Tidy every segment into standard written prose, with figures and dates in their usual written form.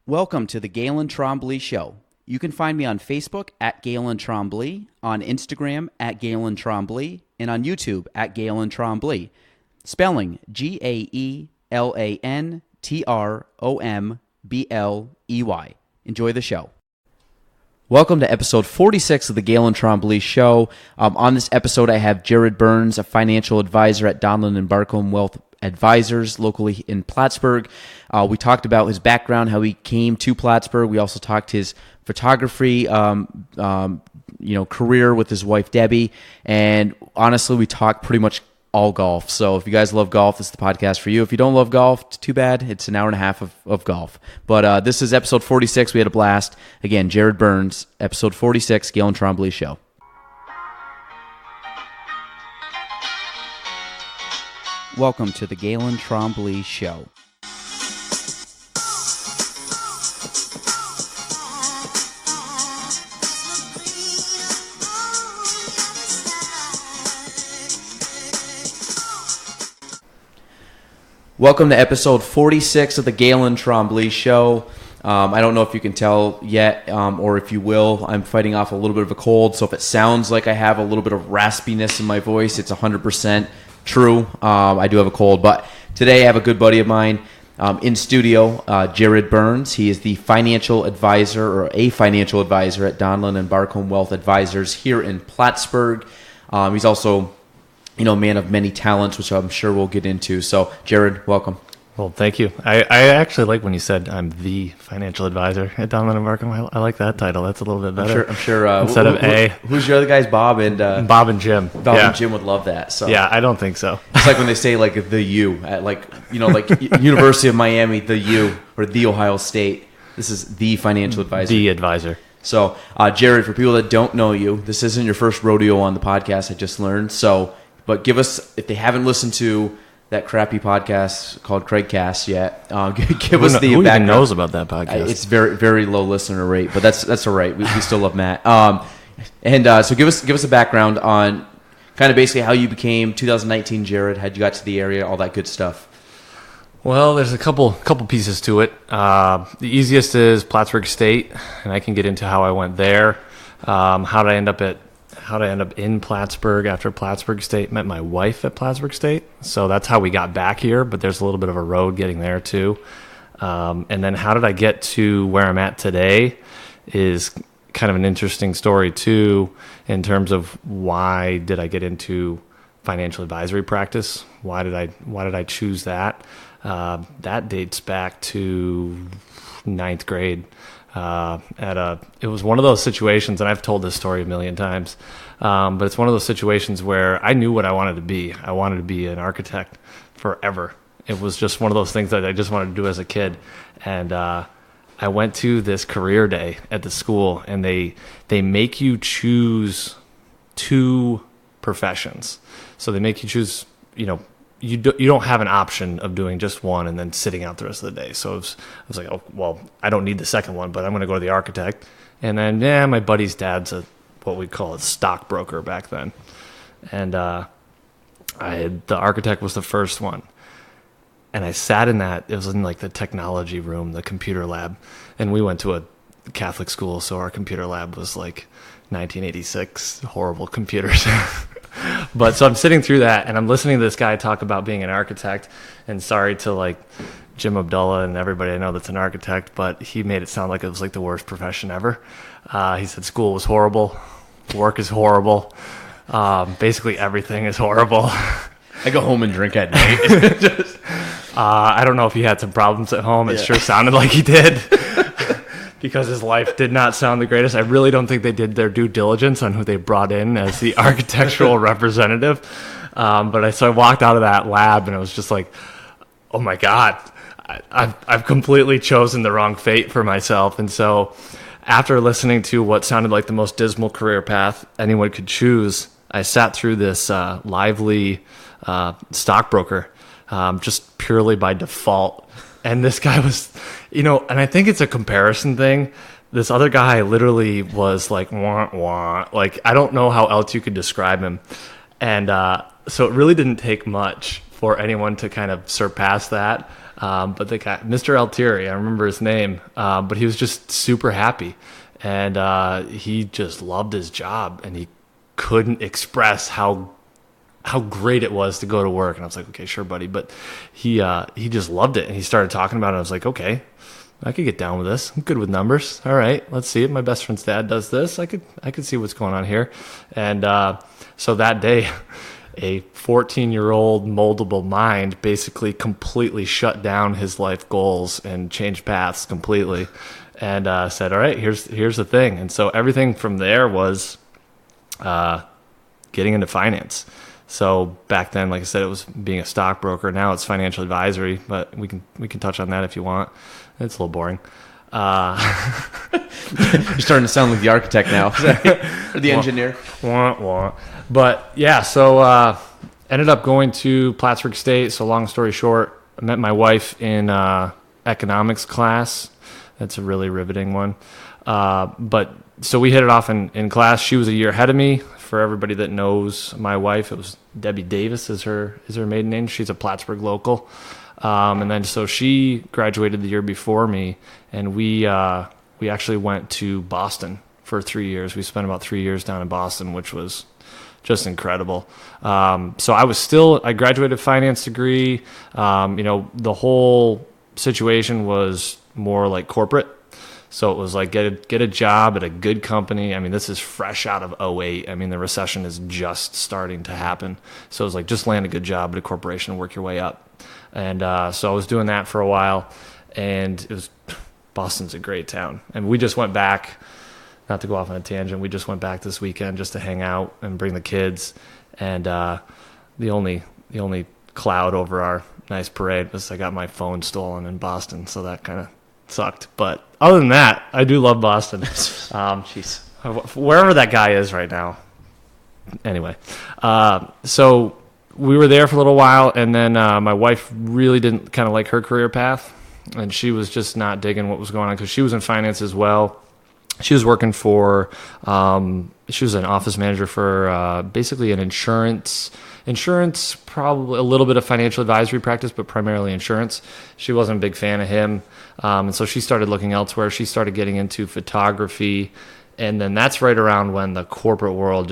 Welcome to the Gaelan Trombley Show. You can find me on Facebook at Gaelan Trombley, on Instagram at Gaelan Trombley, and on YouTube at Gaelan Trombley. Spelling Gaelan Trombley. Enjoy the show. Welcome to episode 46 of the Gaelan Trombley Show. On this episode, I have Jared Burns, a financial advisor at Donlan and Barcombe Wealth Advisors locally in Plattsburgh. We talked about his background, how he came to Plattsburgh. We also talked his photography career with his wife Debbie, and honestly, we talked pretty much all golf. So if you guys love golf, this is the podcast for you. If you don't love golf, it's too bad. It's an hour and a half of golf. But this is episode 46. We had a blast. Again, Jared Burns, episode 46, Gaelan Trombley Show. Welcome to the Gaelan Trombley Show. Welcome to episode 46 of the Gaelan Trombley Show. I don't know if you can tell yet, or if you will. I'm fighting off a little bit of a cold, so if it sounds like I have a little bit of raspiness in my voice, it's 100% true. I do have a cold, but today I have a good buddy of mine in studio, Jared Burns. He is the financial advisor, or a financial advisor at Donlan and Barcombe Wealth Advisors here in Plattsburgh. He's also a man of many talents, which I'm sure we'll get into. So, Jared, welcome. Well, thank you. I actually like when you said I'm the financial advisor at Donlan and Barcombe. I like that title. That's a little bit better. I'm sure. Instead of A. Who's your other guys? Bob and Jim. Bob and Jim would love that. So yeah, I don't think so. It's like when they say like the U at like University of Miami, the U, or the Ohio State. This is the financial advisor. The advisor. So, Jared, for people that don't know you, this isn't your first rodeo on the podcast. I just learned. So, but give us, if they haven't listened to that crappy podcast called Craigcast yet, give us the background. Who even knows about that podcast? It's very, very low listener rate, but that's all right. We still love Matt. So give us a background on kind of basically how you became 2019 Jared, how you got to the area, all that good stuff. Well, there's a couple pieces to it. The easiest is Plattsburgh State, and I can get into how I went there. How did I end up in Plattsburgh after Plattsburgh State? Met my wife at Plattsburgh State, so that's how we got back here, but there's a little bit of a road getting there too. And then how did I get to where I'm at today is kind of an interesting story too, in terms of why did I get into financial advisory practice? Why did I choose that? That dates back to ninth grade. It was one of those situations, and I've told this story a million times, but it's one of those situations where I knew what I wanted to be. I wanted to be an architect forever. It was just one of those things that I just wanted to do as a kid. And I went to this career day at the school, and they make you choose two professions. So they make you choose, you don't have an option of doing just one and then sitting out the rest of the day. So I was like, oh, well, I don't need the second one, but I'm going to go to the architect. And then, my buddy's dad's what we call a stockbroker back then. And the architect was the first one. And I sat in that. It was in like the technology room, the computer lab. And we went to a Catholic school, so our computer lab was like 1986, horrible computers. But so I'm sitting through that, and I'm listening to this guy talk about being an architect. And sorry to like Jim Abdullah and everybody I know that's an architect, but he made it sound like it was like the worst profession ever. He said school was horrible, work is horrible, basically everything is horrible. I go home and drink at night. I don't know if he had some problems at home. It sure sounded like he did. Because his life did not sound the greatest. I really don't think they did their due diligence on who they brought in as the architectural representative. So I walked out of that lab, and it was just like, oh my God, I've completely chosen the wrong fate for myself. And so after listening to what sounded like the most dismal career path anyone could choose, I sat through this lively stockbroker just purely by default. And this guy was, and I think it's a comparison thing. This other guy literally was like, wah, wah. Like, I don't know how else you could describe him. And so it really didn't take much for anyone to kind of surpass that. But the guy, Mr. Altieri, I remember his name, but he was just super happy. And he just loved his job, and he couldn't express how great it was to go to work. And I was like, okay, sure, buddy. But he just loved it, and he started talking about it. I was like, okay, I could get down with this. I'm good with numbers. All right, let's see it. My best friend's dad does this. I could see what's going on here. And so that day, a 14-year-old moldable mind basically completely shut down his life goals and changed paths completely. And said, all right, here's the thing. And so everything from there was getting into finance. So back then, like I said, it was being a stockbroker. Now it's financial advisory, but we can touch on that if you want. It's a little boring. You're starting to sound like the architect now, or the engineer. But yeah, so ended up going to Plattsburgh State. So long story short, I met my wife in economics class. That's a really riveting one. But so we hit it off in class. She was a year ahead of me. For everybody that knows my wife, it was Debbie Davis is her maiden name. She's a Plattsburgh local. And then so she graduated the year before me, and we actually went to Boston for 3 years. We spent about 3 years down in Boston, which was just incredible. So I graduated finance degree. The whole situation was more like corporate. So it was like get a job at a good company. I mean, this is fresh out of '08. I mean, the recession is just starting to happen. So it was like just land a good job at a corporation and work your way up. And so I was doing that for a while, and Boston's a great town. And we just went back, not to go off on a tangent, we just went back this weekend just to hang out and bring the kids. And the only cloud over our nice parade was I got my phone stolen in Boston, so that kind of sucked. But other than that, I do love Boston. Jeez. Wherever that guy is right now. Anyway, so we were there for a little while, and then my wife really didn't kind of like her career path, and she was just not digging what was going on because she was in finance as well. She was working for, she was an office manager for basically an insurance, probably a little bit of financial advisory practice, but primarily insurance. She wasn't a big fan of him. And so she started looking elsewhere. She started getting into photography. And then that's right around when the corporate world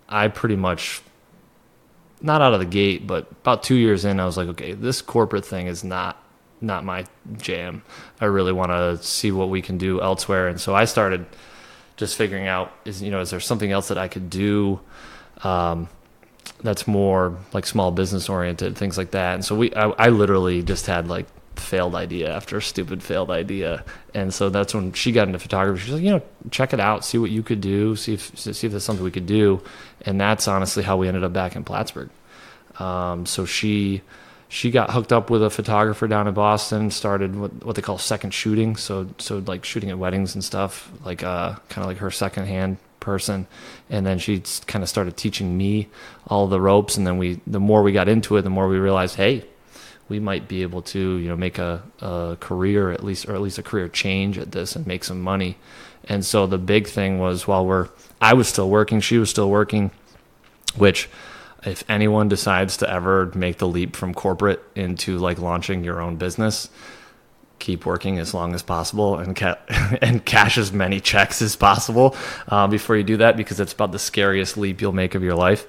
I pretty much, not out of the gate, but about 2 years in, I was like, okay, this corporate thing is not my jam. I really want to see what we can do elsewhere. And so I started just figuring out, is there something else that I could do that's more like small business oriented, things like that. And so I literally just had like failed idea after stupid failed idea. And so that's when she got into photography. She's like, check it out, see what you could do, see if there's something we could do. And that's honestly how we ended up back in Plattsburgh. So she got hooked up with a photographer down in Boston, started what they call second shooting. So like shooting at weddings and stuff, like kind of like her secondhand person. And then she kind of started teaching me all the ropes. And then the more we got into it, the more we realized, hey, we might be able to, make a career or at least a career change at this and make some money. And so the big thing was I was still working, she was still working, which if anyone decides to ever make the leap from corporate into like launching your own business, keep working as long as possible and cash as many checks as possible before you do that, because it's about the scariest leap you'll make of your life.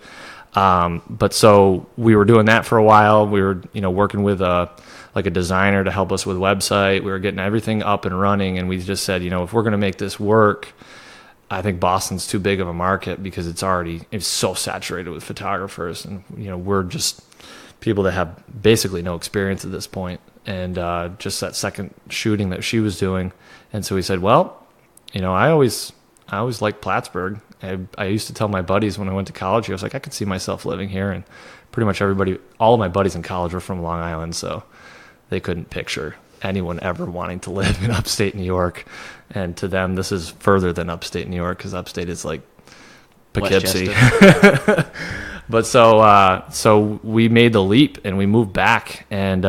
But so we were doing that for a while. We were, working with a designer to help us with website. We were getting everything up and running, and we just said, if we're going to make this work, I think Boston's too big of a market because it's so saturated with photographers, and we're just people that have basically no experience at this point, and just that second shooting that she was doing. And so we said, well, I always liked Plattsburgh. I used to tell my buddies when I went to college, I was like, I could see myself living here. And pretty much all of my buddies in college were from Long Island, so they couldn't picture anyone ever wanting to live in upstate New York. And to them, this is further than upstate New York, because upstate is like Poughkeepsie. But so we made the leap and we moved back, and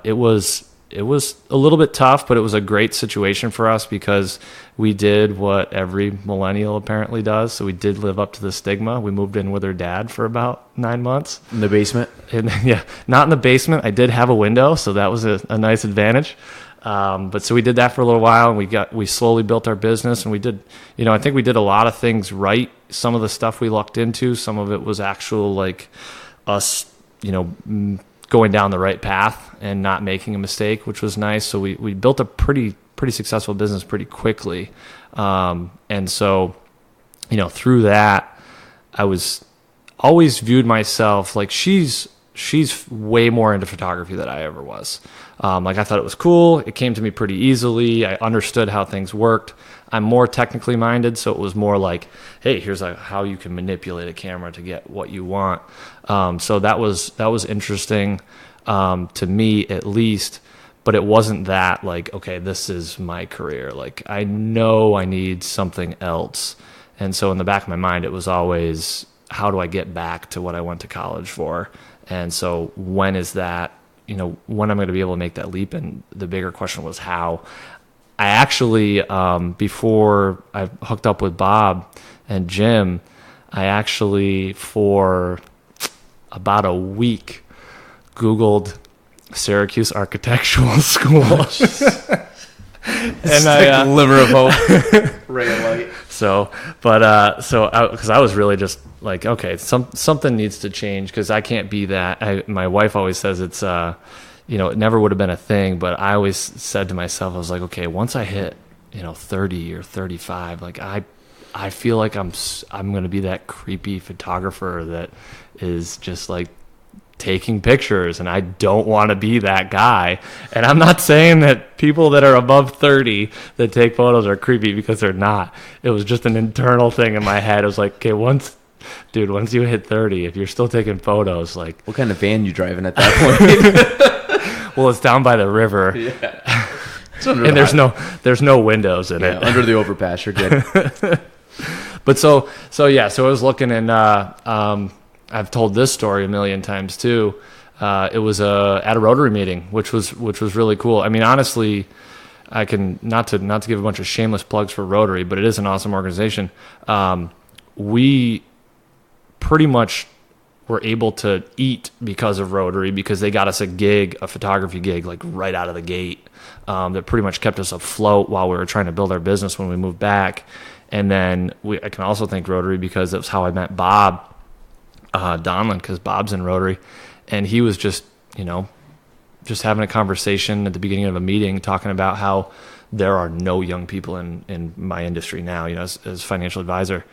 it was it was a little bit tough, but it was a great situation for us because we did what every millennial apparently does. So we did live up to the stigma. We moved in with her dad for about 9 months. In the basement? And, yeah, not in the basement. I did have a window, so that was a nice advantage. But so we did that for a little while, and we slowly built our business, and we did, I think we did a lot of things right. Some of the stuff we lucked into, some of it was actual like us, going down the right path and not making a mistake, which was nice. So we built a pretty successful business pretty quickly. And so, through that, I was always viewed myself like she's way more into photography than I ever was. Like I thought it was cool. It came to me pretty easily. I understood how things worked. I'm more technically minded, so it was more like, hey, here's how you can manipulate a camera to get what you want. So that was interesting to me at least, but it wasn't that like, okay, this is my career. Like I know I need something else. And so in the back of my mind, it was always, how do I get back to what I went to college for? And so when is that, when I'm going to be able to make that leap? And the bigger question was how. I actually, before I hooked up with Bob and Jim, I actually, for about a week, Googled Syracuse Architectural School. And I glimmer of hope, ray of light. Because I was really just like, okay, something needs to change because I can't be that. My wife always says it's, it never would have been a thing, but I always said to myself, I was like, okay, once I hit, 30 or 35, like I feel like I'm going to be that creepy photographer that is just like taking pictures, and I don't want to be that guy. And I'm not saying that people that are above 30 that take photos are creepy, because they're not. It was just an internal thing in my head. It was like, okay, once you hit 30, if you're still taking photos, like, what kind of van you driving at that point? Well, it's down by the river. Yeah. And there's no windows in it. Under the overpass, you're good. But so I was looking, and I've told this story a million times too. It was at a Rotary meeting, which was really cool. I mean, honestly, I can not to give a bunch of shameless plugs for Rotary, but it is an awesome organization. We pretty much were able to eat because of Rotary, because they got us a photography gig, like right out of the gate, that pretty much kept us afloat while we were trying to build our business when we moved back. And then I can also thank Rotary because it was how I met Bob Donlin, because Bob's in Rotary, and he was just having a conversation at the beginning of a meeting, talking about how there are no young people in my industry now. As financial advisor,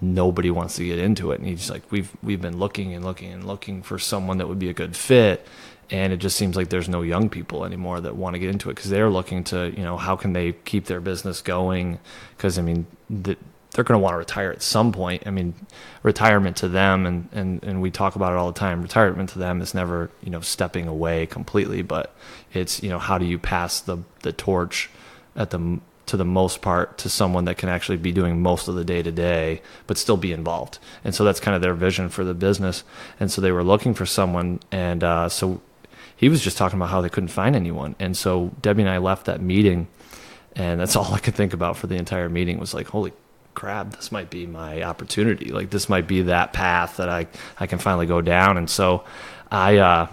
nobody wants to get into it, and he's like, we've been looking and looking and looking for someone that would be a good fit, and it just seems like there's no young people anymore that want to get into it, because they're looking to how can they keep their business going, because I mean they're going to want to retire at some point. I mean, retirement to them, and we talk about it all the time, retirement to them is never, stepping away completely, but it's, how do you pass the torch to the most part to someone that can actually be doing most of the day to day, but still be involved. And so that's kind of their vision for the business. And so they were looking for someone. And so he was just talking about how they couldn't find anyone. And so Debbie and I left that meeting, and that's all I could think about for the entire meeting was like, holy crap, this might be my opportunity. Like, this might be that path that I can finally go down. And so I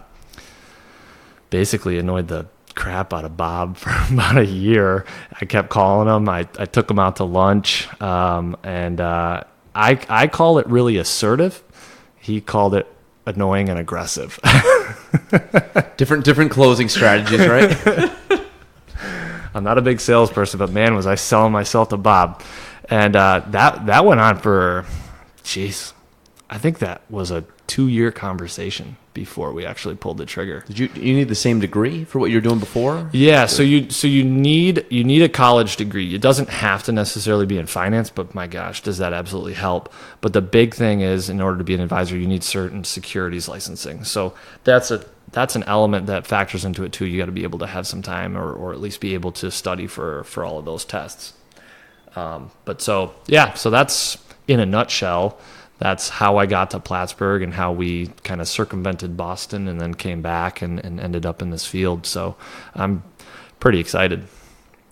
basically annoyed the crap out of Bob for about a year. I kept calling him. I took him out to lunch. And I call it really assertive. He called it annoying and aggressive. Different closing strategies, right? I'm not a big salesperson, but man, was I selling myself to Bob. And that went on for, I think that was a 2-year conversation before we actually pulled the trigger. Did you need the same degree for what you were doing before? Yeah, so you need a college degree. It doesn't have to necessarily be in finance, but my gosh, does that absolutely help. But the big thing is, in order to be an advisor, you need certain securities licensing. So that's an element that factors into it too. You got to be able to have some time, or at least be able to study for all of those tests. So that's in a nutshell that's how I got to Plattsburgh and how we kind of circumvented Boston and then came back and ended up in this field. So I'm pretty excited.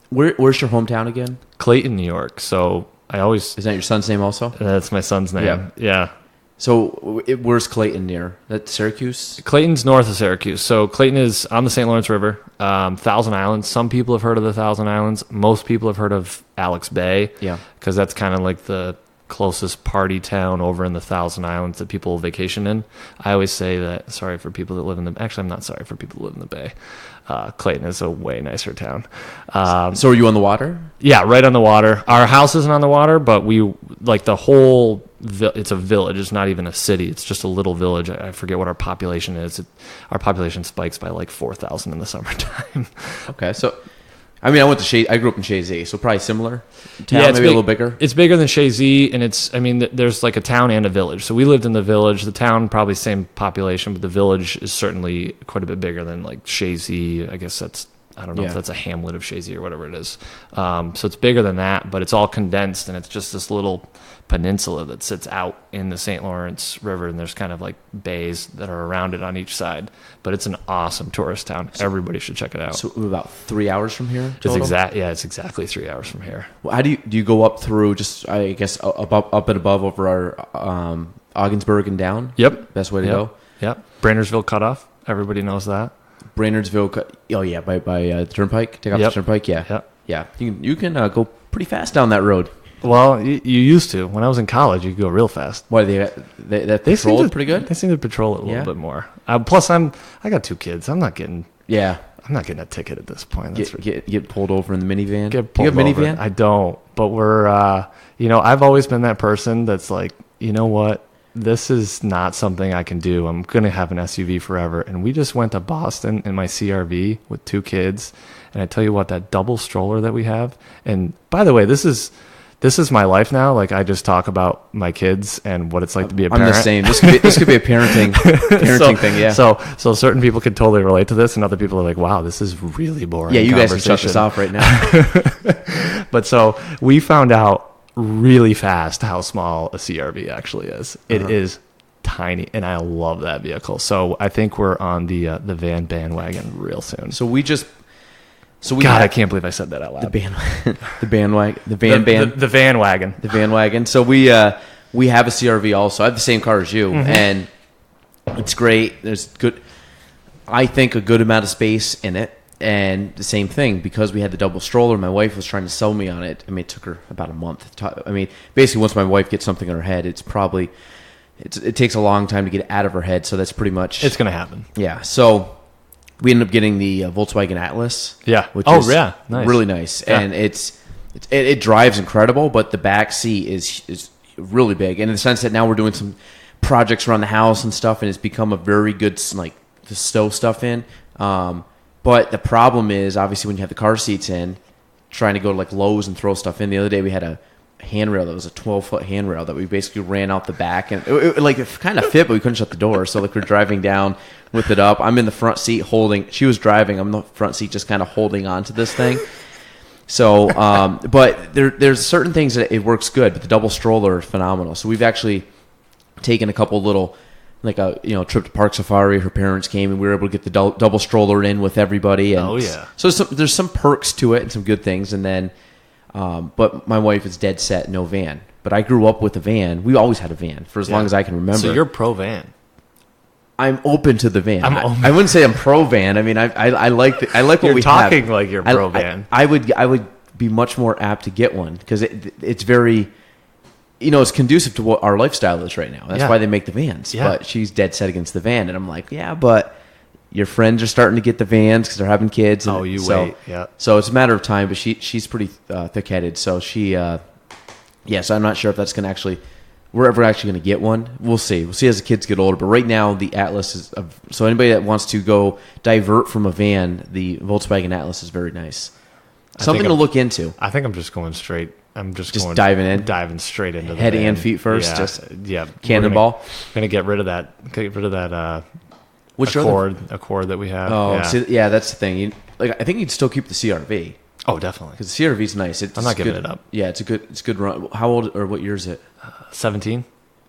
Where's your hometown again? Clayton, New York. So I always... Is that your son's name also? That's my son's name. Yeah. So where's Clayton near? That's Syracuse? Clayton's north of Syracuse. So Clayton is on the St. Lawrence River, Thousand Islands. Some people have heard of the Thousand Islands. Most people have heard of Alex Bay. Yeah. Because that's kind of like the closest party town over in the Thousand Islands that people vacation in. I always say that, sorry for people that live in the... Actually, I'm not sorry for people that live in the Bay. Clayton is a way nicer town. So are you on the water? Yeah, right on the water. Our house isn't on the water, but we, like the whole... it's a village. It's not even a city. It's just a little village. I forget what our population is. Our population spikes by like 4,000 in the summertime. Okay, so... I mean, I grew up in Shazy, so probably similar town, yeah, maybe a little bigger. It's bigger than Shazy, and there's like a town and a village. So we lived in the village. The town probably same population, but the village is certainly quite a bit bigger than like Shazy. I guess I don't know if that's a hamlet of Shazy or whatever it is. So it's bigger than that, but it's all condensed, and it's just this little peninsula that sits out in the St. Lawrence River, and there's kind of like bays that are around it on each side. But it's an awesome tourist town. Everybody should check it out. So we're about 3 hours from here. Total? It's exactly 3 hours from here. Well, how do you go up through? Just I guess up and above over our Ogdensburg and down. Yep, best way to go. Yep, Brainersville cutoff. Everybody knows that. Brainersville. Oh yeah, by the Turnpike. Take off the Turnpike. Yeah, yeah. You can go pretty fast down that road. Well, you used to. When I was in college, you could go real fast. Why they patrol it pretty good? They seem to patrol it a little bit more. Plus, I got 2 kids. I'm not getting a ticket at this point. Get pulled over in the minivan. Do you have a minivan? I don't. But we're, I've always been that person that's like, you know what? This is not something I can do. I'm going to have an SUV forever. And we just went to Boston in my CRV with 2 kids. And I tell you what, that double stroller that we have. And by the way, this is my life now. Like, I just talk about my kids and what it's like to be a parent. I'm the same. This could be a parenting thing. Yeah. So certain people could totally relate to this, and other people are like, "Wow, this is really boring." Yeah, you guys can shut this off right now. But so we found out really fast how small a CRV actually is. It is tiny, and I love that vehicle. So I think we're on the van bandwagon real soon. I can't believe I said that out loud. The van wagon. So we have a CRV also. I have the same car as you, and it's great. There's I think a good amount of space in it, and the same thing because we had the double stroller. My wife was trying to sell me on it. I mean, it took her about a month. I mean, basically, once my wife gets something in her head, it takes a long time to get it out of her head. So that's pretty much it's going to happen. Yeah. So. We ended up getting the Volkswagen Atlas. Yeah. Which is nice. Really nice. Yeah. And it drives incredible, but the back seat is really big. And in the sense that now we're doing some projects around the house and stuff, and it's become a very good, like, to stow stuff in. But the problem is, obviously, when you have the car seats in, trying to go to, like, Lowe's and throw stuff in. The other day we had a handrail that was a 12-foot handrail that we basically ran out the back, and it kind of fit, but we couldn't shut the door. So like we're driving down with it up. I'm in the front seat holding. She was driving. I'm in the front seat just kind of holding on to this thing. So, but there's certain things that it works good, but the double stroller is phenomenal. So we've actually taken a couple little, like a trip to Park Safari. Her parents came, and we were able to get the double stroller in with everybody. And so there's some perks to it and some good things, and then. But my wife is dead set no van. But I grew up with a van. We always had a van for as long as I can remember. So you're pro van. I'm open to the van. I wouldn't say I'm pro van. I mean, I like what we have. You're talking like you're pro van. I would be much more apt to get one because it's very, it's conducive to what our lifestyle is right now. That's why they make the vans. Yeah. But she's dead set against the van, and I'm like, yeah, but. Your friends are starting to get the vans because they're having kids. And wait. Yeah. So it's a matter of time, but she's pretty thick-headed. So so I'm not sure if that's going to actually, we're ever actually going to get one. We'll see. We'll see as the kids get older. But right now, the Atlas is, so anybody that wants to go divert from a van, the Volkswagen Atlas is very nice. Something to look into. I think I'm just going straight. I'm just going diving straight into the head van. and feet first. Cannonball. Going to get rid of that. Which Accord that we have. Oh, that's the thing. I think you'd still keep the CRV. Oh, definitely. Because the CRV's nice. I'm not giving it up. Yeah, it's good run. How old or what year is it? 17.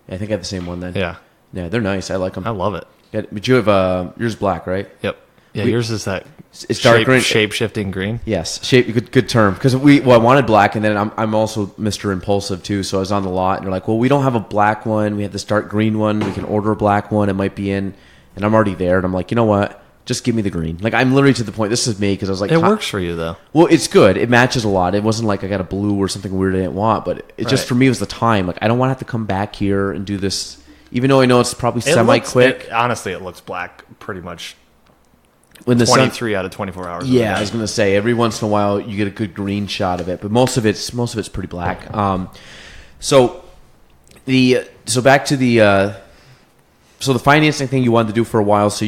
Yeah, I think I have the same one then. Yeah. Yeah, they're nice. I like them. I love it. Yeah, but you have yours black, right? Yep. Yeah, yours is that it's dark green. Shape-shifting green. Yes, good term. Because I wanted black, and then I'm also Mr. Impulsive too. So I was on the lot, and they're like, "Well, we don't have a black one. We have this dark green one. We can order a black one. It might be in." And I'm already there, and I'm like, you know what? Just give me the green. Like, I'm literally to the point. This is me because I was like, it works for you though. Well, it's good. It matches a lot. It wasn't like I got a blue or something weird I didn't want, but it just for me was the time. Like, I don't want to have to come back here and do this, even though I know it's probably semi-quick. Honestly, it looks black pretty much. When the 23 out of 24 hours. Yeah, I was gonna say every once in a while you get a good green shot of it, but most of it's pretty black. So back to the financing thing you wanted to do for a while. So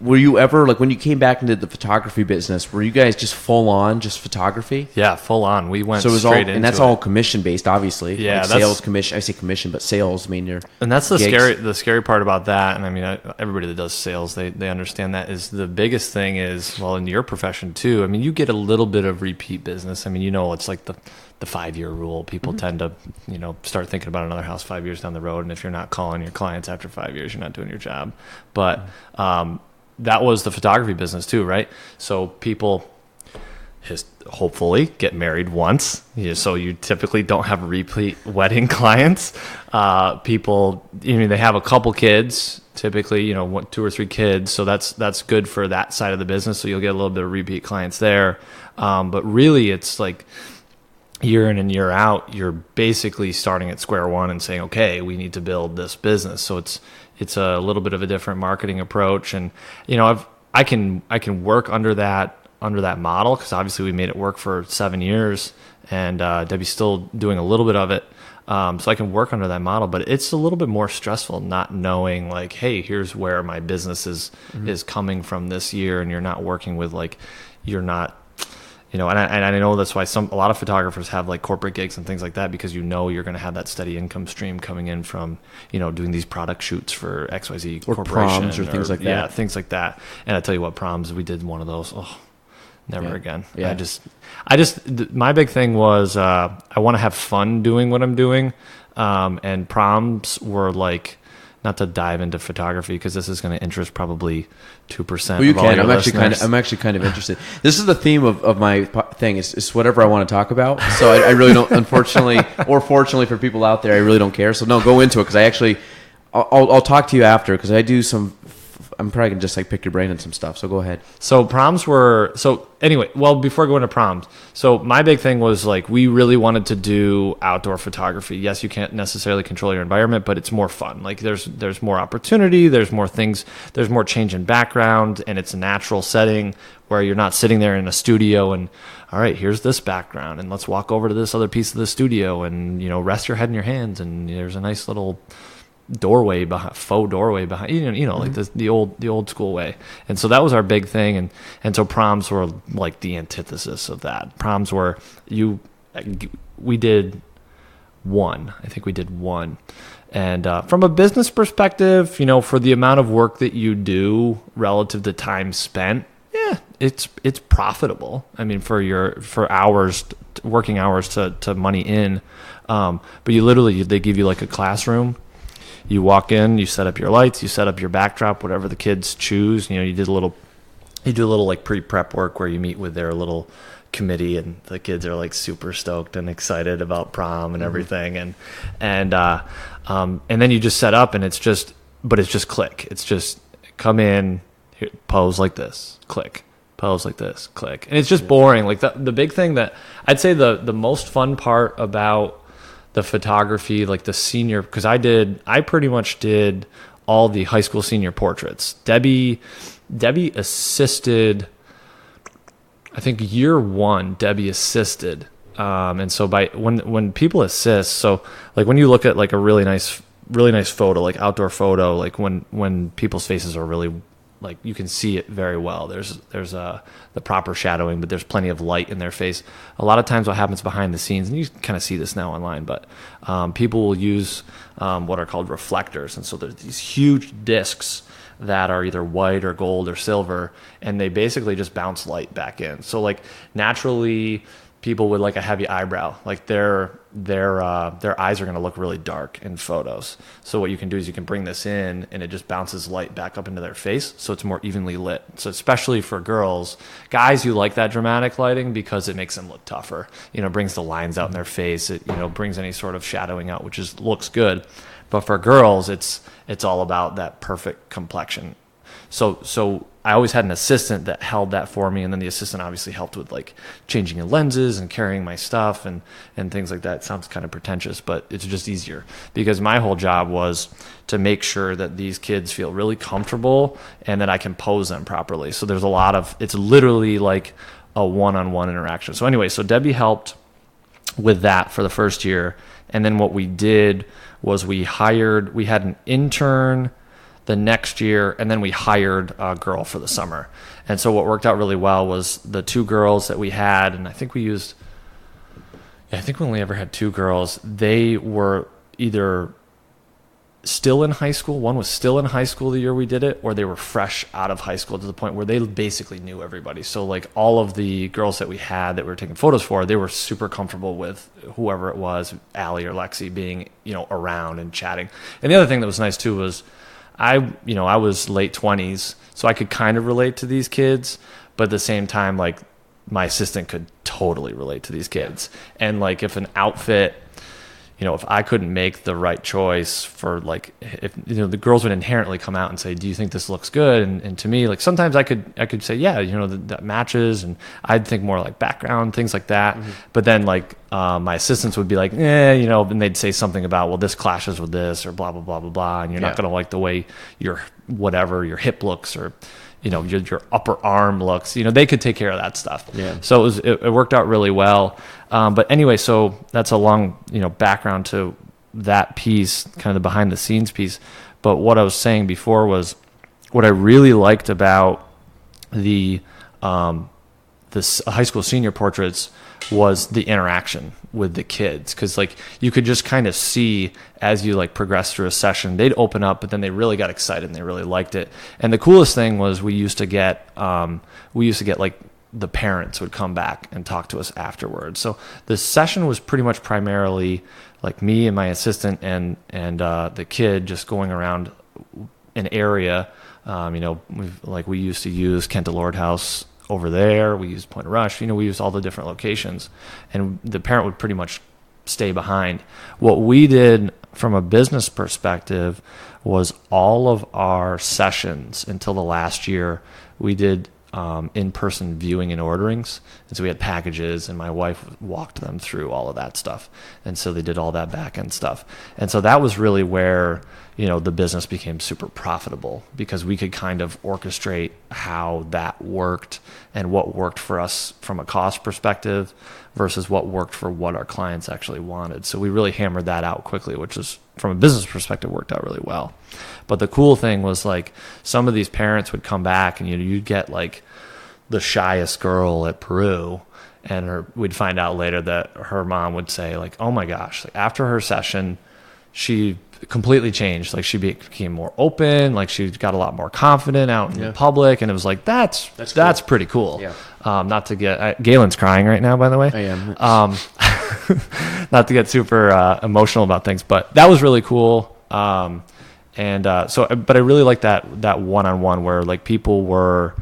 were you ever, like, when you came back into the photography business, were you guys just full on just photography? Yeah, full on. We went so it was straight all, into and that's it. all commission based, obviously. Yeah, like sales commission. I say commission, but sales. I mean, and that's the gigs. scary part about that. And I mean, everybody that does sales, they understand that. Is the biggest thing is, well, in your profession too. I mean, you get a little bit of repeat business. I mean, it's like the 5-year rule. People tend to, start thinking about another house 5 years down the road. And if you're not calling your clients after 5 years, you're not doing your job. But that was the photography business too, right? So people hopefully get married once. So you typically don't have repeat wedding clients. People, they have a couple kids, typically, 2 or 3 kids. So that's good for that side of the business. So you'll get a little bit of repeat clients there. But really it's like, year in and year out, you're basically starting at square one and saying, okay, we need to build this business. So it's a little bit of a different marketing approach. And, I can work under that model, because obviously we made it work for 7 years, and Debbie's still doing a little bit of it. So I can work under that model, but it's a little bit more stressful not knowing, like, hey, here's where my business is coming from this year. And you're not working with, like, you're not, and I know that's why a lot of photographers have like corporate gigs and things like that, because you're going to have that steady income stream coming in from, doing these product shoots for XYZ or corporation proms or things like that. Yeah, things like that. And I tell you what, proms, we did one of those. Oh, never again. Yeah. I just my big thing was I want to have fun doing what I'm doing, and proms were like, not to dive into photography because this is going to interest probably 2%. Well, you of all can. your I'm actually kind of interested. This is the theme of my thing. It's whatever I want to talk about. So I really don't. Unfortunately, or fortunately for people out there, I really don't care. So no, go into it, because I'll talk to you after, because I do some. I'm probably gonna just like pick your brain on some stuff. So go ahead. So proms were anyway. Well, before I go into proms, so my big thing was, like, we really wanted to do outdoor photography. Yes, you can't necessarily control your environment, but it's more fun. Like, there's more opportunity. There's more things. There's more change in background, and it's a natural setting where you're not sitting there in a studio and, all right, here's this background, and let's walk over to this other piece of the studio, and rest your head in your hands, and there's a nice little faux doorway behind, like the old school way. And so that was our big thing. And so proms were like the antithesis of that. Proms were we did one. I think we did one. And from a business perspective, for the amount of work that you do relative to time spent, yeah, it's profitable. I mean, for hours, working hours to money in. But they give you like a classroom. You walk in, you set up your lights, you set up your backdrop, whatever the kids choose. You do a little like pre-prep work where you meet with their little committee, and the kids are like super stoked and excited about prom and everything. And then you just set up, and it's just click. It's just come in, here, pose like this, click, pose like this, click. And it's just boring. Like the big thing that I'd say the most fun part about the photography, like the senior, because I pretty much did all the high school senior portraits. Debbie assisted, I think year one, Debbie assisted. And so when people assist, so like when you look at like a really nice photo, like outdoor photo, like when people's faces are really, like, you can see it very well. There's the proper shadowing, but there's plenty of light in their face. A lot of times what happens behind the scenes, and you kind of see this now online, but people will use what are called reflectors. And so there's these huge discs that are either white or gold or silver, and they basically just bounce light back in. So like naturally people with like a heavy eyebrow, like their eyes are going to look really dark in photos. So what you can do is you can bring this in and it just bounces light back up into their face, so it's more evenly lit. So especially for girls, guys, you like that dramatic lighting because it makes them look tougher. Brings the lines out in their face. It brings any sort of shadowing out, which looks good. But for girls, it's all about that perfect complexion. So I always had an assistant that held that for me, and then the assistant obviously helped with like changing the lenses and carrying my stuff and things like that. It sounds kind of pretentious, but it's just easier because my whole job was to make sure that these kids feel really comfortable and that I can pose them properly. So there's it's literally like a one-on-one interaction. So anyway, so Debbie helped with that for the first year. And then what we did was we had an intern the next year, and then we hired a girl for the summer. And so what worked out really well was the 2 girls that we had, and I think we only ever had 2 girls. They were either still in high school. One was still in high school the year we did it, or they were fresh out of high school to the point where they basically knew everybody. So like all of the girls that we had that we were taking photos for, they were super comfortable with whoever it was, Allie or Lexi, being, around and chatting. And the other thing that was nice too was I was late 20s, so I could kind of relate to these kids, but at the same time, like my assistant could totally relate to these kids. And like if an outfit, if I couldn't make the right choice for like, if the girls would inherently come out and say, do you think this looks good? And to me, like sometimes I could say, yeah, that matches. And I'd think more like background, things like that. Mm-hmm. But then like my assistants would be like, and they'd say something about, well, this clashes with this or blah, blah, blah, blah, blah. And you're not going to like the way your hip looks or, your upper arm looks, they could take care of that stuff. Yeah. So it worked out really well. But anyway, so that's a long, background to that piece, kind of the behind the scenes piece. But what I was saying before was what I really liked about the high school senior portraits was the interaction with the kids, because like you could just kind of see as you like progress through a session, they'd open up, but then they really got excited and they really liked it. And the coolest thing was we used to get like the parents would come back and talk to us afterwards. So the session was pretty much primarily like me and my assistant and the kid just going around an area. We used to use Kent Lord House over there. We used Point of Rush. We used all the different locations, and the parent would pretty much stay behind. What we did from a business perspective was all of our sessions until the last year, we did in-person viewing and orderings. And so we had packages, and my wife walked them through all of that stuff. And so they did all that back-end stuff. And so that was really where, the business became super profitable, because we could kind of orchestrate how that worked and what worked for us from a cost perspective versus what worked for what our clients actually wanted. So we really hammered that out quickly, which is, from a business perspective, worked out really well. But the cool thing was like some of these parents would come back and you'd get like the shyest girl at Peru, and we'd find out later that her mom would say like, oh my gosh, like after her session, she completely changed. Like she became more open, like she got a lot more confident out in the public. And it was like, that's cool. Pretty cool. Yeah. Not to get, Gaelan's crying right now, by the way. I am. Not to get super emotional about things, but that was really cool. But I really like that one-on-one where like people were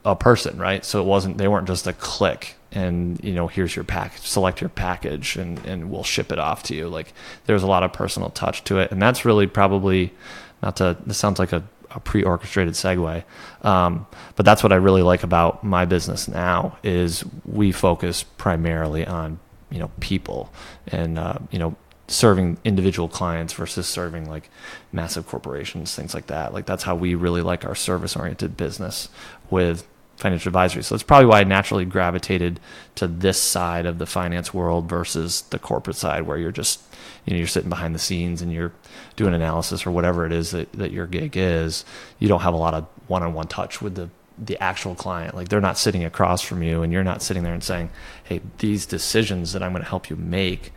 a person, right? So they weren't just a click and, here's your package, select your package and we'll ship it off to you. Like there's a lot of personal touch to it. And that's really probably this sounds like a pre-orchestrated segue. But that's what I really like about my business now is we focus primarily on, people and, serving individual clients versus serving like massive corporations, things like that. Like that's how we really like our service-oriented business with financial advisory. So that's probably why I naturally gravitated to this side of the finance world versus the corporate side, where you're just, you're sitting behind the scenes and you're doing analysis or whatever it is that your gig is. You don't have a lot of one-on-one touch with the actual client. Like they're not sitting across from you and you're not sitting there and saying, hey, these decisions that I'm going to help you make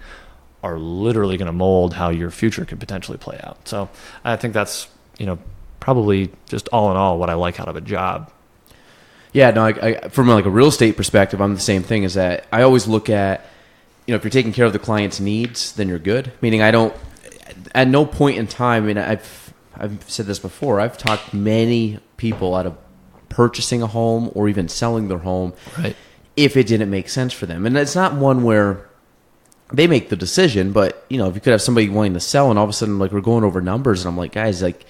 are literally going to mold how your future could potentially play out. So I think that's, probably just all in all what I like out of a job. Yeah, no, from like a real estate perspective, I'm the same thing. Is that I always look at, if you're taking care of the client's needs, then you're good. Meaning, I don't, at no point in time, and I've said this before, I've talked many people out of purchasing a home or even selling their home, right, if it didn't make sense for them. And it's not one where they make the decision, but if you could have somebody wanting to sell, and all of a sudden, like, we're going over numbers, and I'm like, guys, like,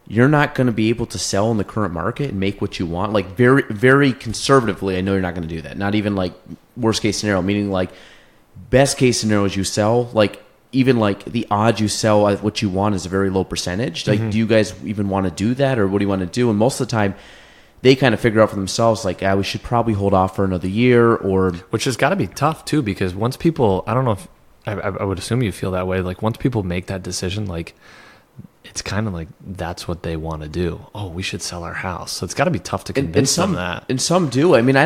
you're not going to be able to sell in the current market and make what you want. Like, very, very conservatively, I know you're not going to do that. Not even like worst case scenario, meaning like best case scenario is you sell. Like, even like the odds you sell at what you want is a very low percentage. Like, do you guys even want to do that, or what do you want to do? And most of the time, they kind of figure out for themselves, like, we should probably hold off for another year, or which has got to be tough too, because once people, I don't know if I would assume you feel that way. Like, once people make that decision, like, it's kind of like that's what they want to do. Oh, we should sell our house. So it's got to be tough to convince them that. And some do. I mean, I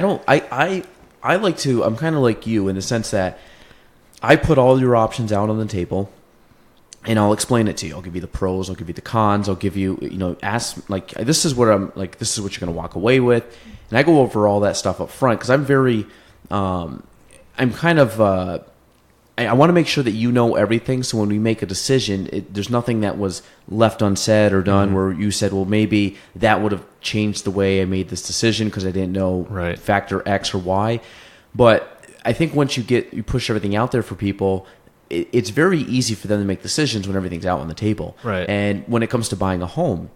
like to. I'm kind of like you in the sense that I put all your options out on the table, and I'll explain it to you. I'll give you the pros. I'll give you the cons. I'll give you, ask, like, this is what I'm like. This is what you're going to walk away with, and I go over all that stuff up front because I'm very, I'm kind of. I want to make sure that you know everything, so when we make a decision, there's nothing that was left unsaid or done where you said, well, maybe that would have changed the way I made this decision because I didn't know factor X or Y. But I think once you push everything out there for people, it's very easy for them to make decisions when everything's out on the table. Right. And when it comes to buying a home,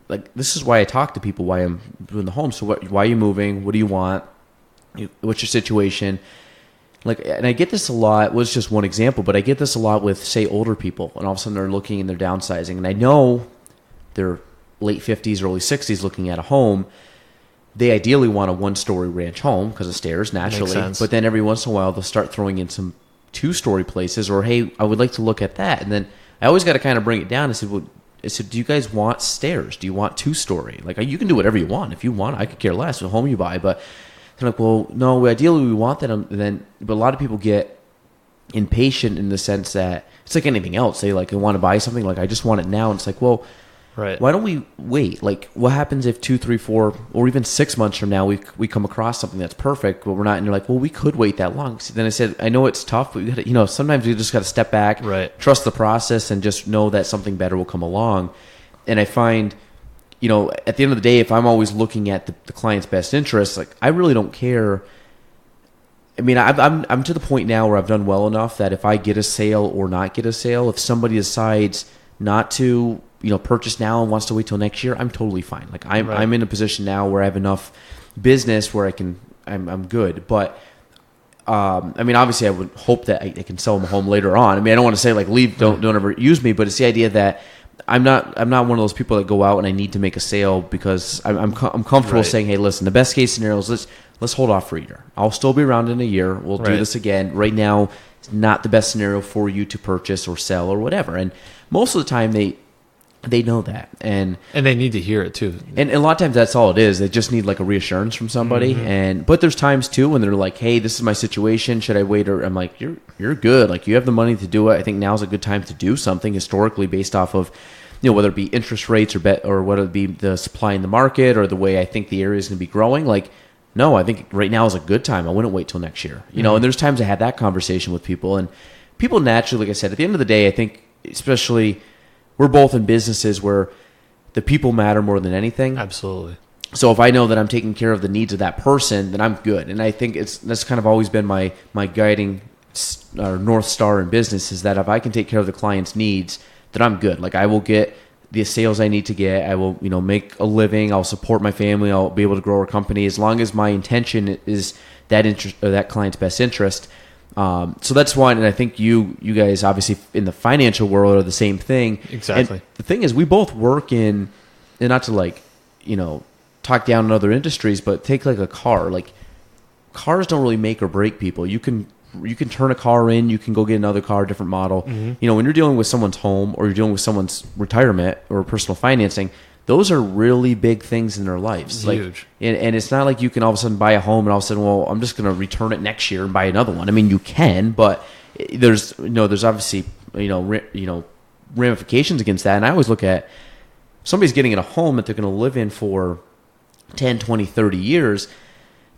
like, this is why I talk to people, why I'm doing the home. So why are you moving? What do you want? What's your situation? Like, and I get this a lot. It was just one example, but I get this a lot with, say, older people, and all of a sudden they're looking and they're downsizing. And I know they're late 50s, early 60s looking at a home. They ideally want a one-story ranch home because of stairs, naturally. But then every once in a while, they'll start throwing in some two-story places, or, hey, I would like to look at that. And then I always got to kind of bring it down. I said, do you guys want stairs? Do you want two-story? Like, you can do whatever you want. If you want, I could care less what home you buy, but they're like, well, no, ideally we want that. But a lot of people get impatient in the sense that it's like anything else. They want to buy something, like, I just want it now. And it's like, well, why don't we wait? Like, what happens if 2, 3, 4, or even 6 months from now we come across something that's perfect, but we're not? And you're like, well, we could wait that long. So then I said, I know it's tough, but we got to, sometimes you just got to step back, trust the process, and just know that something better will come along. And I find, at the end of the day, if I'm always looking at the client's best interest, like, I really don't care. I mean, I'm to the point now where I've done well enough that if I get a sale or not get a sale, if somebody decides not to, purchase now and wants to wait till next year, I'm totally fine. Like, I'm in a position now where I have enough business where I'm good. But I mean, obviously, I would hope that I can sell them a home later on. I mean, I don't want to say, like, leave, don't ever use me, but it's the idea that I'm not one of those people that go out and I need to make a sale because I'm comfortable saying, hey, listen, the best case scenario is let's hold off for a year. I'll still be around in a year. We'll do this again. Right now, it's not the best scenario for you to purchase or sell or whatever. And most of the time, they know that, and they need to hear it too. And a lot of times that's all it is. They just need, like, a reassurance from somebody. But there's times too when they're like, hey, this is my situation. Should I wait? Or I'm like, you're good. Like, you have the money to do it. I think now's a good time to do something historically based off of, whether it be interest rates or whether it be the supply in the market or the way I think the area is going to be growing. Like, no, I think right now is a good time. I wouldn't wait till next year. And there's times I had that conversation with people, and people naturally, like I said, at the end of the day, I think, especially, we're both in businesses where the people matter more than anything. Absolutely. So if I know that I'm taking care of the needs of that person, then I'm good. And I think that's kind of always been my guiding North Star in business, is that if I can take care of the client's needs, then I'm good. Like, I will get the sales I need to get. I will, make a living. I'll support my family. I'll be able to grow our company as long as my intention is that interest or that client's best interest. So that's one, and I think you guys obviously in the financial world are the same thing. Exactly. And the thing is, we both work in, and not to talk down in other industries, but take like a car. Like, cars don't really make or break people. You can turn a car in, you can go get another car, different model. When you're dealing with someone's home or you're dealing with someone's retirement or personal financing, those are really big things in their lives. Huge. And it's not like you can all of a sudden buy a home and all of a sudden, well, I'm just going to return it next year and buy another one. I mean, you can, but there's obviously, ramifications against that. And I always look at somebody's getting in a home that they're going to live in for 10, 20, 30 years,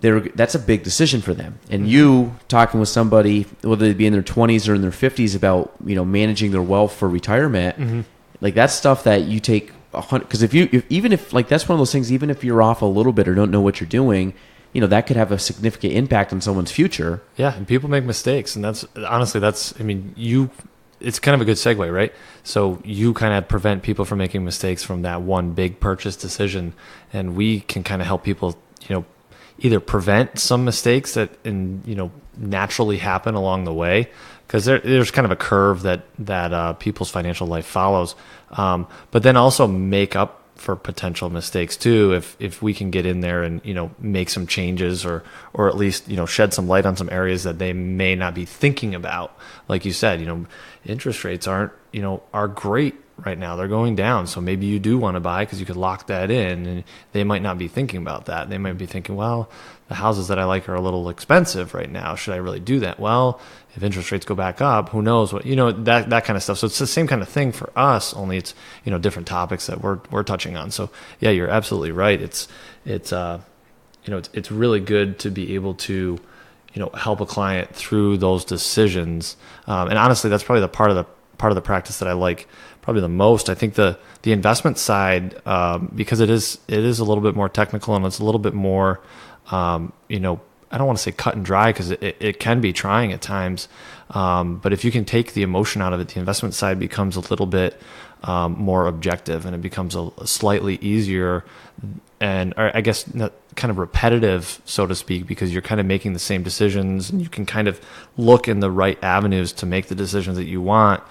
that's a big decision for them. And you talking with somebody, whether they be in their 20s or in their 50s, about managing their wealth for retirement, like that's stuff that you take 100. Because even if that's one of those things, even if you're off a little bit or don't know what you're doing, that could have a significant impact on someone's future. Yeah, and people make mistakes, and it's kind of a good segue, right? So you kind of prevent people from making mistakes from that one big purchase decision, and we can kind of help people, either prevent some mistakes that naturally happen along the way, because there's kind of a curve that people's financial life follows, but then also make up for potential mistakes too, if we can get in there and make some changes or at least shed some light on some areas that they may not be thinking about. Like you said, interest rates are great right now. They're going down, so maybe you do want to buy because you could lock that in, and they might not be thinking about that. They might be thinking, well, the houses that I like are a little expensive right now. Should I really do that? Well, if interest rates go back up, who knows what, that kind of stuff. So it's the same kind of thing for us, only it's, different topics that we're touching on. So yeah, you're absolutely right. It's really good to be able to, help a client through those decisions. And honestly, that's probably the part of the practice that I like probably the most. I think the investment side, because it is a little bit more technical, and it's a little bit more, I don't want to say cut and dry, because it can be trying at times. But if you can take the emotion out of it, the investment side becomes a little bit more objective, and it becomes a slightly easier and, or I guess, kind of repetitive, so to speak, because you're kind of making the same decisions, and you can kind of look in the right avenues to make the decisions that you want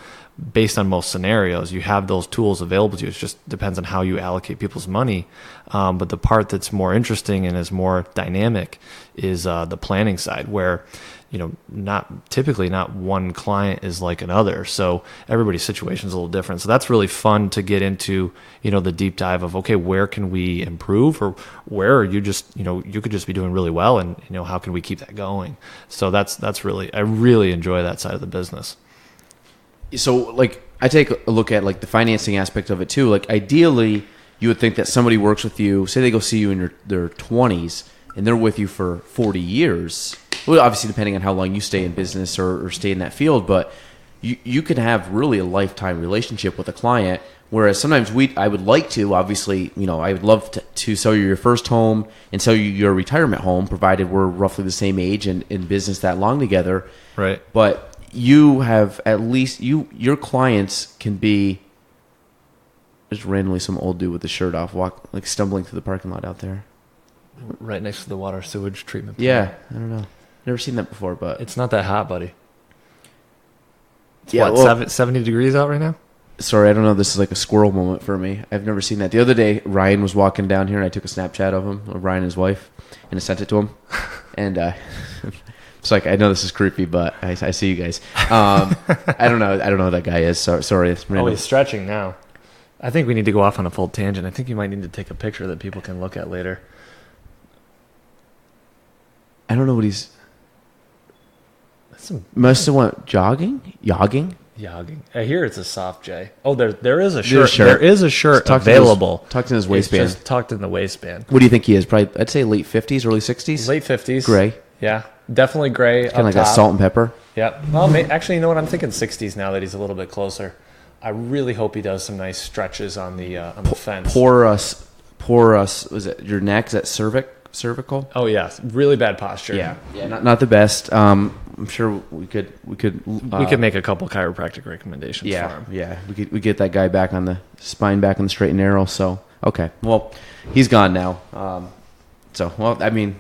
based on most scenarios. You have those tools available to you. It just depends on how you allocate people's money. But the part that's more interesting and is more dynamic is the planning side, where not one client is like another. So everybody's situation is a little different. So that's really fun to get into, the deep dive of, okay, where can we improve, or where are you just, you could just be doing really well, and, how can we keep that going? So that's really, I really enjoy that side of the business. So I take a look at the financing aspect of it too. Ideally, you would think that somebody works with you, say they go see you in their 20s, and they're with you for 40 years. Well, obviously, depending on how long you stay in business or stay in that field, but you can have really a lifetime relationship with a client. Whereas sometimes I would like to, obviously, I would love to sell you your first home and sell you your retirement home, provided we're roughly the same age and in business that long together. Right. But you have at least, your clients can be just randomly some old dude with his shirt off, stumbling through the parking lot out there. Right next to the water sewage treatment plant. Yeah, I don't know. Never seen that before, but it's not that hot, buddy. It's 70 degrees out right now? Sorry, I don't know. This is like a squirrel moment for me. I've never seen that. The other day, Ryan was walking down here, and I took a Snapchat of him, of Ryan and his wife, and I sent it to him. And it's I know this is creepy, but I see you guys. I don't know who that guy is. Sorry, it's random. Oh, he's stretching now. I think we need to go off on a full tangent. I think you might need to take a picture that people can look at later. I don't know what he's... Must have went jogging? Yogging? I hear it's a soft J. Oh, there is a shirt. There is a shirt available. Tucked in his waistband. It's just tucked in the waistband. What do you think he is? Probably, I'd say late 50s, early 60s? Late 50s. Gray. Yeah, definitely gray. Kind of like that salt and pepper. Yeah. Well, actually, you know what? I'm thinking 60s now that he's a little bit closer. I really hope he does some nice stretches on the fence. Pour us. Was it your neck? Is that cervical? Oh yeah, really bad posture. Yeah. Not the best. I'm sure we could make a couple chiropractic recommendations for him. Yeah, we get that guy back on the spine, back on the straight and narrow. So okay, well, he's gone now. I mean,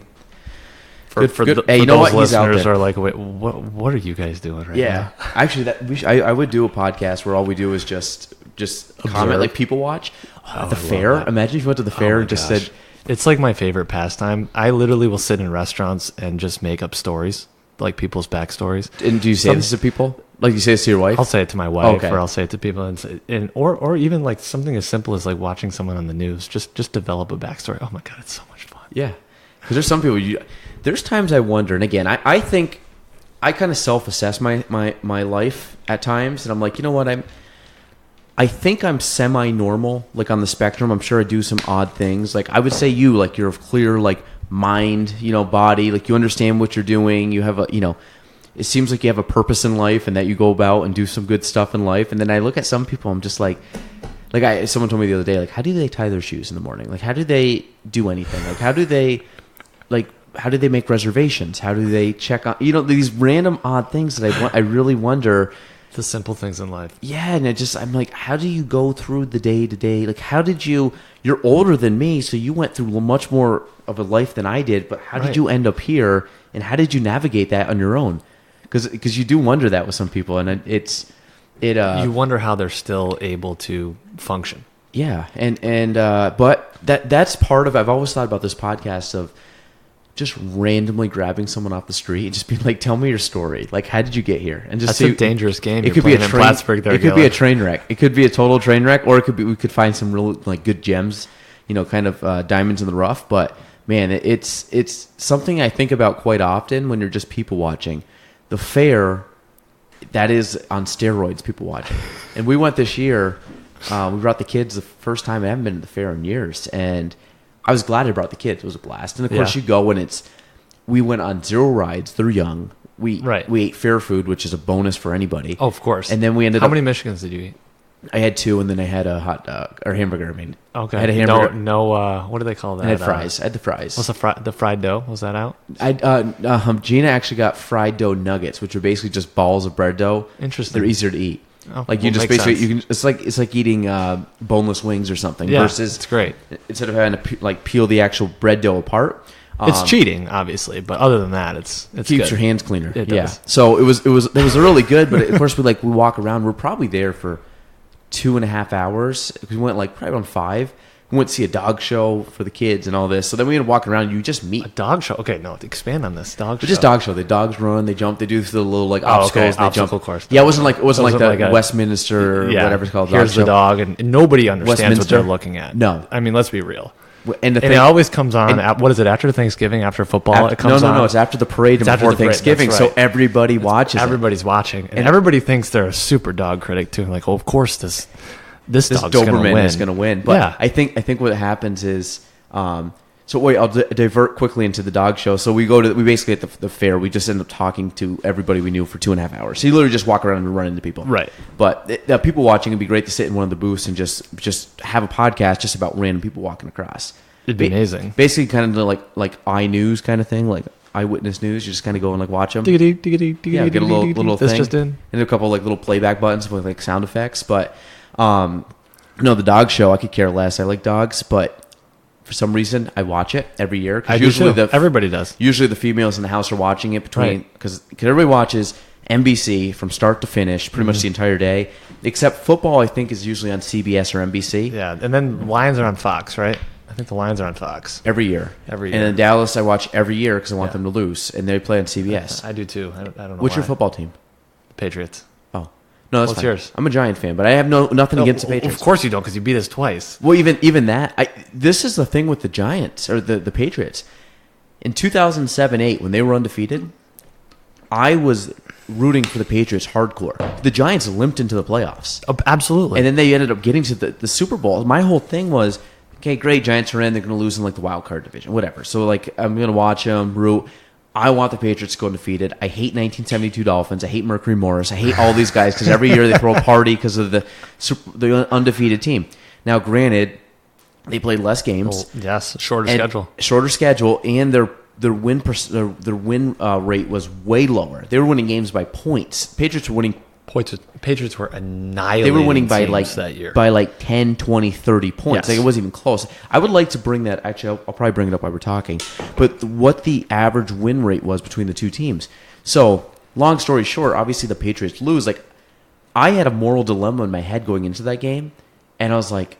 for those listeners are like, wait, what are you guys doing right now? Yeah, actually, I would do a podcast where all we do is just comment, like people watch at the fair. Imagine if you went to the fair and just said. It's like my favorite pastime. I literally will sit in restaurants and just make up stories, like people's backstories. And do you say this to people? Like you say this to your wife? I'll say it to my wife, or I'll say it to people, or even like something as simple as like watching someone on the news. Just develop a backstory. Oh my god, it's so much fun. Yeah, because there's some people. There's times I wonder, and again, I think I kind of self-assess my life at times, and I'm like, you know what, I think I'm semi-normal, like on the spectrum. I'm sure I do some odd things. Like I would say like you're of clear, like mind, body, like you understand what you're doing. You have it seems like you have a purpose in life and that you go about and do some good stuff in life. And then I look at some people, I'm just like someone told me the other day, like, how do they tie their shoes in the morning? Like, how do they do anything? Like, how do they make reservations? How do they check on, these random odd things that I really wonder. The simple things in life. Yeah, and I'm like, how do you go through the day to day? Like, you're older than me, so you went through much more of a life than I did, but how did you end up here, and how did you navigate that on your own? Because you do wonder that with some people, and you wonder how they're still able to function. Yeah, but that's part of, I've always thought about this podcast of just randomly grabbing someone off the street and just being like, tell me your story. Like, how did you get here? And just that's a dangerous game. It could be a Plattsburgh. It could be a train wreck. It could be a total train wreck, or we could find some real like good gems, kind of diamonds in the rough. But man, it's something I think about quite often when you're just people watching. The fair, that is on steroids, people watching. And we went this year. We brought the kids the first time. I haven't been to the fair in years, and I was glad I brought the kids. It was a blast. And of course, you go when we went on 0 rides. They're young. We ate fair food, which is a bonus for anybody. Oh, of course. And then we ended How many Michigans did you eat? I had 2, and then I had a hot dog or hamburger. Okay. I had a hamburger. No. What do they call that? I had fries. I had the fries. What's the fried dough? Was that out? Gina actually got fried dough nuggets, which are basically just balls of bread dough. Interesting. They're easier to eat. Oh, like you just basically you can. It's like eating boneless wings or something. Yeah, versus it's great. Instead of having to peel the actual bread dough apart. It's cheating, obviously, but other than that, it's keeps good. your hands cleaner. It does. So it was really good, but of course we walk around. We're probably there for 2.5 hours. We went probably around 5. We went to see a dog show for the kids and all this. So then we ended up walking around. You just meet a dog show. Okay, no, expand on this dog show. Just dog show. The dogs run, they jump, they do the little obstacles. They Obstacle jump. course. Yeah, it wasn't like the Westminster or whatever it's called. Here's the dog, and nobody understands what they're looking at. No, I mean, let's be real. And it always comes on. What is it, after Thanksgiving, after football? It comes on. No. It's after the parade and before Thanksgiving. Right. So everybody watches. Everybody's watching, and everybody thinks they're a super dog critic too. Like, of course this Doberman is going to win. But yeah. I think what happens is, so wait, I'll divert quickly into the dog show. So we basically at the fair, we just end up talking to everybody we knew for 2.5 hours. So you literally just walk around and run into people. Right. But people watching, it'd be great to sit in one of the booths and just have a podcast just about random people walking across. It'd be amazing. Basically kind of like iNews kind of thing, like eyewitness news. You just kind of go and watch them. Get a little thing. Just in. And a couple little playback buttons with sound effects. But the dog show, I could care less. I like dogs, but for some reason I watch it every year. I do too. Everybody does. Usually the females in the house are watching it because everybody watches NBC from start to finish, pretty much the entire day. Except football, I think, is usually on CBS or NBC. Yeah, and then Lions are on Fox, right? I think the Lions are on Fox. Every year. And in Dallas, I watch every year because I want them to lose, and they play on CBS. I do too. I don't know What's your football team? The Patriots. Oh. No, that's What's fine. yours? I'm a Giant fan, but I have nothing against the Patriots. Of course you don't, because you beat us twice. Well, even that. This is the thing with the Giants, or the Patriots. In 2007-8, when they were undefeated, I was rooting for the Patriots hardcore. The Giants limped into the playoffs. Oh, absolutely. And then they ended up getting to the Super Bowl. My whole thing was, okay, great, Giants are in. They're going to lose in the wild card division, whatever. So I'm going to watch them, root. I want the Patriots to go undefeated. I hate 1972 Dolphins. I hate Mercury Morris. I hate all these guys because every year they throw a party because of the undefeated team. Now, granted, they played less games. Well, yes, shorter schedule, and their win rate was way lower. They were winning games by points. Patriots were winning. Patriots were annihilating. They were winning by that year. by 10, 20, 30 points. Yes. It wasn't even close. I would like to bring that. Actually, I'll probably bring it up while we're talking. But what the average win rate was between the two teams. So, long story short, obviously the Patriots lose. I had a moral dilemma in my head going into that game, and I was like,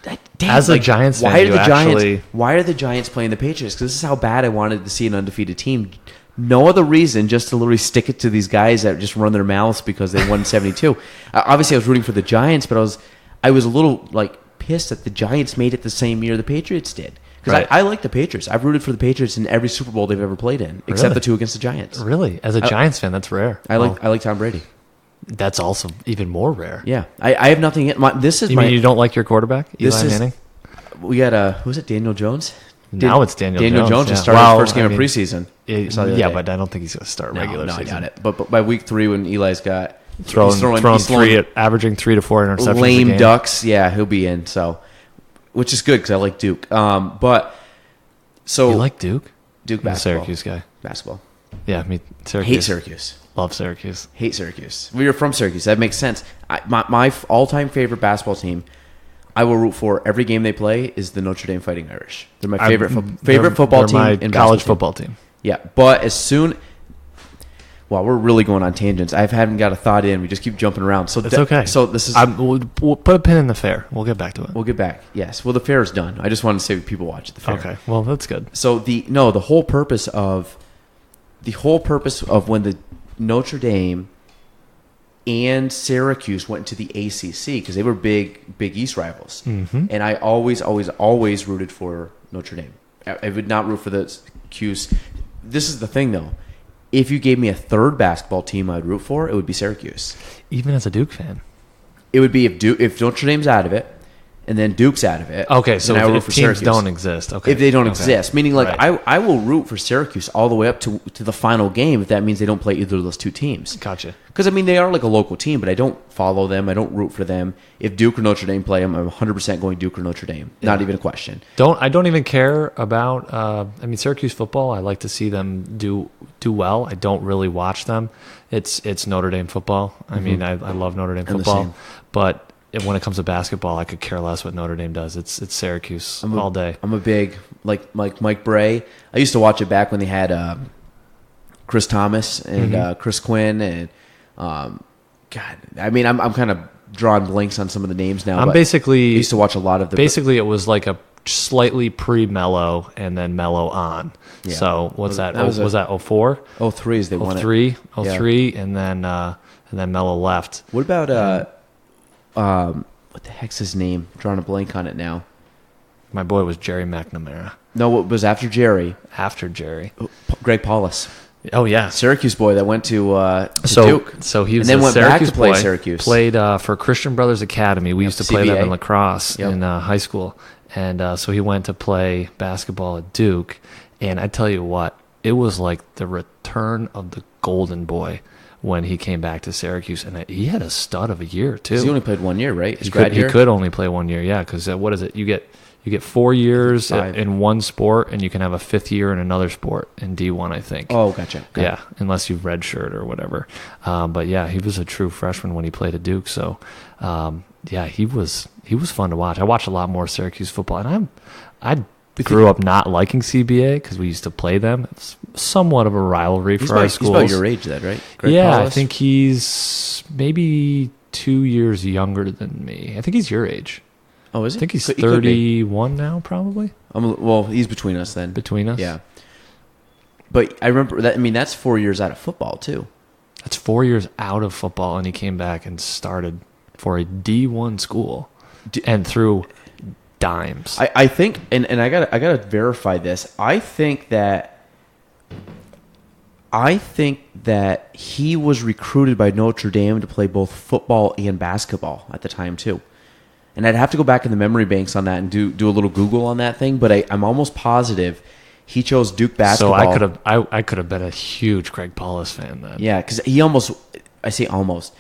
damn, as a Giants fan, why are the Giants playing the Patriots? Because this is how bad I wanted to see an undefeated team. No other reason, just to literally stick it to these guys that just run their mouths because they won 72. Obviously, I was rooting for the Giants, but I was a little pissed that the Giants made it the same year the Patriots did. Because I like the Patriots. I've rooted for the Patriots in every Super Bowl they've ever played in, except the two against the Giants. Really? As a Giants fan, that's rare. I like Tom Brady. That's also even more rare. Yeah, I have nothing. This is You mean you don't like your quarterback, Eli Manning? We got who's it? Daniel Jones. Now it's Daniel Jones. Daniel Jones just started his first game of preseason. Yeah, but I don't think he's going to start regular season. I doubt it. But by week 3, when Eli's got averaging 3 to 4 interceptions, lame a game. ducks, he'll be in. So, which is good because I like Duke. But so you like Duke? Duke I'm basketball, a Syracuse guy. Basketball. Yeah, me. Syracuse. Hate Syracuse. Love Syracuse. Hate Syracuse. We are from Syracuse. That makes sense. My all-time favorite basketball team, I will root for every game they play, is the Notre Dame Fighting Irish. They're my favorite football team. My in college football team. Yeah, but we're really going on tangents. I haven't got a thought in. We just keep jumping around. So it's okay. So this is. We'll put a pin in the fair. We'll get back to it. We'll get back. Yes. Well, the fair is done. I just wanted to say people watch the fair. Okay. Well, that's good. So the whole purpose of when the Notre Dame and Syracuse went to the ACC, because they were big East rivals, and I always rooted for Notre Dame. I would not root for the Cuse. This is the thing, though. If you gave me a third basketball team I'd root for, it would be Syracuse. Even as a Duke fan, it would be if Notre Dame's out of it, and then Duke's out of it. Okay, so if teams Syracuse. don't exist, okay, if they don't exist, meaning like right. I will root for Syracuse all the way up to the final game if that means they don't play either of those two teams. Gotcha. Because they are like a local team, but I don't follow them. I don't root for them. If Duke or Notre Dame play them, I'm 100% going Duke or Notre Dame. Yeah. Not even a question. I don't even care about. Syracuse football. I like to see them do well. I don't really watch them. It's Notre Dame football. I mean, I love Notre Dame football, but when it comes to basketball, I could care less what Notre Dame does. It's Syracuse all day. I'm a big like Mike Bray. I used to watch it back when they had Chris Thomas and Chris Quinn and I'm kind of drawing blanks on some of the names now. I used to watch a lot of the. Basically, it was like a slightly pre-mellow and then mellow on. Yeah. So what's that? Was that 04? 03 is they won it. 03, and then mellow left. What about what the heck's his name? I'm drawing a blank on it now. My boy was Jerry McNamara. No, what was after Jerry? After Jerry. Greg Paulus. Oh, yeah. Syracuse boy that went to Duke. So he was and then went Syracuse back to play boy, Syracuse. Played for Christian Brothers Academy. We used to play them in lacrosse in high school. And so he went to play basketball at Duke. And I tell you what, it was like the return of the golden boy when he came back to Syracuse, and he had a stud of a year too. He only played 1 year, right? He could only play 1 year, yeah. Because what is it? You get 4 years in one sport, and you can have a fifth year in another sport in D1, I think. Oh, gotcha. Yeah, unless you've redshirt or whatever. But yeah, he was a true freshman when he played at Duke. So he was fun to watch. I watched a lot more Syracuse football, and I grew up not liking CBA because we used to play them. It's somewhat of a rivalry for our schools. He's about your age then, right? Greg Paulus? I think he's maybe 2 years younger than me. I think he's your age. Oh, is he? I think he's 31 now, probably. Well, he's between us then. Between us? Yeah. But I remember that. I mean, that's 4 years out of football, too. That's 4 years out of football, and he came back and started for a D1 school and threw dimes. I think, and I gotta verify this. I think that he was recruited by Notre Dame to play both football and basketball at the time too. And I'd have to go back in the memory banks on that and do a little Google on that thing. But I'm almost positive he chose Duke basketball. So I could have been a huge Greg Paulus fan then. Yeah, because he almost. I say almost.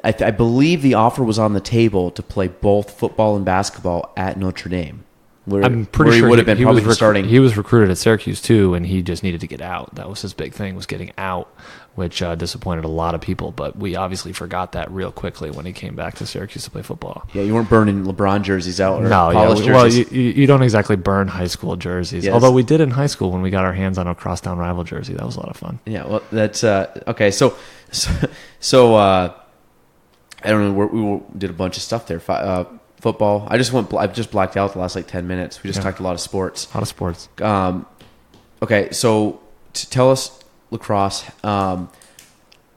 I believe the offer was on the table to play both football and basketball at Notre Dame. I'm pretty sure he would have been probably starting. He was recruited at Syracuse too, and he just needed to get out. That was his big thing, was getting out, which disappointed a lot of people. But we obviously forgot that real quickly when he came back to Syracuse to play football. Yeah, you weren't burning LeBron jerseys out. Or jerseys. Well, you don't exactly burn high school jerseys. Yes. Although we did in high school when we got our hands on a crosstown rival jersey. That was a lot of fun. Yeah, well, that's okay. So I don't know. We did a bunch of stuff there. Football. I've just blacked out the last 10 minutes. We just talked a lot of sports. A lot of sports. Okay, so to tell us lacrosse.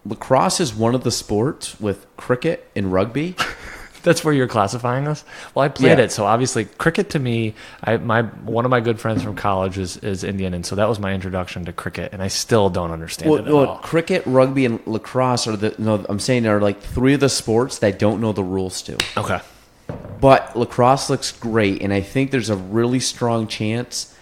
Lacrosse is one of the sports with cricket and rugby That's where you're classifying us? Well, I played Yeah. it, so obviously cricket to me, one of my good friends from college is Indian, and so that was my introduction to cricket, and I still don't understand it at all. Cricket, rugby, and lacrosse I'm saying are like three of the sports that I don't know the rules to. Okay. But lacrosse looks great, and I think there's a really strong chance,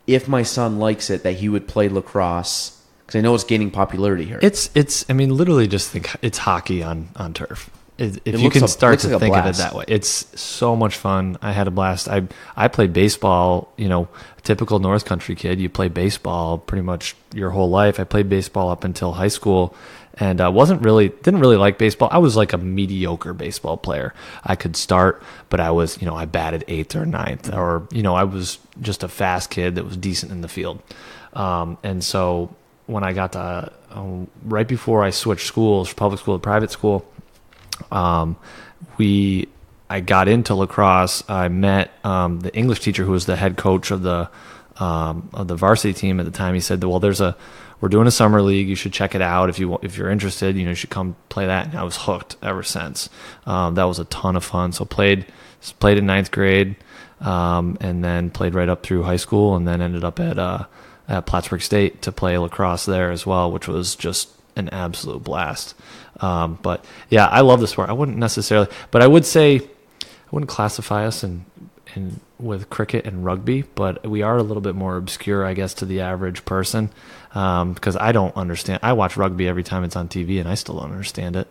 if my son likes it, that he would play lacrosse, because I know it's gaining popularity here. I mean, literally just think it's hockey on turf. If you looks can like start to a think of it blast. that way, it's so much fun. I had a blast. I played baseball, a typical North Country kid. You play baseball pretty much your whole life. I played baseball up until high school, and didn't really like baseball. I was like a mediocre baseball player. I could start, but I was, I batted 8th or 9th, or, I was just a fast kid that was decent in the field. And so when I got to, right before I switched schools, public school to private school, I got into lacrosse. I met the English teacher who was the head coach of the varsity team at the time. He said, "Well, we're doing a summer league. You should check it out if you're interested. You should come play that." And I was hooked ever since. That was a ton of fun. So played in 9th grade, and then played right up through high school, and then ended up at Plattsburgh State to play lacrosse there as well, which was just an absolute blast. But yeah, I love the sport. I wouldn't necessarily, but I would say I wouldn't classify us in with cricket and rugby, but we are a little bit more obscure, I guess, to the average person, because I don't understand. I watch rugby every time it's on TV, and I still don't understand it.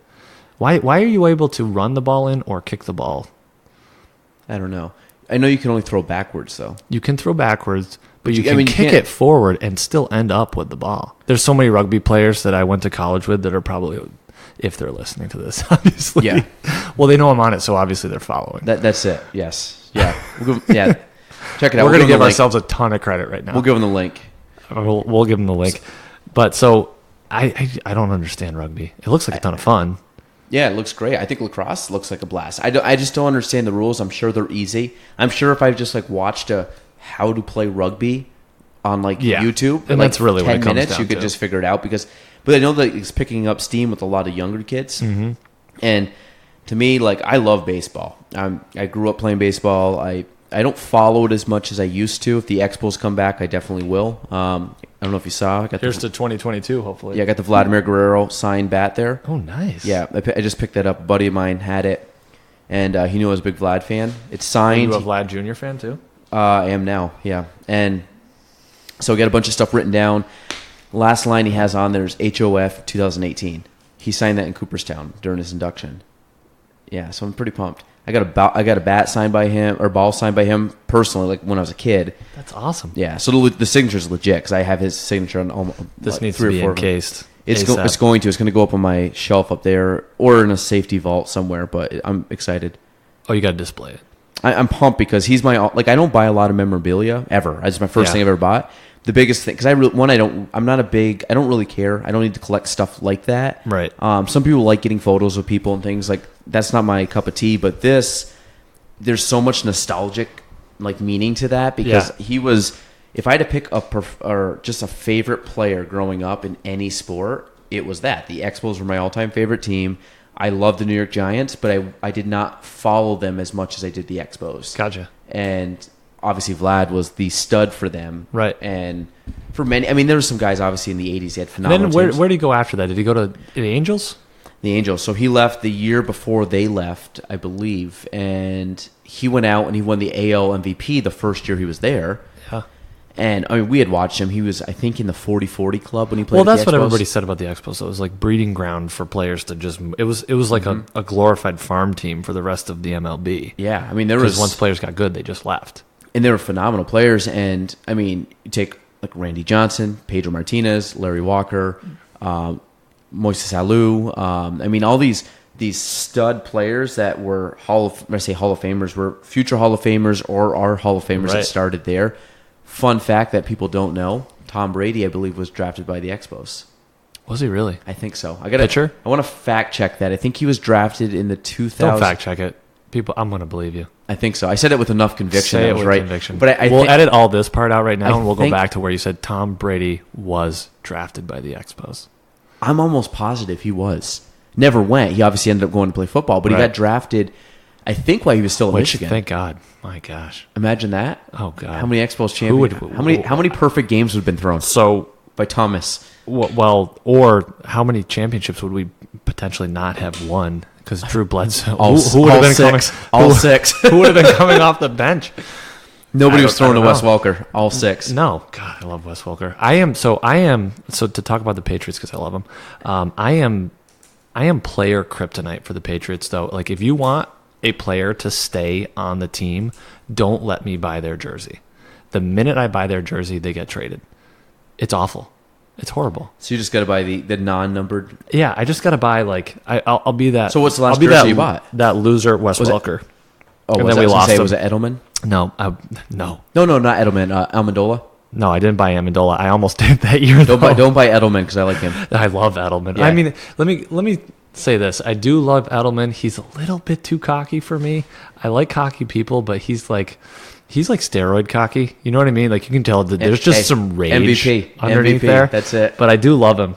Why are you able to run the ball in or kick the ball? I don't know. I know you can only throw backwards, though. You can throw backwards, but you can you kick can't- it forward and still end up with the ball. There's so many rugby players that I went to college with that are probably, if they're listening to this, obviously. Yeah. Well, they know I'm on it, so obviously they're following. That's it. Yes. Yeah. Yeah. Check it out. We're going to give them give the link. ourselves a ton of credit right now. We'll give them the link. We'll give them the link. But so I don't understand rugby. It looks like a ton of fun. Yeah, it looks great. I think lacrosse looks like a blast. I just don't understand the rules. I'm sure they're easy. I'm sure if I just watched a how to play rugby on YouTube, and that's really 10 what it comes minutes, down you could to. just figure it out but I know that it's picking up steam with a lot of younger kids. Mm-hmm. And to me, I love baseball. I grew up playing baseball. I don't follow it as much as I used to. If the Expos come back, I definitely will. I don't know if you saw. Here's to 2022, hopefully. Yeah, I got the Vladimir Guerrero signed bat there. Oh, nice. Yeah, I just picked that up. A buddy of mine had it, and he knew I was a big Vlad fan. It's Are signed. you a Vlad Jr. fan, too? I am now, yeah. And so I got a bunch of stuff written down. Last line he has on there is HOF 2018. He signed that in Cooperstown during his induction. Yeah, so I'm pretty pumped. I got a bat signed by him, or ball signed by him personally, when I was a kid. That's awesome. Yeah, so the signature's legit because I have his signature on almost This needs 3 to or be 4 of them. encased. It's ASAP. going to go up on my shelf up there or in a safety vault somewhere. But I'm excited. Oh, you got to display it. I'm pumped because he's my I don't buy a lot of memorabilia ever. It's my first thing I've ever bought. The biggest thing because I don't really care. I don't need to collect stuff like that. Right. Some people like getting photos of people and things that's not my cup of tea. But there's so much nostalgic meaning to that because he was. If I had to pick just a favorite player growing up in any sport, it was that. The Expos were my all-time favorite team. I loved the New York Giants, but I did not follow them as much as I did the Expos. Gotcha. And obviously Vlad was the stud for them. Right. And for many, there were some guys obviously in the 80s he had phenomenal Then teams. where did he go after that? Did he go to the Angels? The Angels. So he left the year before they left, I believe, and he went out and he won the AL MVP the first year he was there. Yeah. And we had watched him. He was, I think, in the 40-40 club when he played. Well, with that's the what Expos. everybody said about the Expos. It was like breeding ground for players to just. It was like a glorified farm team for the rest of the MLB. Yeah, there Because was once players got good, they just left. and they were phenomenal players. And you take Randy Johnson, Pedro Martinez, Larry Walker, Moises Alou. All these stud players that were Hall of Famers were future Hall of Famers or are Hall of Famers that Right. started there. Fun fact that people don't know: Tom Brady, I believe, was drafted by the Expos. Was he really? I think so. Pitcher? I want to fact check that. I think he was drafted in the 2000s. Don't fact check it. People, I'm going to believe you. I think so. I said it with enough conviction. Say that it was with right. conviction. But we'll edit all this part out right now, I and we'll go think- back to where you said Tom Brady was drafted by the Expos. I'm almost positive he was. never went. He obviously ended up going to play football, but he Right. got drafted, I think, while he was still in Michigan. Thank God. My gosh. Imagine that. Oh God. How many Expos champions? How many perfect games would have been thrown So, by Thomas? well, or how many championships would we potentially not have won? Because Drew Bledsoe, who would have been six. coming? All six. Who would have been coming off the bench? Nobody was throwing to I don't Wes know. Welker. All six. No, God, I love Wes Welker. I am so to talk about the Patriots because I love them. I am player kryptonite for the Patriots though. Like if you want a player to stay on the team, don't let me buy their jersey. The minute I buy their jersey, they get traded. It's awful. It's horrible. So you just got to buy the non-numbered. Yeah, I just got to buy like I'll be that. So what's the last I'll be jersey that, you bought? That loser Wes Welker. Oh, And was then we lost him. Was it Edelman? No. No, not Edelman. Amendola. No, I didn't buy Amendola. I almost did that year. Don't buy Edelman because I like him. I love Edelman. Yeah. I mean, let me say this. I do love Edelman. He's a little bit too cocky for me. I like cocky people, but he's like steroid cocky. You know what I mean? Like you can tell that there's just some rage MVP underneath there. That's it. But I do love him.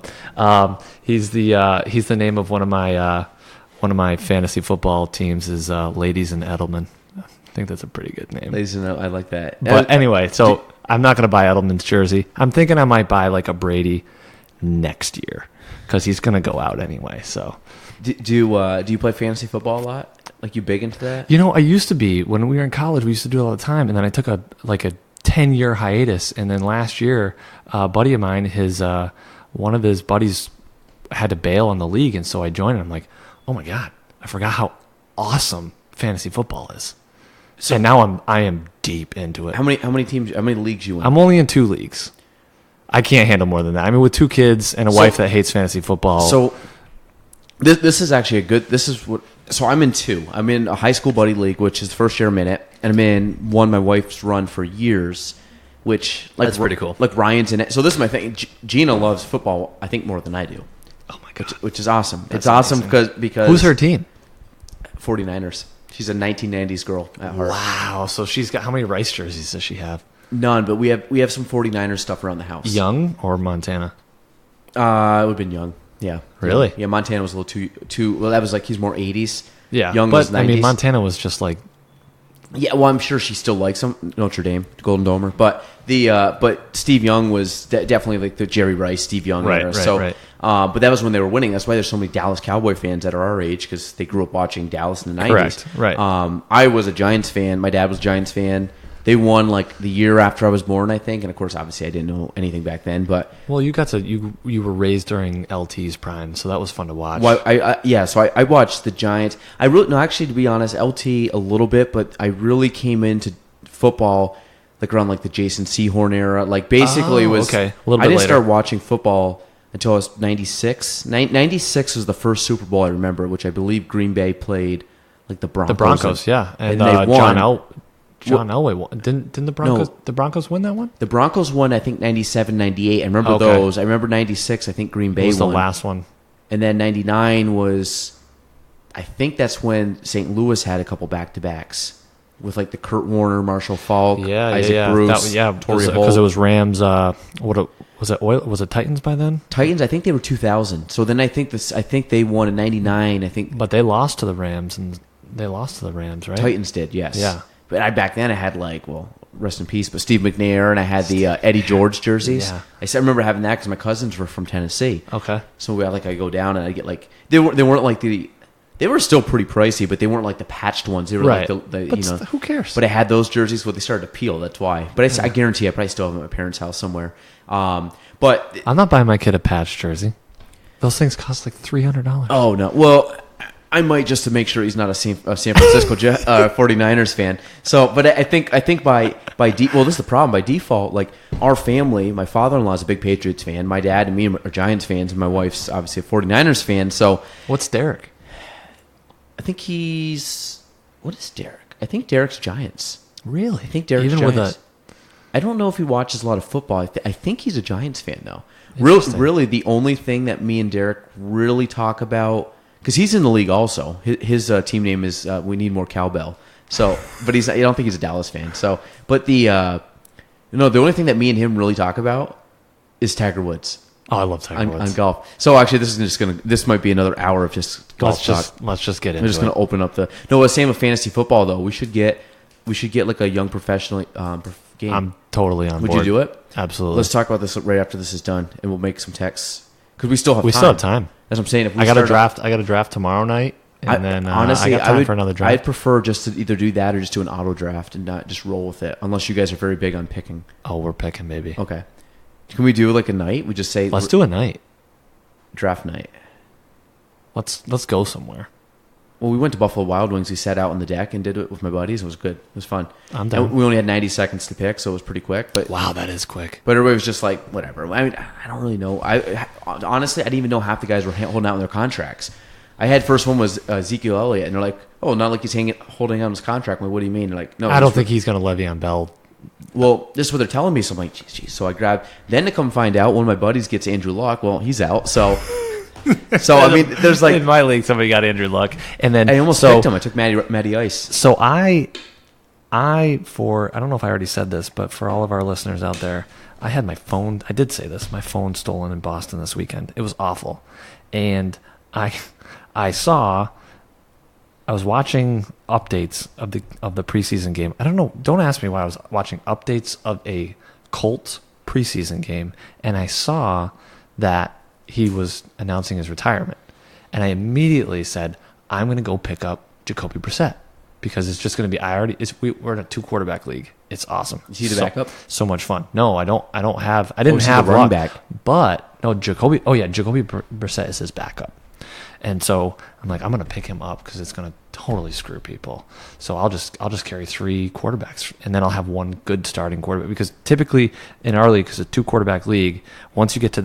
He's the name of one of my fantasy football teams is Ladies and Edelman. I think that's a pretty good name. Ladies and I like that. But anyway, so I'm not going to buy Edelman's jersey. I'm thinking I might buy like a Brady next year because he's going to go out anyway. So, do you play fantasy football a lot? Like you big into that? you know, I used to be when we were in college. We used to do it all the time, and then I took a 10-year hiatus, and then last year, a buddy of mine, one of his buddies had to bail on the league, and so I joined. And I'm like, oh my God, I forgot how awesome fantasy football is. So now I am deep into it. How many teams? How many leagues you in? I'm only in 2 leagues. I can't handle more than that. I mean, with 2 kids and a wife that hates fantasy football. So this is actually a good. This is what. So I'm in 2. I'm in a high school buddy league, which is the first year I'm in it, and I'm in one my wife's run for years, which That's pretty cool. Like Ryan's in it. So this is my thing. Gina loves football, I think, more than I do. Oh my God, Which is awesome. That's it's awesome amazing. because who's her team? 49ers. She's a 1990s girl at heart. Wow. So she's got how many Rice jerseys does she have? None, but we have some 49ers stuff around the house. Young or Montana? It would have been Young. Yeah. Really? Yeah, Montana was a little too well, that was like he's more 80s. Yeah. Young but was 90s. I mean, Montana was just like Yeah, well, I'm sure she still likes him, Notre Dame, Golden Domer. But but Steve Young was definitely like the Jerry Rice, Steve Young era. Right. But that was when they were winning. That's why there's so many Dallas Cowboy fans that are our age because they grew up watching Dallas in the 90s. Correct, right. I was a Giants fan. My dad was a Giants fan. They won like the year after I was born, I think. And of course, obviously, I didn't know anything back then. But well, you were raised during LT's prime, so that was fun to watch. well, I watched the Giants. I really no, actually, to be honest, LT a little bit, but I really came into football like around like the Jason Sehorn era. Like basically, it was okay. A little bit I didn't later. start watching football until I was 96. 96 was the first Super Bowl I remember, which I believe Green Bay played like the Broncos. The Broncos, yeah, and they won. John Elway won. Didn't the Broncos? No. The Broncos win that one? The Broncos won, I think, 97, 98. I remember Okay. those. I remember 96. I think Green Bay It was won. the last one. And then 99 was, I think that's when St. Louis had a couple back-to-backs with like the Kurt Warner, Marshall Falk, Isaac Bruce, Torrey Holt. Because it was Rams. Was it Oil? Was it Titans by then? Titans, I think they were 2000. So then I think they won in 99. I think But they lost to the Rams, right? Titans did, yes. Yeah. But back then I had like, well, rest in peace, but Steve McNair, and I had the Eddie George jerseys. Yeah. I remember having that because my cousins were from Tennessee. Okay. So I go down and I get like they weren't like they were still pretty pricey, but they weren't like the patched ones. They were Right. like the But you know. who cares? But I had those jerseys. Well, they started to peel. That's why. But I guarantee I probably still have them at my parents' house somewhere. But I'm not buying my kid a patch jersey. Those things cost like $300. oh no, well. I might just to make sure he's not a San Francisco 49ers fan. So, but I think by well, this is the problem. By default, like our family, my father-in-law is a big Patriots fan. My dad and me are Giants fans, and my wife's obviously a 49ers fan. So, What's Derek? I think what is Derek? I think Derek's Giants. Really? I think Derek's Even Giants. I don't know if he watches a lot of football. I think he's a Giants fan though. Really, the only thing that me and Derek really talk about. Because he's in the league also. His team name is We Need More Cowbell. So, but I don't think he's a Dallas fan. So, but the only thing that me and him really talk about is Tiger Woods. Oh, I love Tiger Woods. On golf. So actually, this might be another hour of just golf Let's just get into it. I'm just going to open up the. No, same with fantasy football though. We should get like a young professional game. I'm totally on board. Would you do it? Absolutely. Let's talk about this right after this is done, and we'll make some texts because we still have time. We still have time. That's what I'm saying. If we I got a draft tomorrow night, and then honestly, I got time for another draft. I'd prefer just to either do that or just do an auto draft and not just roll with it, unless you guys are very big on picking. Oh, we're picking, baby. Okay. Can we do like a night? We just say let's do a night. Draft night. Let's go somewhere. Well, we went to Buffalo Wild Wings. We sat out on the deck and did it with my buddies. It was good. It was fun. I'm down. And we only had 90 seconds to pick, so it was pretty quick. But wow, that is quick. But everybody was just like, whatever. I mean, I don't really know. I honestly, I didn't even know half the guys were holding out on their contracts. I had first one was Ezekiel Elliott, and they're like, oh, not like he's holding out on his contract. I'm like, what do you mean? They're like, no. I don't think he's going to Le'Veon Bell. Well, this is what they're telling me. So I'm like, geez. So I grabbed. Then to come find out, one of my buddies gets Andrew Luck. Well, he's out. So I mean, there's like in my league, somebody got Andrew Luck, and then I almost picked him. I took Matty Ice. So I don't know if I already said this, but for all of our listeners out there, I had my phone. I did say this. My phone stolen in Boston this weekend. It was awful, and I was watching updates of the preseason game. I don't know. Don't ask me why I was watching updates of a Colts preseason game, and I saw that he was announcing his retirement. And I immediately said, I'm going to go pick up Jacoby Brissett because it's just going to be, we're in a 2-quarterback league. It's awesome. Is he the backup? So much fun. No, I didn't have running back. But no, Jacoby Brissett is his backup. And so I'm like, I'm going to pick him up because it's going to totally screw people. So I'll just carry 3 quarterbacks, and then I'll have one good starting quarterback. Because typically in our league, because it's a 2-quarterback league, once you get to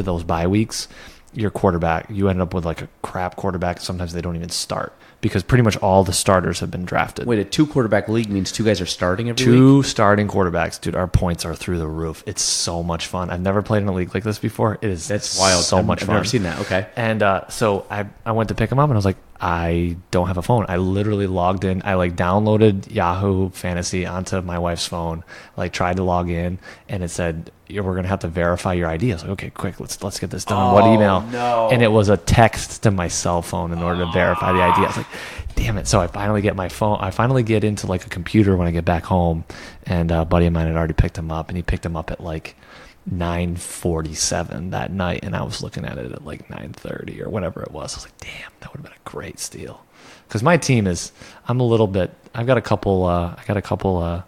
those bye weeks, your quarterback, you end up with like a crap quarterback. Sometimes they don't even start because pretty much all the starters have been drafted. Wait, a 2-quarterback league means 2 guys are starting every week? 2 starting quarterbacks. Dude, our points are through the roof. It's so much fun. I've never played in a league like this before. That's wild. So much fun. I've never seen that. Okay. And so I went to pick him up, and I was like, I don't have a phone. I literally logged in. I like downloaded Yahoo Fantasy onto my wife's phone, like tried to log in, and it said, we're going to have to verify your ID. I was like, okay, quick, let's get this done. What email? No. And it was a text to my cell phone in order to verify the ID. I was like, damn it. So I finally get my phone. I finally get into like a computer when I get back home, and a buddy of mine had already picked him up, and he picked him up at like 9:47 that night, and I was looking at it at like 9:30 or whatever it was. I was like, damn, that would have been a great steal. Because my team is, I've got a couple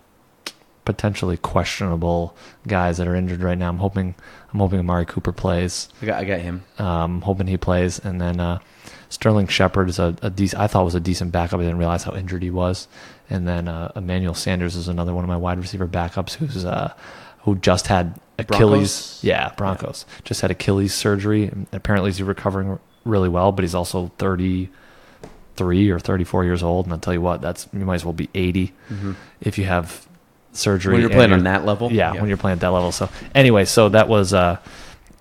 potentially questionable guys that are injured right now. I'm hoping Amari Cooper plays. I got him. Hoping he plays, and then Sterling Shepard is I thought was a decent backup. I didn't realize how injured he was. And then Emmanuel Sanders is another one of my wide receiver backups who just had Achilles. Broncos. Just had Achilles surgery. And apparently he's recovering really well, but he's also 33 or 34 years old. And I'll tell you what, you might as well be 80 if you have surgery. When you're playing on that level? Yeah, when you're playing at that level. So anyway, so that was, I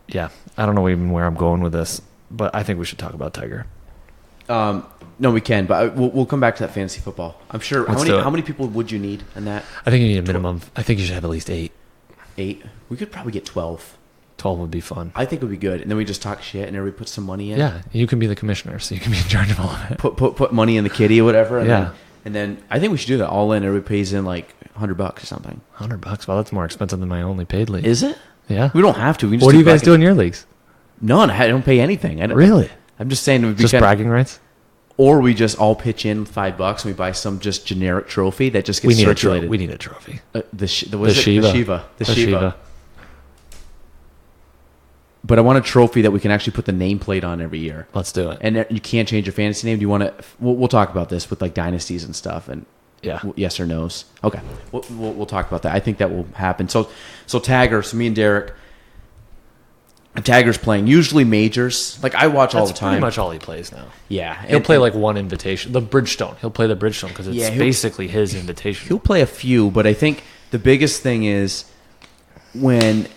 don't know even where I'm going with this, but I think we should talk about Tiger. No, we can, but we'll come back to that fantasy football. I'm sure. Let's How many people would you need in that? I think you need a minimum. I think you should have at least 8. 8? We could probably get 12. 12 would be fun. I think it would be good. And then we just talk shit and everybody puts some money in. Yeah, you can be the commissioner, so you can be in charge of all of it. Put money in the kitty or whatever. And then I think we should do that all in. Everybody pays in like $100 or something. $100? Well, that's more expensive than my only paid league. Is it? Yeah. We don't have to. We just what do you guys do in your leagues? None. I don't pay anything. Really? I'm just saying it would be just bragging rights? Or we just all pitch in $5 and we buy some just generic trophy that just gets circulated. We need a trophy. The Shiva. But I want a trophy that we can actually put the nameplate on every year. Let's do it. And you can't change your fantasy name. Do you want to? We'll talk about this with like dynasties and stuff. And yes or no's. Okay, we'll talk about that. I think that will happen. So Tagger. So me and Derek. Tagger's playing usually majors. Like I watch all the time. Pretty much all he plays now. Yeah, he'll play like one invitation, the Bridgestone. He'll play the Bridgestone because it's basically his invitation. He'll play a few, but I think the biggest thing is when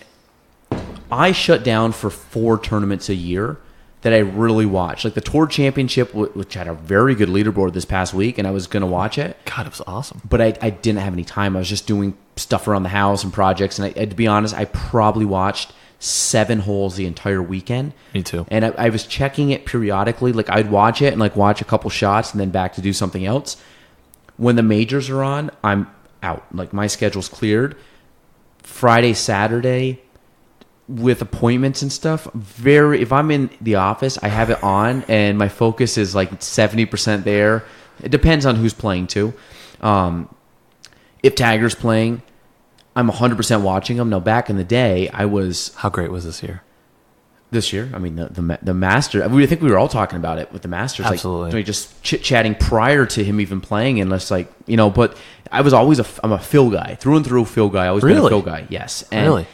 I shut down for 4 tournaments a year that I really watch. Like the Tour Championship, which had a very good leaderboard this past week, and I was going to watch it. God, it was awesome. But I didn't have any time. I was just doing stuff around the house and projects, and to be honest, I probably watched 7 holes the entire weekend. Me too. And I was checking it periodically. Like, I'd watch it and like watch a couple shots and then back to do something else. When the majors are on, I'm out. Like, my schedule's cleared. Friday, Saturday, with appointments and stuff, if I'm in the office, I have it on and my focus is like 70% there. It depends on who's playing too. If Tiger's playing, I'm 100% watching him. Now, back in the day, I was... How great was this year? This year? I mean, the Masters. I think we were all talking about it with the Masters. Absolutely. Like, just chit-chatting prior to him even playing, and it's like, but I was always I'm a Phil guy. Through and through Phil guy. I always been a Phil guy, yes. And, really?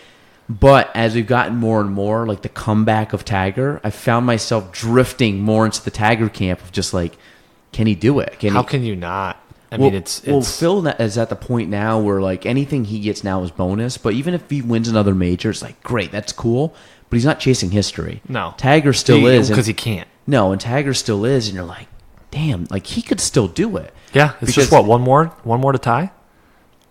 But as we've gotten more and more, like the comeback of Tiger, I found myself drifting more into the Tiger camp of just like, can he do it? How can you not? I mean, it's Phil is at the point now where like anything he gets now is bonus. But even if he wins another major, it's like, great, that's cool. But he's not chasing history. No, Tiger still is because he can't. No, and Tiger still is, and you're like, damn, like he could still do it. Yeah, it's just one more to tie,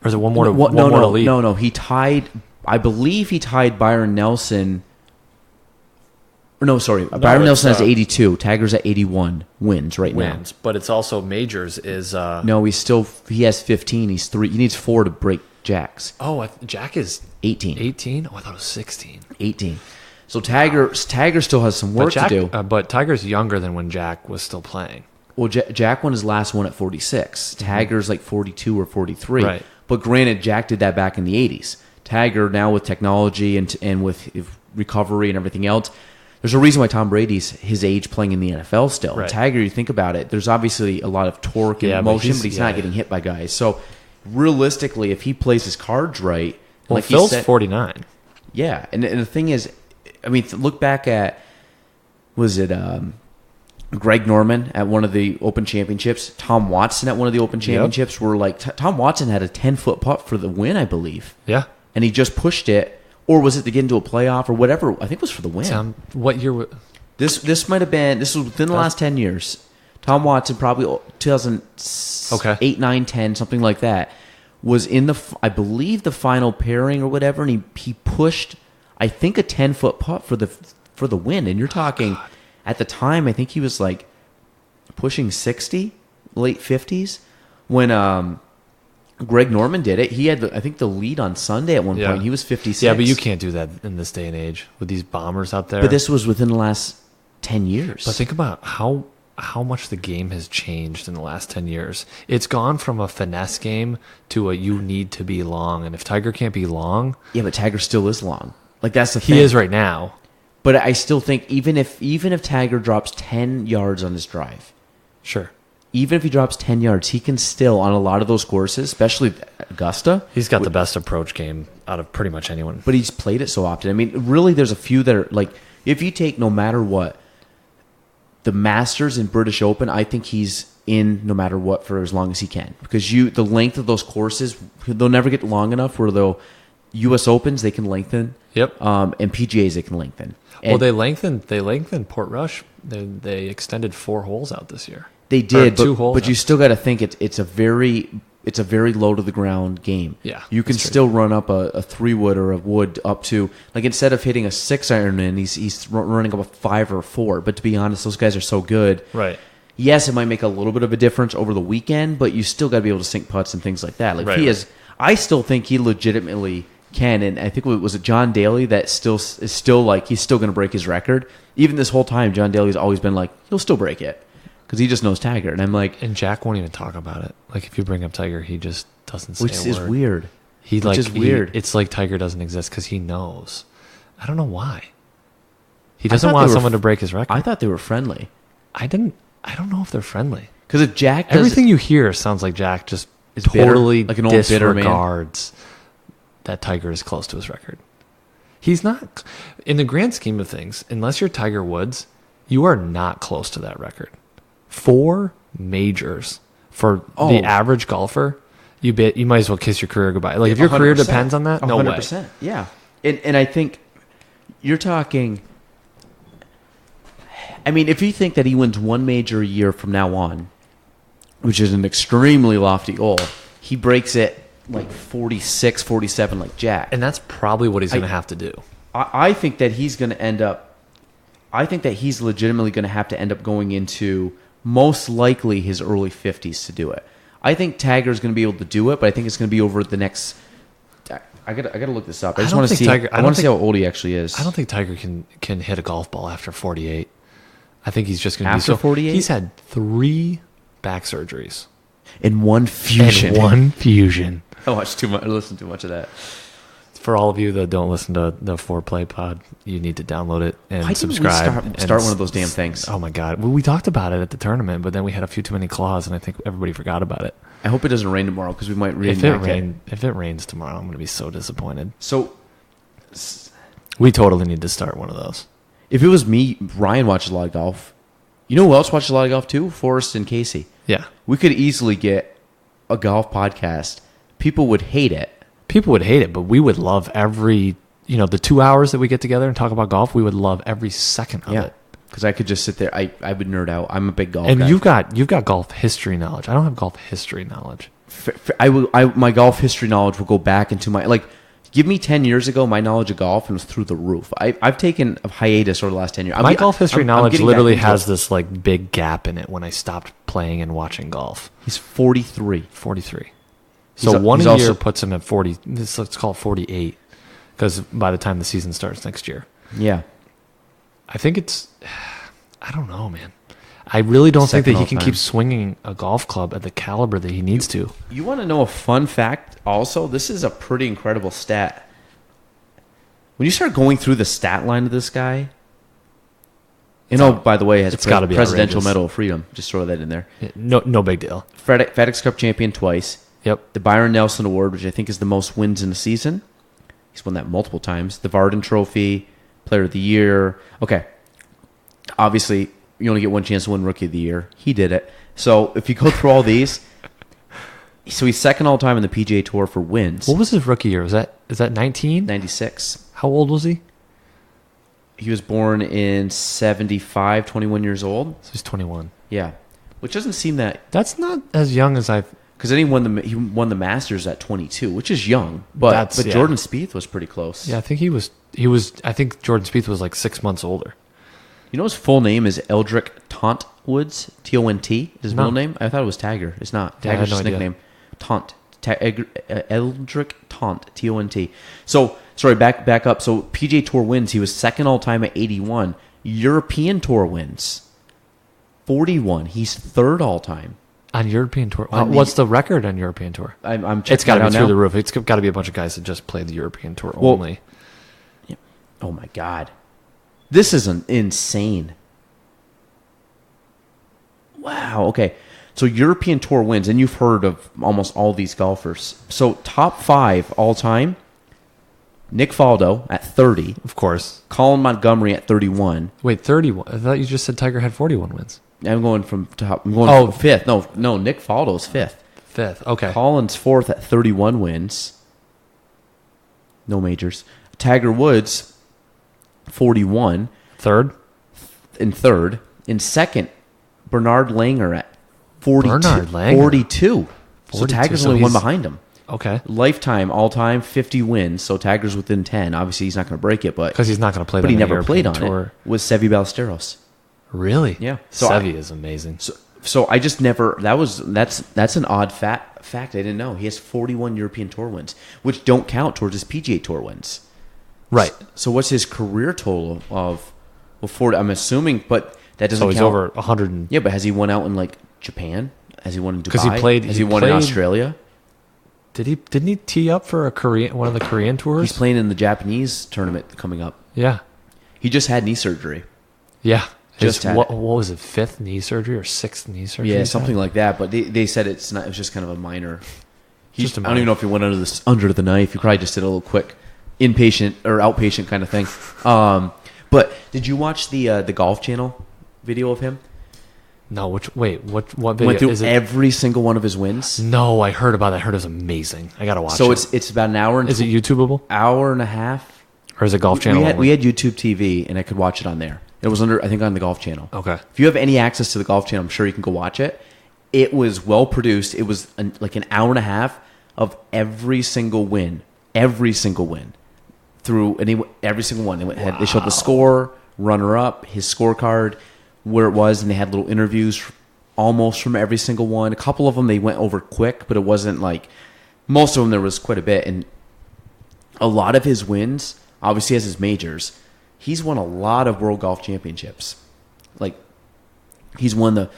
or is it one more to lead? No. He tied. I believe he tied Byron Nelson. Or no, sorry, Byron Nelson has 82. Tiger's at 81 wins now. But it's also majors is. No, he has 15. He's 3. He needs 4 to break Jack's. Oh, Jack is 18. 18? Oh, I thought it was 16. 18. So Tiger still has some work to do. But Tiger's younger than when Jack was still playing. Well, Jack won his last one at 46. Tiger's like 42 or 43. Right. But granted, Jack did that back in the 80s. Tiger now with technology and with recovery and everything else, there's a reason why Tom Brady's his age playing in the NFL still. Right. Tiger, you think about it, there's obviously a lot of torque and motion, but he's not getting hit by guys. So realistically, if he plays his cards right, well, like Phil's 49. Yeah, and the thing is, I mean, look back at, was it Greg Norman at one of the Open Championships, Tom Watson at one of the Open Championships, where like Tom Watson had a 10-foot putt for the win, I believe. Yeah. And he just pushed it, or was it to get into a playoff or whatever? I think it was for the win. What year? This might have been. This was within the last 10 years. Tom Watson, probably 2008, 9, 10, something like that, was in I believe the final pairing or whatever, and he pushed, I think, a 10-foot putt for the win. And you're talking at the time, I think he was like pushing 60, late 50s when Greg Norman did it. He had, I think, the lead on Sunday at one point. He was 56. Yeah, but you can't do that in this day and age with these bombers out there. But this was within the last 10 years. But think about how much the game has changed in the last 10 years. It's gone from a finesse game to a you need to be long. And if Tiger can't be long... Yeah, but Tiger still is long. Like, that's the thing. He is right now. But I still think even if Tiger drops 10 yards on his drive... Sure. Even if he drops 10 yards, he can still, on a lot of those courses, especially Augusta... He's got the best approach game out of pretty much anyone. But he's played it so often. I mean, really, there's a few that are, like, if you take no matter what, the Masters and British Open, I think he's in no matter what for as long as he can. Because the length of those courses, they'll never get long enough where U.S. Opens, they can lengthen. Yep. And PGAs, they can lengthen. And well, they lengthened Port Rush. They extended 4 holes out this year. They did, but you still got to think it's a very low to the ground game. Yeah, you can still run up a 3-wood or a wood up to, like, instead of hitting a 6-iron in, he's running up a 5 or a 4. But to be honest, those guys are so good. Right. Yes, it might make a little bit of a difference over the weekend, but you still got to be able to sink putts and things like that. Like I still think he legitimately can, and I think was it John Daly that is still like he's still going to break his record. Even this whole time, John Daly's always been like he'll still break it. Because he just knows Tiger. And I'm like... And Jack won't even talk about it. Like, if you bring up Tiger, he just doesn't say a word. Which is weird. Which is weird. It's like Tiger doesn't exist because he knows. I don't know why. He doesn't want someone to break his record. I thought they were friendly. I don't know if they're friendly. Because if Jack does... Everything you hear sounds like Jack just is totally bitter, like an old bitter man. Disregards that Tiger is close to his record. He's not... In the grand scheme of things, unless you're Tiger Woods, you are not close to that record. 4 majors for the average golfer, you might as well kiss your career goodbye. Like, if your career depends on that, no 100%, way. Yeah. And I think you're talking... I mean, if you think that he wins 1 major a year from now on, which is an extremely lofty goal, he breaks it like 46, 47 like Jack. And that's probably what he's going to have to do. I think that he's going to end up. I think that he's legitimately going to have to end up going into most likely his early 50s to do it. I think Tiger's going to be able to do it, but I think it's going to be over the next. I got to look this up. I just want to see. I want to see how old he actually is. I don't think Tiger can hit a golf ball after 48. I think he's just going to be after 48. He's had 3 back surgeries in one fusion. I watched too much. I listened to too much of that. For all of you that don't listen to the Foreplay Pod, you need to download it and subscribe. Start one of those damn things. Oh my God. Well, we talked about it at the tournament, but then we had a few too many claws, and I think everybody forgot about it. I hope it doesn't rain tomorrow because we might If it rains tomorrow, I'm going to be so disappointed. So we totally need to start one of those. If it was me, Ryan watches a lot of golf. You know who else watches a lot of golf too? Forrest and Casey. Yeah. We could easily get a golf podcast. People would hate it. People would hate it, but we would love every, the 2 hours that we get together and talk about golf, we would love every second of it. Because I could just sit there. I would nerd out. I'm a big golf guy. And you've got golf history knowledge. I don't have golf history knowledge. My golf history knowledge will go back into give me 10 years ago, my knowledge of golf and was through the roof. I've taken a hiatus over the last 10 years. My golf history knowledge literally has this big gap in it when I stopped playing and watching golf. He's 43. 43. So one year puts him at 40. Let's call it 48, because by the time the season starts next year. Yeah. I think I don't know, man. I really don't think that he can keep swinging a golf club at the caliber that he needs to. You want to know a fun fact also? This is a pretty incredible stat. When you start going through the stat line of this guy, by the way, has a Presidential Medal of Freedom. Just throw that in there. Yeah, no big deal. FedEx Cup champion twice. Yep. The Byron Nelson Award, which I think is the most wins in a season. He's won that multiple times. The Varden Trophy, Player of the Year. Okay. Obviously, you only get one chance to win Rookie of the Year. He did it. So if you go through all these, so he's second all time in the PGA Tour for wins. What was his rookie year? Is that 19? 96. How old was he? He was born in 75, 21 years old. So he's 21. Yeah. Which doesn't seem that... That's not as young as I've... Because then he won the Masters at 22, which is young. But Jordan Spieth was pretty close. Yeah, I think I think Jordan Spieth was 6 months older. You know his full name is Eldrick Taunt Woods, T-O-N-T, his middle name? I thought it was Tiger. It's not. Tiger's just nickname. Taunt. Eldrick Taunt, T-O-N-T. So, sorry, back up. So, PGA Tour wins. He was second all-time at 81. European Tour wins, 41. He's third all-time. On European Tour? What's the record on European Tour? I'm checking. It's got to be through the roof. It's got to be a bunch of guys that just play the European Tour only. Yeah. Oh, my God. This is insane. Wow. Okay. So European Tour wins, and you've heard of almost all these golfers. So top 5 all time: Nick Faldo at 30, of course. Colin Montgomery at 31. Wait, 31? I thought you just said Tiger had 41 wins. I'm going from top. I'm going from fifth. No. Nick Faldo's fifth. Fifth. Okay. Colin's fourth at 31 wins. No majors. Tiger Woods, 41. Third. In second, Bernard Langer at 42. Bernard Langer. 42. So Tiger's only one behind him. Okay. Lifetime, all-time, 50 wins. So Tiger's within 10. Obviously, he's not going to break it, because he's not going to play. But he never played on tour. It. Was Seve Ballesteros. Really? Yeah. So Seve is amazing. So I just never. That's an odd fact I didn't know. He has 41 European Tour wins, which don't count towards his PGA Tour wins. Right. So what's his career total of? Well, 40. I'm assuming, but that doesn't. So he's count. over 100. Yeah, but has he won out in Japan? Has he won in Dubai? Because he played. Has he won in Australia? Didn't he tee up for one of the Korean tours? He's playing in the Japanese tournament coming up. Yeah. He just had knee surgery. Yeah. What was it? 5th knee surgery or 6th knee surgery? Yeah, something like that. But they said it's not. It was just kind of a minor. I don't even know if he went under the knife. He probably just did a little quick inpatient or outpatient kind of thing. But did you watch the Golf Channel video of him? No. What video? Went through every single one of his wins. No, I heard about that. I heard it was amazing. I gotta watch it. So it's about an hour. Is it YouTubeable? Hour and a half. Or is it Golf Channel? We had YouTube TV, and I could watch it on there. It was I think on the Golf Channel. Okay. If you have any access to the Golf Channel, I'm sure you can go watch it. It was well produced. It was like an hour and a half of every single win. Every single win. through every single one. They showed the score, runner up, his scorecard, where it was, and they had little interviews almost from every single one. A couple of them they went over quick, but it wasn't like most of them. There was quite a bit, and a lot of his wins, obviously, as his majors, he's won a lot of World Golf Championships. Like he's won the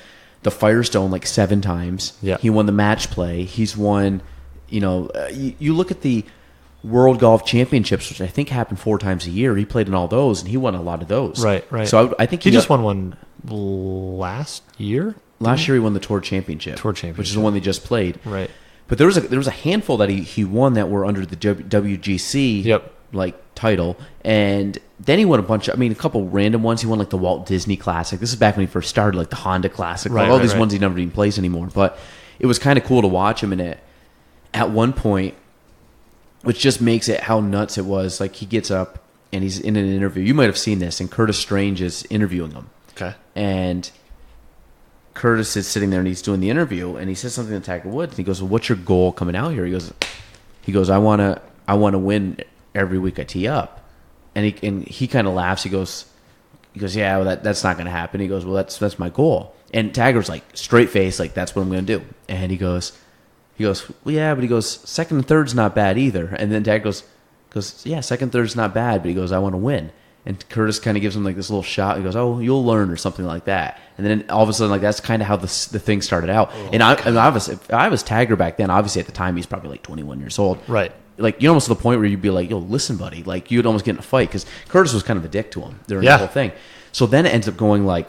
Firestone like 7 times. Yeah. He won the match play. He's won. You look at the World Golf Championships, which I think happen 4 times a year. He played in all those, and he won a lot of those. Right. So I think he just won one last year. Last year he won the Tour Championship, which is the one they just played. Right. But there was a handful that he won that were under the WGC title, and then he won a bunch of, a couple random ones. He won like the Walt Disney Classic. This is back when he first started, like the Honda Classic, all these ones he never even plays anymore. But it was kind of cool to watch him in it. At one point, which just makes it how nuts it was. Like he gets up and he's in an interview. You might have seen this, and Curtis Strange is interviewing him. Okay. And Curtis is sitting there and he's doing the interview, and he says something to Tiger Woods, and he goes, "Well, what's your goal coming out here?" He goes, "I want to win every week I tee up." And he kind of laughs. He goes, "Yeah, well, that's not going to happen." He goes, "Well, that's my goal." And Tiger's like straight face, like that's what I'm going to do. And he goes, "Well, yeah," but he goes, "Second and third's not bad either." And then Tiger goes, "Yeah, second, third's not bad," but he goes, "I want to win." And Curtis kind of gives him like this little shot. He goes, "Oh, you'll learn," or something like that. And then all of a sudden, like that's kind of how the thing started out. And if I was Tiger back then, obviously at the time he's probably like 21 years old. Right. Like you're almost to the point where you'd be like, "Yo, listen, buddy." Like you'd almost get in a fight because Curtis was kind of a dick to him during the whole thing. So then it ends up going like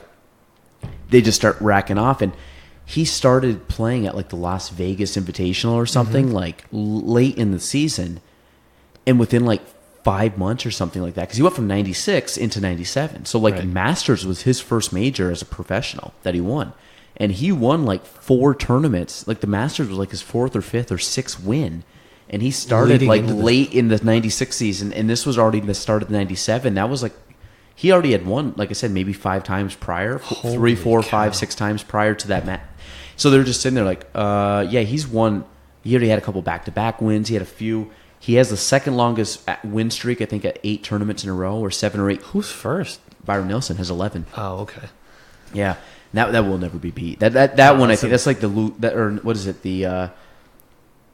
they just start racking off, and he started playing at like the Las Vegas Invitational or something like late in the season, and within like 5 months or something like that, because he went from 96 into 97. So like Masters was his first major as a professional that he won, and he won like 4 tournaments. Like the Masters was like his 4th or 5th or 6th win, and he started late in the 96 season, and this was already the start of the 97. That was like he already had won, like I said, maybe 5 times prior, 3, 4, 5, 6 times prior to that match. So they're just sitting there like, yeah, he's won. He already had a couple back-to-back wins. He had a few. He has the second longest win streak, I think, at 8 tournaments in a row, or 7 or 8. Who's first? Byron Nelson has 11. Oh, okay. Yeah, that will never be beat. That one, I think, that's like the Lou, or what is it?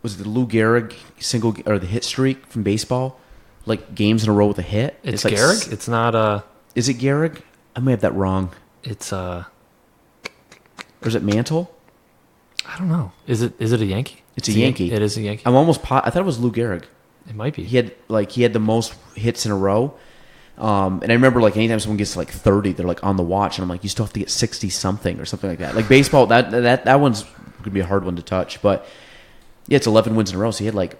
Was it the Lou Gehrig single or the hit streak from baseball? Like games in a row with a hit. It's like Gehrig. It's not Is it Gehrig? I may have that wrong. It's Or is it Mantle? I don't know. Is it a Yankee? It's a Yankee. It is a Yankee. I'm almost. I thought it was Lou Gehrig. It might be. He had the most hits in a row. And I remember like anytime someone gets to like 30, they're like on the watch, and I'm like, you still have to get 60 something or something like that. Like baseball, that one's gonna be a hard one to touch. But yeah, it's 11 wins in a row. So he had like.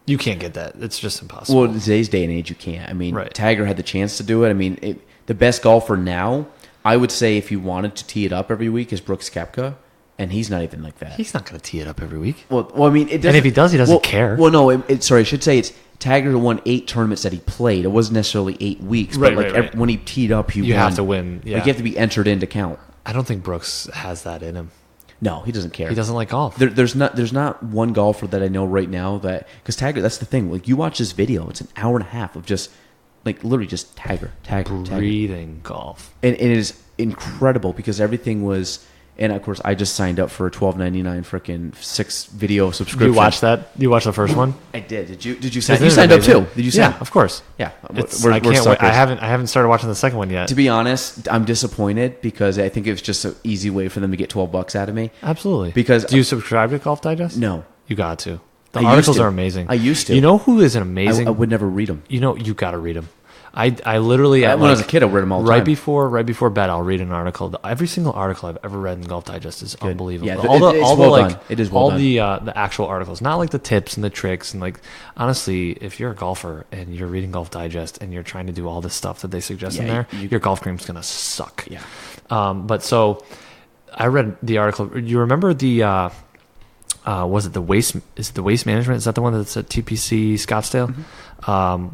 You can't get that. It's just impossible. Well, in today's day and age, you can't. I mean, Tiger had the chance to do it. I mean, the best golfer now, I would say, if you wanted to tee it up every week, is Brooks Koepka. And he's not even like that. He's not going to tee it up every week. Well, I mean, it doesn't. And if he does, he doesn't care. Well, no. Sorry, I should say it's Tiger won 8 tournaments that he played. It wasn't necessarily 8 weeks, but when he teed up, he won. You have to win. Yeah. Like you have to be entered in to count. I don't think Brooks has that in him. No, he doesn't care. He doesn't like golf. There's not one golfer that I know right now that, because Tiger. That's the thing. Like you watch this video, it's an hour and a half of just like literally just Tiger. Breathing golf, and it is incredible because everything was. And of course, I just signed up for a $12.99 freaking 6 video subscription. You watched that? You watched the first one? I did. Did you sign? You signed up too? Did you sign? Yeah, of course. Yeah, I can't wait. I haven't started watching the second one yet. To be honest, I'm disappointed because I think it was just an easy way for them to get $12 out of me. Absolutely. Because do you subscribe to Golf Digest? No, you got to. The articles are amazing. I used to. You know who is an amazing? I would never read them. You know, you got to read them. I literally when I was a kid, I read them all the time. Right before bed, I'll read an article. Every single article I've ever read in Golf Digest is unbelievable. Yeah, it is well done. The actual articles, not like the tips and the tricks and like honestly, if you're a golfer and you're reading Golf Digest and you're trying to do all this stuff that they suggest in there, your golf game's gonna suck. Yeah. But so I read the article. You remember the was it the waste? Is it the waste management? Is that the one that's at TPC Scottsdale? Mm-hmm.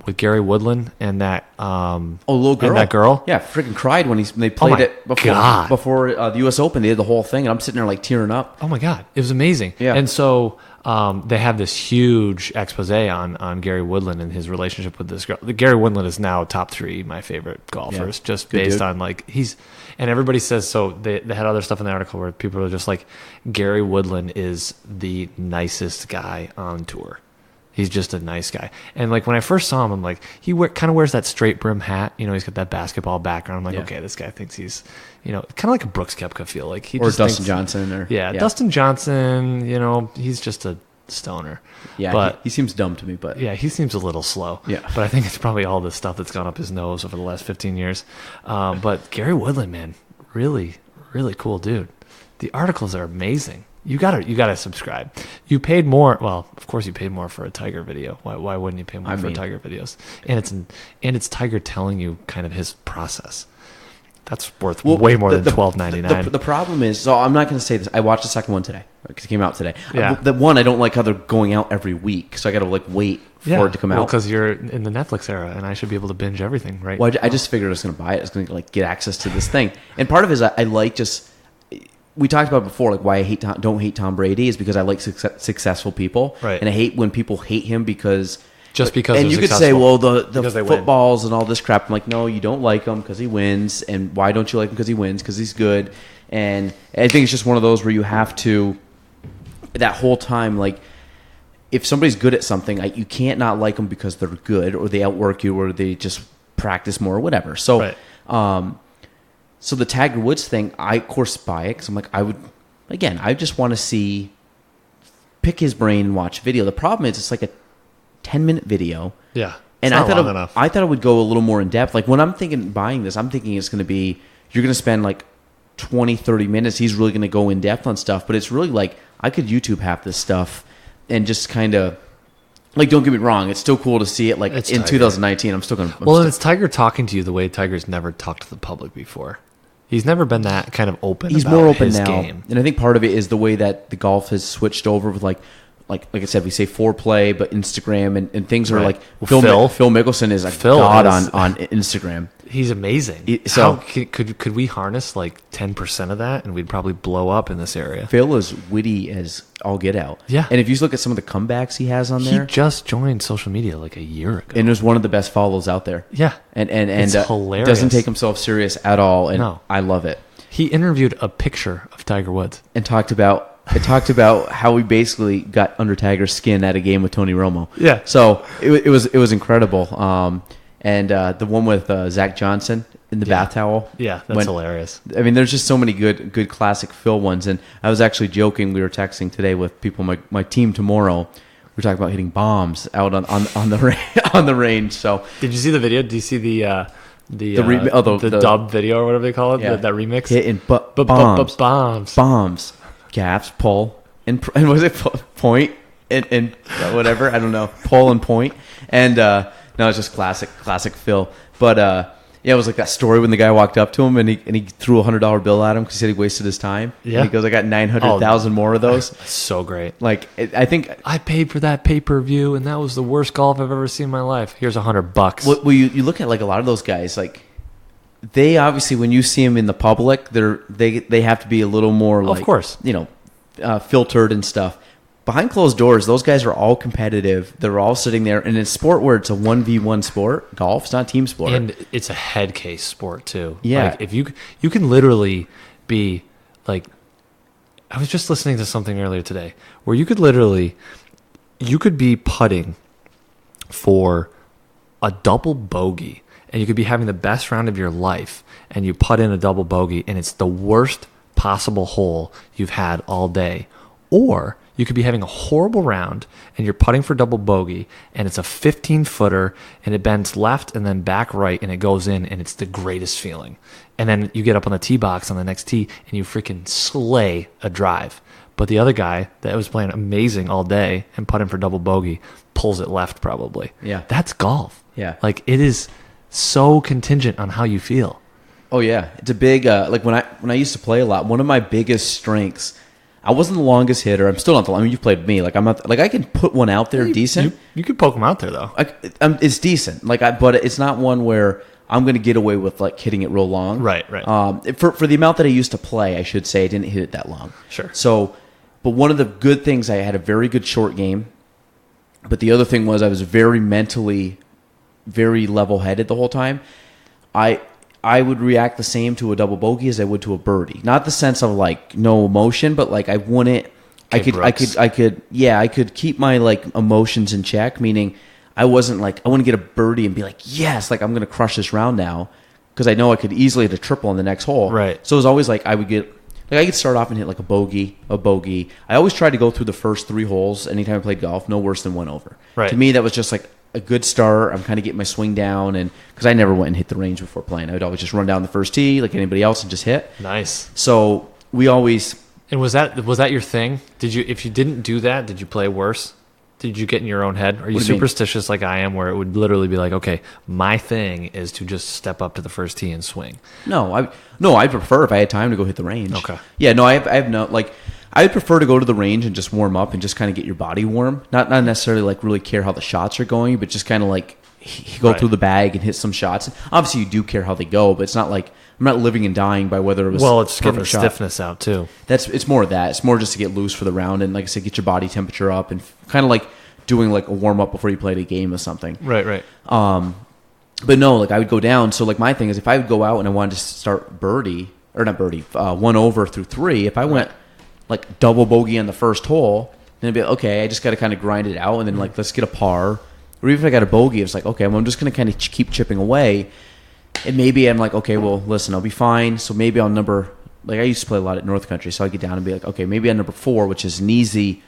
With Gary Woodland and that little girl. And that girl. Yeah, freaking cried when they played it before the U.S. Open. They did the whole thing, and I'm sitting there like tearing up. Oh my god, it was amazing. Yeah. And so they have this huge expose on Gary Woodland and his relationship with this girl. Gary Woodland is now top 3 my favorite golfers, just Good based dude. on like and everybody says so. They had other stuff in the article where people are just like, Gary Woodland is the nicest guy on tour. He's just a nice guy. And like when I first saw him, I'm like, kind of wears that straight brim hat. He's got that basketball background. I'm like, okay, this guy thinks he's, kind of like a Brooks Koepka feel. Like he Or just Dustin thinks, Johnson. Or Dustin Johnson. He's just a stoner. Yeah, but he seems dumb to me, but yeah, he seems a little slow. Yeah, but I think it's probably all the stuff that's gone up his nose over the last 15 years. But Gary Woodland, man, really, really cool dude. The articles are amazing. You gotta subscribe. You paid more. Well, of course you paid more for a Tiger video. Why wouldn't you pay more for Tiger videos? And it's Tiger telling you kind of his process. That's worth way more than $12.99. The problem is, so I'm not going to say this. I watched the second one today because it came out today. Yeah. The one I don't like how they're going out every week, so I got to wait for it to come out. Because you're in the Netflix era, and I should be able to binge everything, right? Well, I just figured I was going to buy it. I was going to get access to this thing, and part of it is I like just. We talked about before, like why I don't hate Tom Brady is because I like successful people, right? And I hate when people hate him because. Just because and they're you could successful. say, well, the Because they footballs and all this crap. I'm like, no, you don't like him because he wins. And why don't you like him because he wins? Because he's good. And I think it's just one of those where you have to, that whole time, like, if somebody's good at something, you can't not like them because they're good or they outwork you or they just practice more or whatever. So, right. So the Tiger Woods thing, I, of course, buy it because I'm like, I just want to pick his brain and watch video. The problem is it's like a 10-minute video. Yeah. And I thought it would go a little more in depth. Like when I'm thinking buying this, I'm thinking it's going to be, you're going to spend like 20, 30 minutes. He's really going to go in depth on stuff, but it's really like I could YouTube half this stuff and just kind of, like, don't get me wrong. It's still cool to see it. Like in 2019, I'm still going to. Well, it's Tiger talking to you the way Tiger's never talked to the public before. He's never been that kind of open. He's about more open his now, game. And I think part of it is the way that the golf has switched over with like I said, we say foreplay, but Instagram and things are Right. like Well, Phil Mickelson is a Phil god is- on Instagram. He's amazing. So- How could we harness like 10% of that, and we'd probably blow up in this area? Phil is witty as all get out. Yeah. And if you look at some of the comebacks he has on He there, just joined social media like a year ago. and is one of the best follows out there. Yeah, And It's hilarious. doesn't take himself serious at all, and No. I love it. he interviewed a picture of Tiger Woods. And talked about how we basically got under Tiger's skin at a game with Tony Romo. Yeah. So it was incredible. And the one with Zach Johnson in the bath towel. Yeah, that's hilarious. I mean, there's just so many good classic Phil ones. And I was actually joking. We were texting today with people. My team tomorrow. We're talking about hitting bombs out on the on the range. So Did you see the video? Did you see the the dub video or whatever they call it? Yeah. That remix? hitting Bombs. bombs, gaps, pull, and was it point and whatever? I don't know. Pull and point, and no, it's just classic Phil. But yeah, it was like that story when the guy walked up to him and he threw $100 bill at him because he said he wasted his time. Yeah. And he goes, I got 900,000 more of those. So great. Like I think. I paid for that pay-per-view, and that was the worst golf I've ever seen in my life. Here's $100. Well, you look at like a lot of those guys, like they obviously when you see them in the public, they have to be a little more like, of course, filtered and stuff. Behind closed doors, those guys are all competitive. They're all sitting there, and in a sport where it's a 1v1 sport, golf's not a team sport. and it's a head case sport too. Yeah. Like if you can literally be like, I was just listening to something earlier today where you could be putting for a double bogey, and you could be having the best round of your life, and you putt in a double bogey, and it's the worst possible hole you've had all day. Or you could be having a horrible round and you're putting for double bogey and it's a 15-footer and it bends left and then back right and it goes in and it's the greatest feeling. And then you get up on the tee box on the next tee and you freaking slay a drive. But the other guy that was playing amazing all day and putting for double bogey pulls it left probably. Yeah. That's golf. Yeah. Like it is so contingent on how you feel. Oh yeah, it's a big like when I used to play a lot. One of my biggest strengths. I wasn't the longest hitter. I'm still not the. I mean, you've played with me. Like I'm not. Like I can put one out there decent. You could poke them out there though. It's decent. But it's not one where I'm going to get away with like hitting it real long. Right. For the amount that I used to play, I should say I didn't hit it that long. Sure. So But one of the good things, I had a very good short game. But the other thing was I was very mentally, very level-headed the whole time. I would react the same to a double bogey as I would to a birdie. Not the sense of like no emotion, but like I wouldn't. I could keep my like emotions in check. Meaning, I wasn't like I wouldn't get a birdie and be like, yes, like I'm gonna crush this round now, because I know I could easily hit a triple on the next hole. Right. So it was always like I would get. Like I could start off and hit like a bogey. I always tried to go through the first 3 holes anytime I played golf, no worse than 1 over. Right. To me, that was just like a good start. I'm kind of getting my swing down, and because I never went and hit the range before playing, I would always just run down the first tee like anybody else and just hit. Nice. So we always. And was that your thing? If you didn't do that, did you play worse? Did you get in your own head? Are you superstitious like I am, where it would literally be like, okay, my thing is to just step up to the first tee and swing? No, I prefer if I had time to go hit the range. Okay. Yeah, no, I have no like. I would prefer to go to the range and just warm up and just kind of get your body warm. Not necessarily like really care how the shots are going, but just kind of like go through the bag and hit some shots. Obviously, you do care how they go, but it's not like I'm not living and dying by whether it was it's getting the stiffness out too. It's more of that. It's more just to get loose for the round and, like I said, get your body temperature up and kind of like doing like a warm up before you played a game or something. Right. But no, like I would go down. So like my thing is, if I would go out and I wanted to start one over through 3, if I went like double bogey on the first hole, then it'd be like, okay, I just got to kind of grind it out, and then like let's get a par. Or even if I got a bogey, it's like, okay, well, I'm just going to kind of keep chipping away. And maybe I'm like, okay, well, listen, I'll be fine. So maybe on I used to play a lot at North Country, so I'd get down and be like, okay, maybe on number 4, which is an easy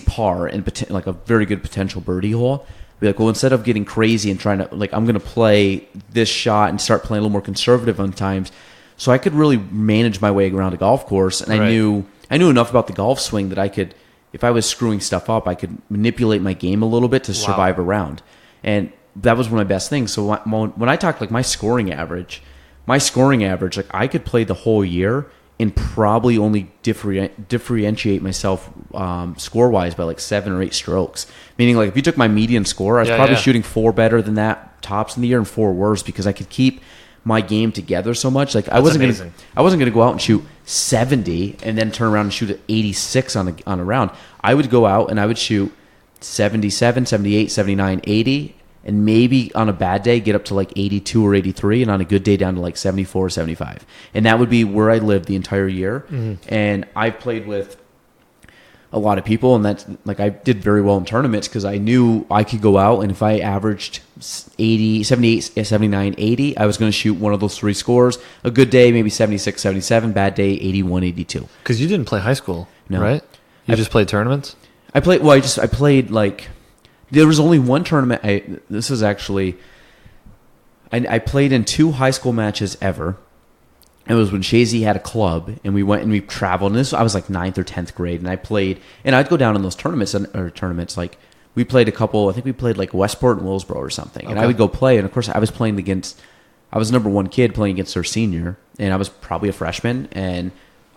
par and like a very good potential birdie hole. Be like, well, instead of getting crazy and trying to, like, I'm going to play this shot and start playing a little more conservative on times. So I could really manage my way around a golf course. And I knew enough about the golf swing that I could, if I was screwing stuff up, I could manipulate my game a little bit to survive a round. And that was one of my best things. So when I talk like my scoring average, like I could play the whole year and probably only differentiate myself score-wise by like 7 or 8 strokes. Meaning, like, if you took my median score, I was probably shooting 4 better than that tops in the year and 4 worse, because I could keep my game together so much. Like, I wasn't gonna go out and shoot 70 and then turn around and shoot at 86 on a round. I would go out and I would shoot 77, 78, 79, 80, and maybe on a bad day get up to like 82 or 83, and on a good day down to like 74 75. And that would be where I lived the entire year. Mm-hmm. And I've played with a lot of people, and that's like I did very well in tournaments because I knew I could go out, and if I averaged 80, 78, 79, 80, I was going to shoot one of those 3 scores. A good day, maybe 76, 77, bad day, 81, 82. Because you didn't play high school, right? You just played tournaments? I played like, there was only one tournament. I played in 2 high school matches ever. It was when Shazy had a club, and we went and we traveled. And I was like 9th or 10th grade, and I played. And I'd go down in those tournaments, like we played a couple. I think we played like Westport and Willsboro or something. Okay. And I would go play, and of course I was playing against. I was number 1 kid playing against our senior, and I was probably a freshman, and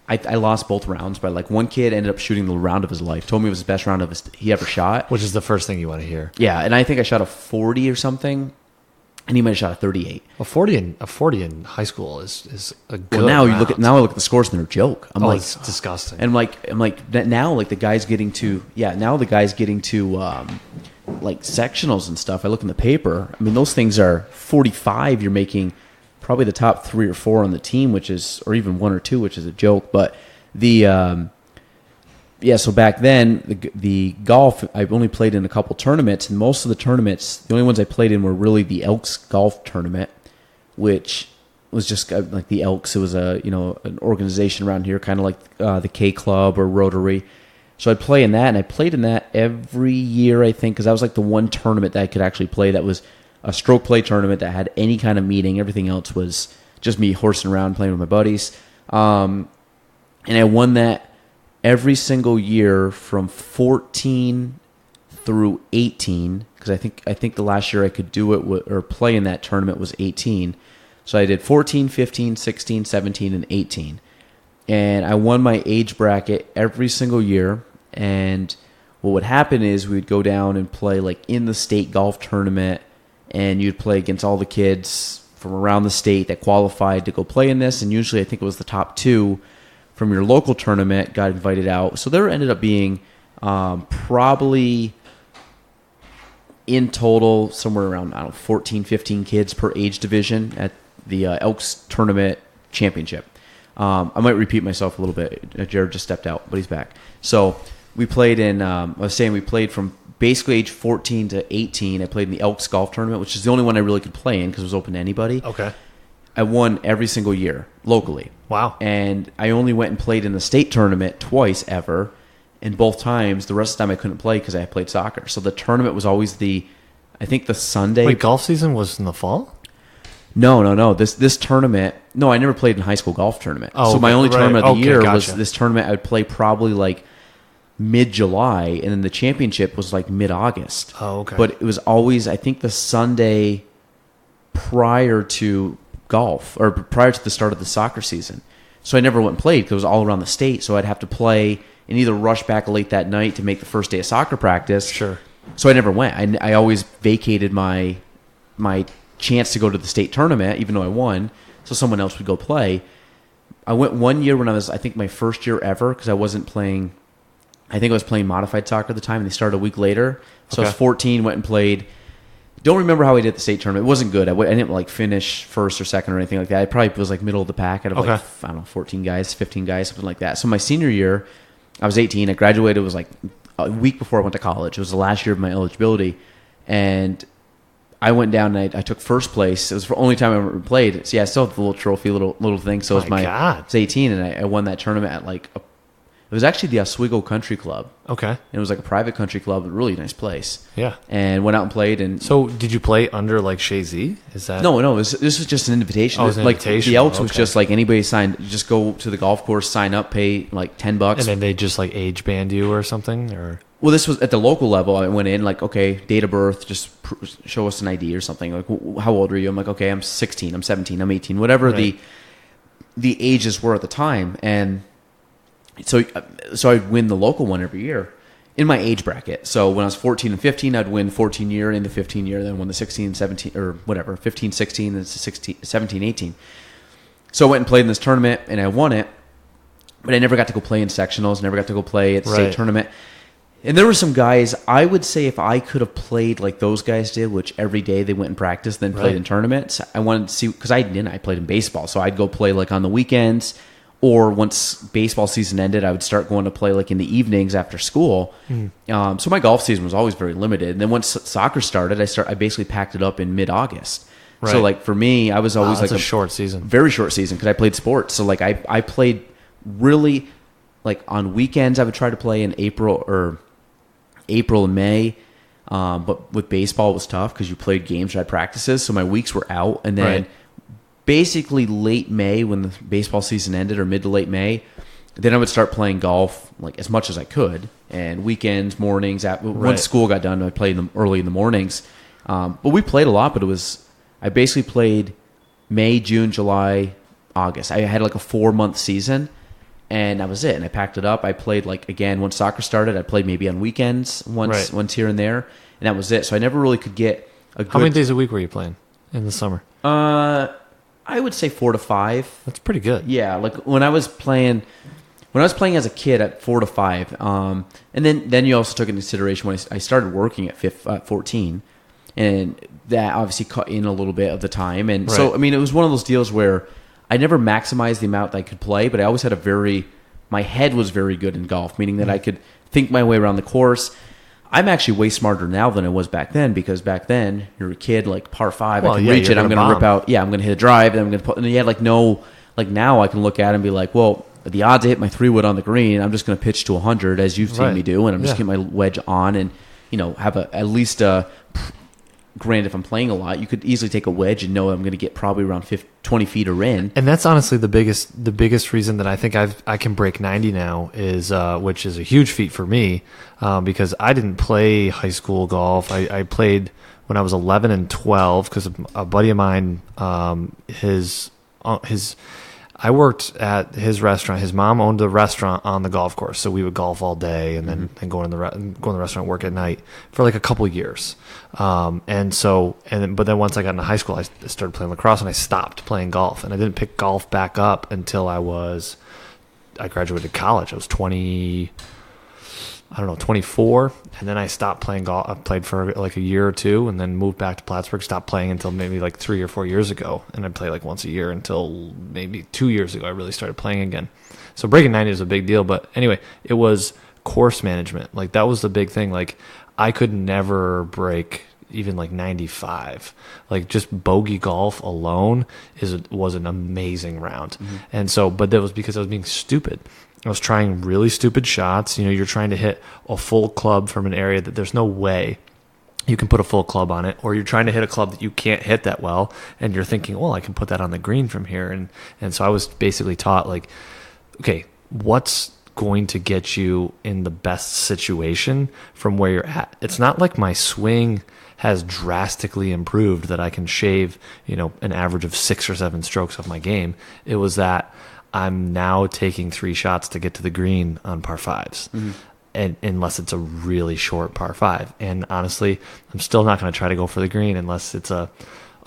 I lost both rounds by like one kid ended up shooting the round of his life. Told me it was the best round he ever shot. Which is the first thing you want to hear. Yeah, and I think I shot a 40 or something. And he might have shot a 38. A 40 in high school is a good. Well, now round. I look at the scores and they're a joke. I'm like, it's disgusting. And I'm like now, like the guys getting to like sectionals and stuff. I look in the paper. I mean, those things are 45. You're making probably the top 3 or 4 on the team, or even 1 or 2, which is a joke. But so back then, the golf, I've only played in a couple tournaments, and most of the tournaments, the only ones I played in were really the Elks Golf Tournament, which was just like the Elks. It was an organization around here, kind of like the K Club or Rotary. So I'd play in that, and I played in that every year, I think, because that was like the one tournament that I could actually play that was a stroke play tournament that had any kind of meeting. Everything else was just me horsing around playing with my buddies. And I won that every single year from 14 through 18, because I think the last year I could do it or play in that tournament was 18. So I did 14, 15, 16, 17, and 18. And I won my age bracket every single year. And what would happen is we would go down and play like in the state golf tournament, and you'd play against all the kids from around the state that qualified to go play in this. And usually I think it was the top 2 from your local tournament got invited out. So there ended up being probably in total somewhere around, I don't know, 14, 15 kids per age division at the Elks Tournament Championship. I might repeat myself a little bit. Jared just stepped out, but he's back. So we played in, I was saying we played from basically age 14 to 18. I played in the Elks Golf Tournament, which is the only one I really could play in because it was open to anybody. Okay. I won every single year locally. Wow. And I only went and played in the state tournament twice ever. And both times, the rest of the time I couldn't play because I played soccer. So the tournament was always the Sunday. Wait, golf season was in the fall? No. This tournament, no, I never played in high school golf tournament. Oh, so my only tournament of the year was gotcha. this tournament I would play probably like mid-July, and then the championship was like mid-August. Oh, okay. But it was always, I think, the Sunday prior to golf, or prior to the start of the soccer season. So I never went and played because it was all around the state, so I'd have to play and either rush back late that night to make the first day of soccer practice. Sure. So I never went. I always vacated my chance to go to the state tournament, even though I won, so someone else would go play. I went one year when I was, I think, my first year ever because I wasn't playing. I think I was playing modified soccer at the time, and they started a week later. So I was 14, went and played. Don't remember how I did at the state tournament. It wasn't good. I didn't like finish first or second or anything like that. I probably was like middle of the pack out of like, I don't know, 14 guys, 15 guys, something like that. So my senior year, I was 18. I graduated. It was like a week before I went to college. It was the last year of my eligibility. And I went down and I took first place. It was the only time I ever played. So yeah, I still have the little trophy, little thing. So it was I was 18 and I won that tournament at like it was actually the Oswego Country Club. Okay. And it was like a private country club, a really nice place. Yeah. And went out and played. And so did you play under like Shay Z? Is that No. This was just an invitation. Oh, it was an invitation. The Elks was just like anybody signed, just go to the golf course, sign up, pay like $10. And then they just like age band you or something, or well, this was at the local level. I went in like, okay, date of birth, just show us an ID or something. Like, how old are you? I'm like, okay, I'm 16, I'm 17, I'm 18, whatever the ages were at the time. And so I'd win the local one every year in my age bracket. So when I was 14 and 15, I'd win 14 year, in the 15 year, then won the 16, 17, or whatever, 15, 16, then 16, 17, 18. So I went and played in this tournament, and I won it, but I never got to go play in sectionals, never got to go play at the state tournament. And there were some guys, I would say if I could have played like those guys did, which every day they went and practiced, then played in tournaments, I wanted to see, because I played in baseball, so I'd go play like on the weekends, or once baseball season ended, I would start going to play like in the evenings after school. So my golf season was always very limited. And then once soccer started, I basically packed it up in mid-August. Right. So like for me, I was always like a short season, very short season, because I played sports. So like I played really like on weekends. I would try to play in April and May. But with baseball, it was tough because you played games or had practices. So my weeks were out, and then basically late May when the baseball season ended, or mid to late May, then I would start playing golf like as much as I could, and weekends, mornings. Once school got done, I played them early in the mornings. But we played a lot, but I basically played May, June, July, August. I had like a 4-month season, and that was it. And I packed it up. I played like, again, once soccer started, I played maybe on weekends once here and there, and that was it. So I never really could get a good... How many days a week were you playing in the summer? I would say 4 to 5. That's pretty good. Yeah, like when I was playing as a kid at 4 to 5, and then you also took into consideration when I started working at 14, and that obviously cut in a little bit of the time. And so, I mean, it was one of those deals where I never maximized the amount that I could play, but I always had my head was very good in golf, meaning that I could think my way around the course. I'm actually way smarter now than I was back then, because back then you're a kid, like par 5, I can reach it, I'm going to rip out, I'm going to hit a drive, then I'm going to put, and you had like no, like now I can look at it and be like, well, the odds to hit my 3-wood on the green, I'm just going to pitch to 100 as you've seen me do, and I'm just getting my wedge on, and have at least a. Granted, if I'm playing a lot, you could easily take a wedge and know I'm going to get probably around 20 feet or in. And that's honestly the biggest reason that I think I can break 90 now is, which is a huge feat for me, because I didn't play high school golf. I played when I was 11 and 12 because a buddy of mine, I worked at his restaurant. His mom owned a restaurant on the golf course, so we would golf all day and then go in the restaurant and work at night for like a couple of years. But then once I got into high school, I started playing lacrosse and I stopped playing golf, and I didn't pick golf back up until I was I graduated college. I was 24, and then I stopped playing golf. I played for like a year or two, and then moved back to Plattsburgh. Stopped playing until maybe like 3 or 4 years ago, and I play like once a year until maybe 2 years ago. I really started playing again. So breaking 90 is a big deal, but anyway, it was course management. Like that was the big thing. Like I could never break even like 95. Like just bogey golf alone was an amazing round. And so, but that was because I was being stupid. I was trying really stupid shots. You're trying to hit a full club from an area that there's no way you can put a full club on it, or you're trying to hit a club that you can't hit that well, and you're thinking, well, I can put that on the green from here. And so I was basically taught, like, okay, what's going to get you in the best situation from where you're at? It's not like my swing has drastically improved that I can shave, an average of 6 or 7 strokes off my game. It was that I'm now taking 3 shots to get to the green on par 5s. And unless it's a really short par 5. And honestly, I'm still not going to try to go for the green unless it's a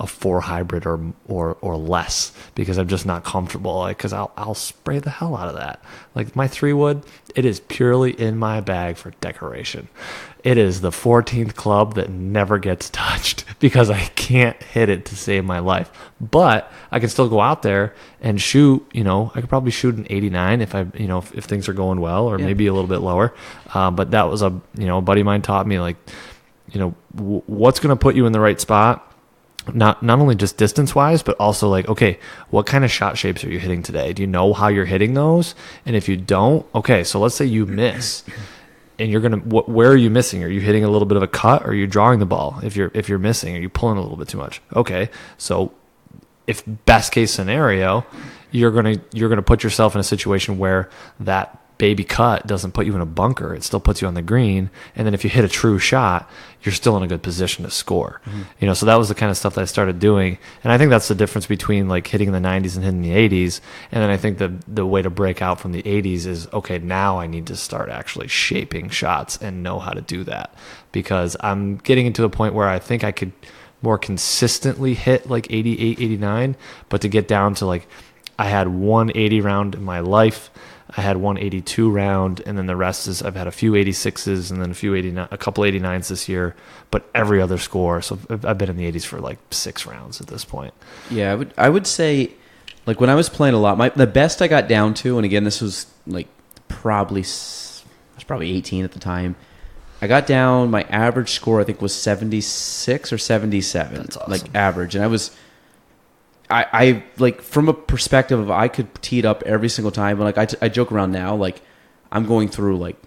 4 hybrid or less, because I'm just not comfortable. Because I'll spray the hell out of that. Like my 3-wood, it is purely in my bag for decoration. It is the 14th club that never gets touched because I can't hit it to save my life. But I can still go out there and shoot. I could probably shoot an 89 if if things are going well, or maybe a little bit lower. But that was a buddy of mine taught me, like, what's going to put you in the right spot. Not only just distance wise, but also like, okay, what kind of shot shapes are you hitting today? Do you know how you're hitting those? And if you don't, okay, so let's say you miss, and you're gonna, where are you missing? Are you hitting a little bit of a cut, or are you drawing the ball? If you're missing, are you pulling a little bit too much? Okay, so if best case scenario, you're gonna put yourself in a situation where that baby cut doesn't put you in a bunker. It still puts you on the green. And then if you hit a true shot, you're still in a good position to score. So that was the kind of stuff that I started doing. And I think that's the difference between like hitting in the 90s and hitting the 80s. And then I think the way to break out from the 80s is, okay, now I need to start actually shaping shots and know how to do that, because I'm getting into a point where I think I could more consistently hit like 88, 89, but to get down to like, I had one 80 round in my life. I had one 82 round, and then the rest is I've had a few 86s and then a couple 89s this year, but every other score. So I've been in the 80s for like 6 rounds at this point. Yeah, I would say, like when I was playing a lot, the best I got down to, and again, this was like I was probably 18 at the time. I got down, my average score I think was 76 or 77. That's awesome. Like average, and I like from a perspective of I could tee it up every single time, but like I joke around now, like I'm going through, like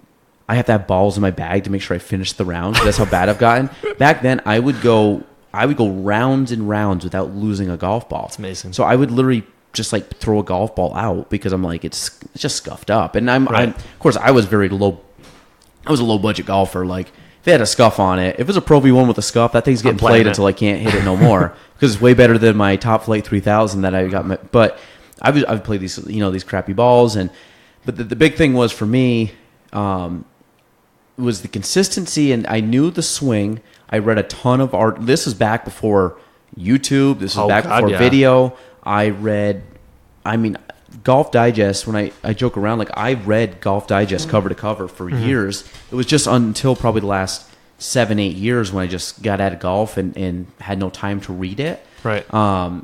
I have to have balls in my bag to make sure I finish the round. That's how bad I've gotten. Back then I would go rounds and rounds without losing a golf ball. It's amazing. So I would literally just like throw a golf ball out because I'm like it's just scuffed up. And I'm of course I was very low. I was a low budget golfer. Like if it had a scuff on it, if it was a Pro V1 with a scuff, that thing's getting played until I can't hit it no more. Because it's way better than my Top Flight 3000 that I got. But I would play these, these crappy balls. But the big thing was for me was the consistency, and I knew the swing. I read a ton of art. This was back before YouTube. This was back before video. I read, Golf Digest. When I joke around, like I read Golf Digest cover to cover for years. It was just until probably the last 7-8 years when I just got out of golf and had no time to read it. Right. Now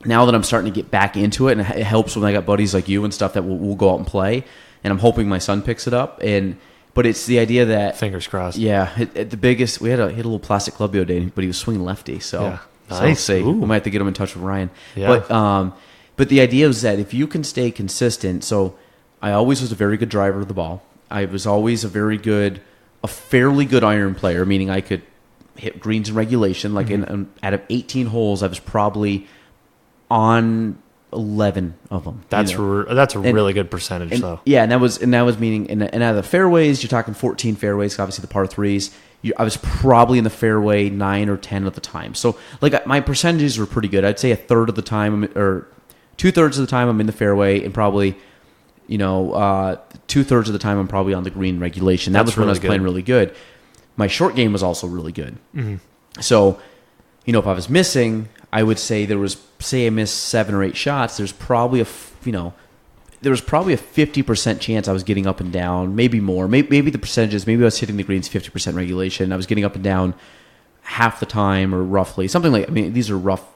that I'm starting to get back into it, and it helps when I got buddies like you and stuff that we'll go out and play, and I'm hoping my son picks it up. But it's the idea that, fingers crossed. Yeah, the biggest, we had a plastic club the other day, but he was swinging lefty. So, yeah. Nice. So we might have to get him in touch with Ryan. Yeah. But the idea is that if you can stay consistent, so I always was a very good driver of the ball. I was always a fairly good iron player, meaning I could hit greens in regulation. Like out of 18 holes, I was probably on 11 of them. That's a really good percentage, though. Yeah, and that was meaning, and out of the fairways, you're talking 14 fairways. Obviously, the par threes. I was probably in the fairway 9 or 10 at the time. So, like my percentages were pretty good. I'd say a third of the time, or 2/3 of the time, I'm in the fairway, and probably 2/3 of the time I'm probably on the green regulation. That was when I was playing really good. My short game was also really good. So, if I was missing, I would say I missed 7 or 8 shots. There's probably there was probably a 50% chance I was getting up and down, maybe more. Maybe the percentages, maybe I was hitting the greens 50% regulation. I was getting up and down half the time or roughly. Something like, I mean, these are rough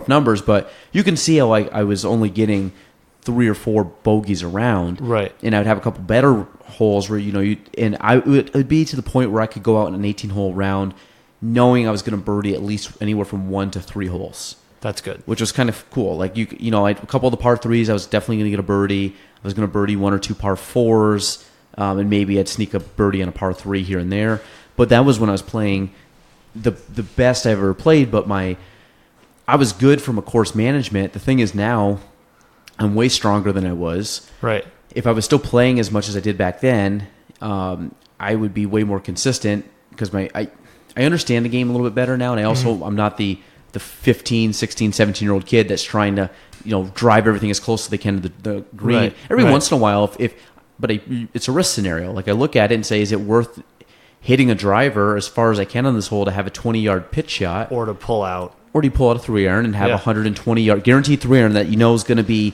numbers, but you can see how I was only getting 3 or 4 bogeys around. Right. And I would have a couple better holes where, it would be to the point where I could go out in an 18-hole round knowing I was going to birdie at least anywhere from 1 to 3 holes. That's good. Which was kind of cool. Like, a couple of the par 3s, I was definitely going to get a birdie. I was going to birdie 1 or 2 par 4s, and maybe I'd sneak a birdie on a par 3 here and there. But that was when I was playing the best I've ever played. But I was good from a course management. The thing is now I'm way stronger than I was. Right. If I was still playing as much as I did back then, I would be way more consistent because I understand the game a little bit better now, and I also I'm not the 15, 16, 17-year-old kid that's trying to, drive everything as close as they can to the green. Right. Every once in a while, it's a risk scenario. Like I look at it and say, is it worth hitting a driver as far as I can on this hole to have a 20-yard pitch shot, or to pull out, or do you pull out a 3-iron and have a 120-yard guaranteed 3-iron that is going to be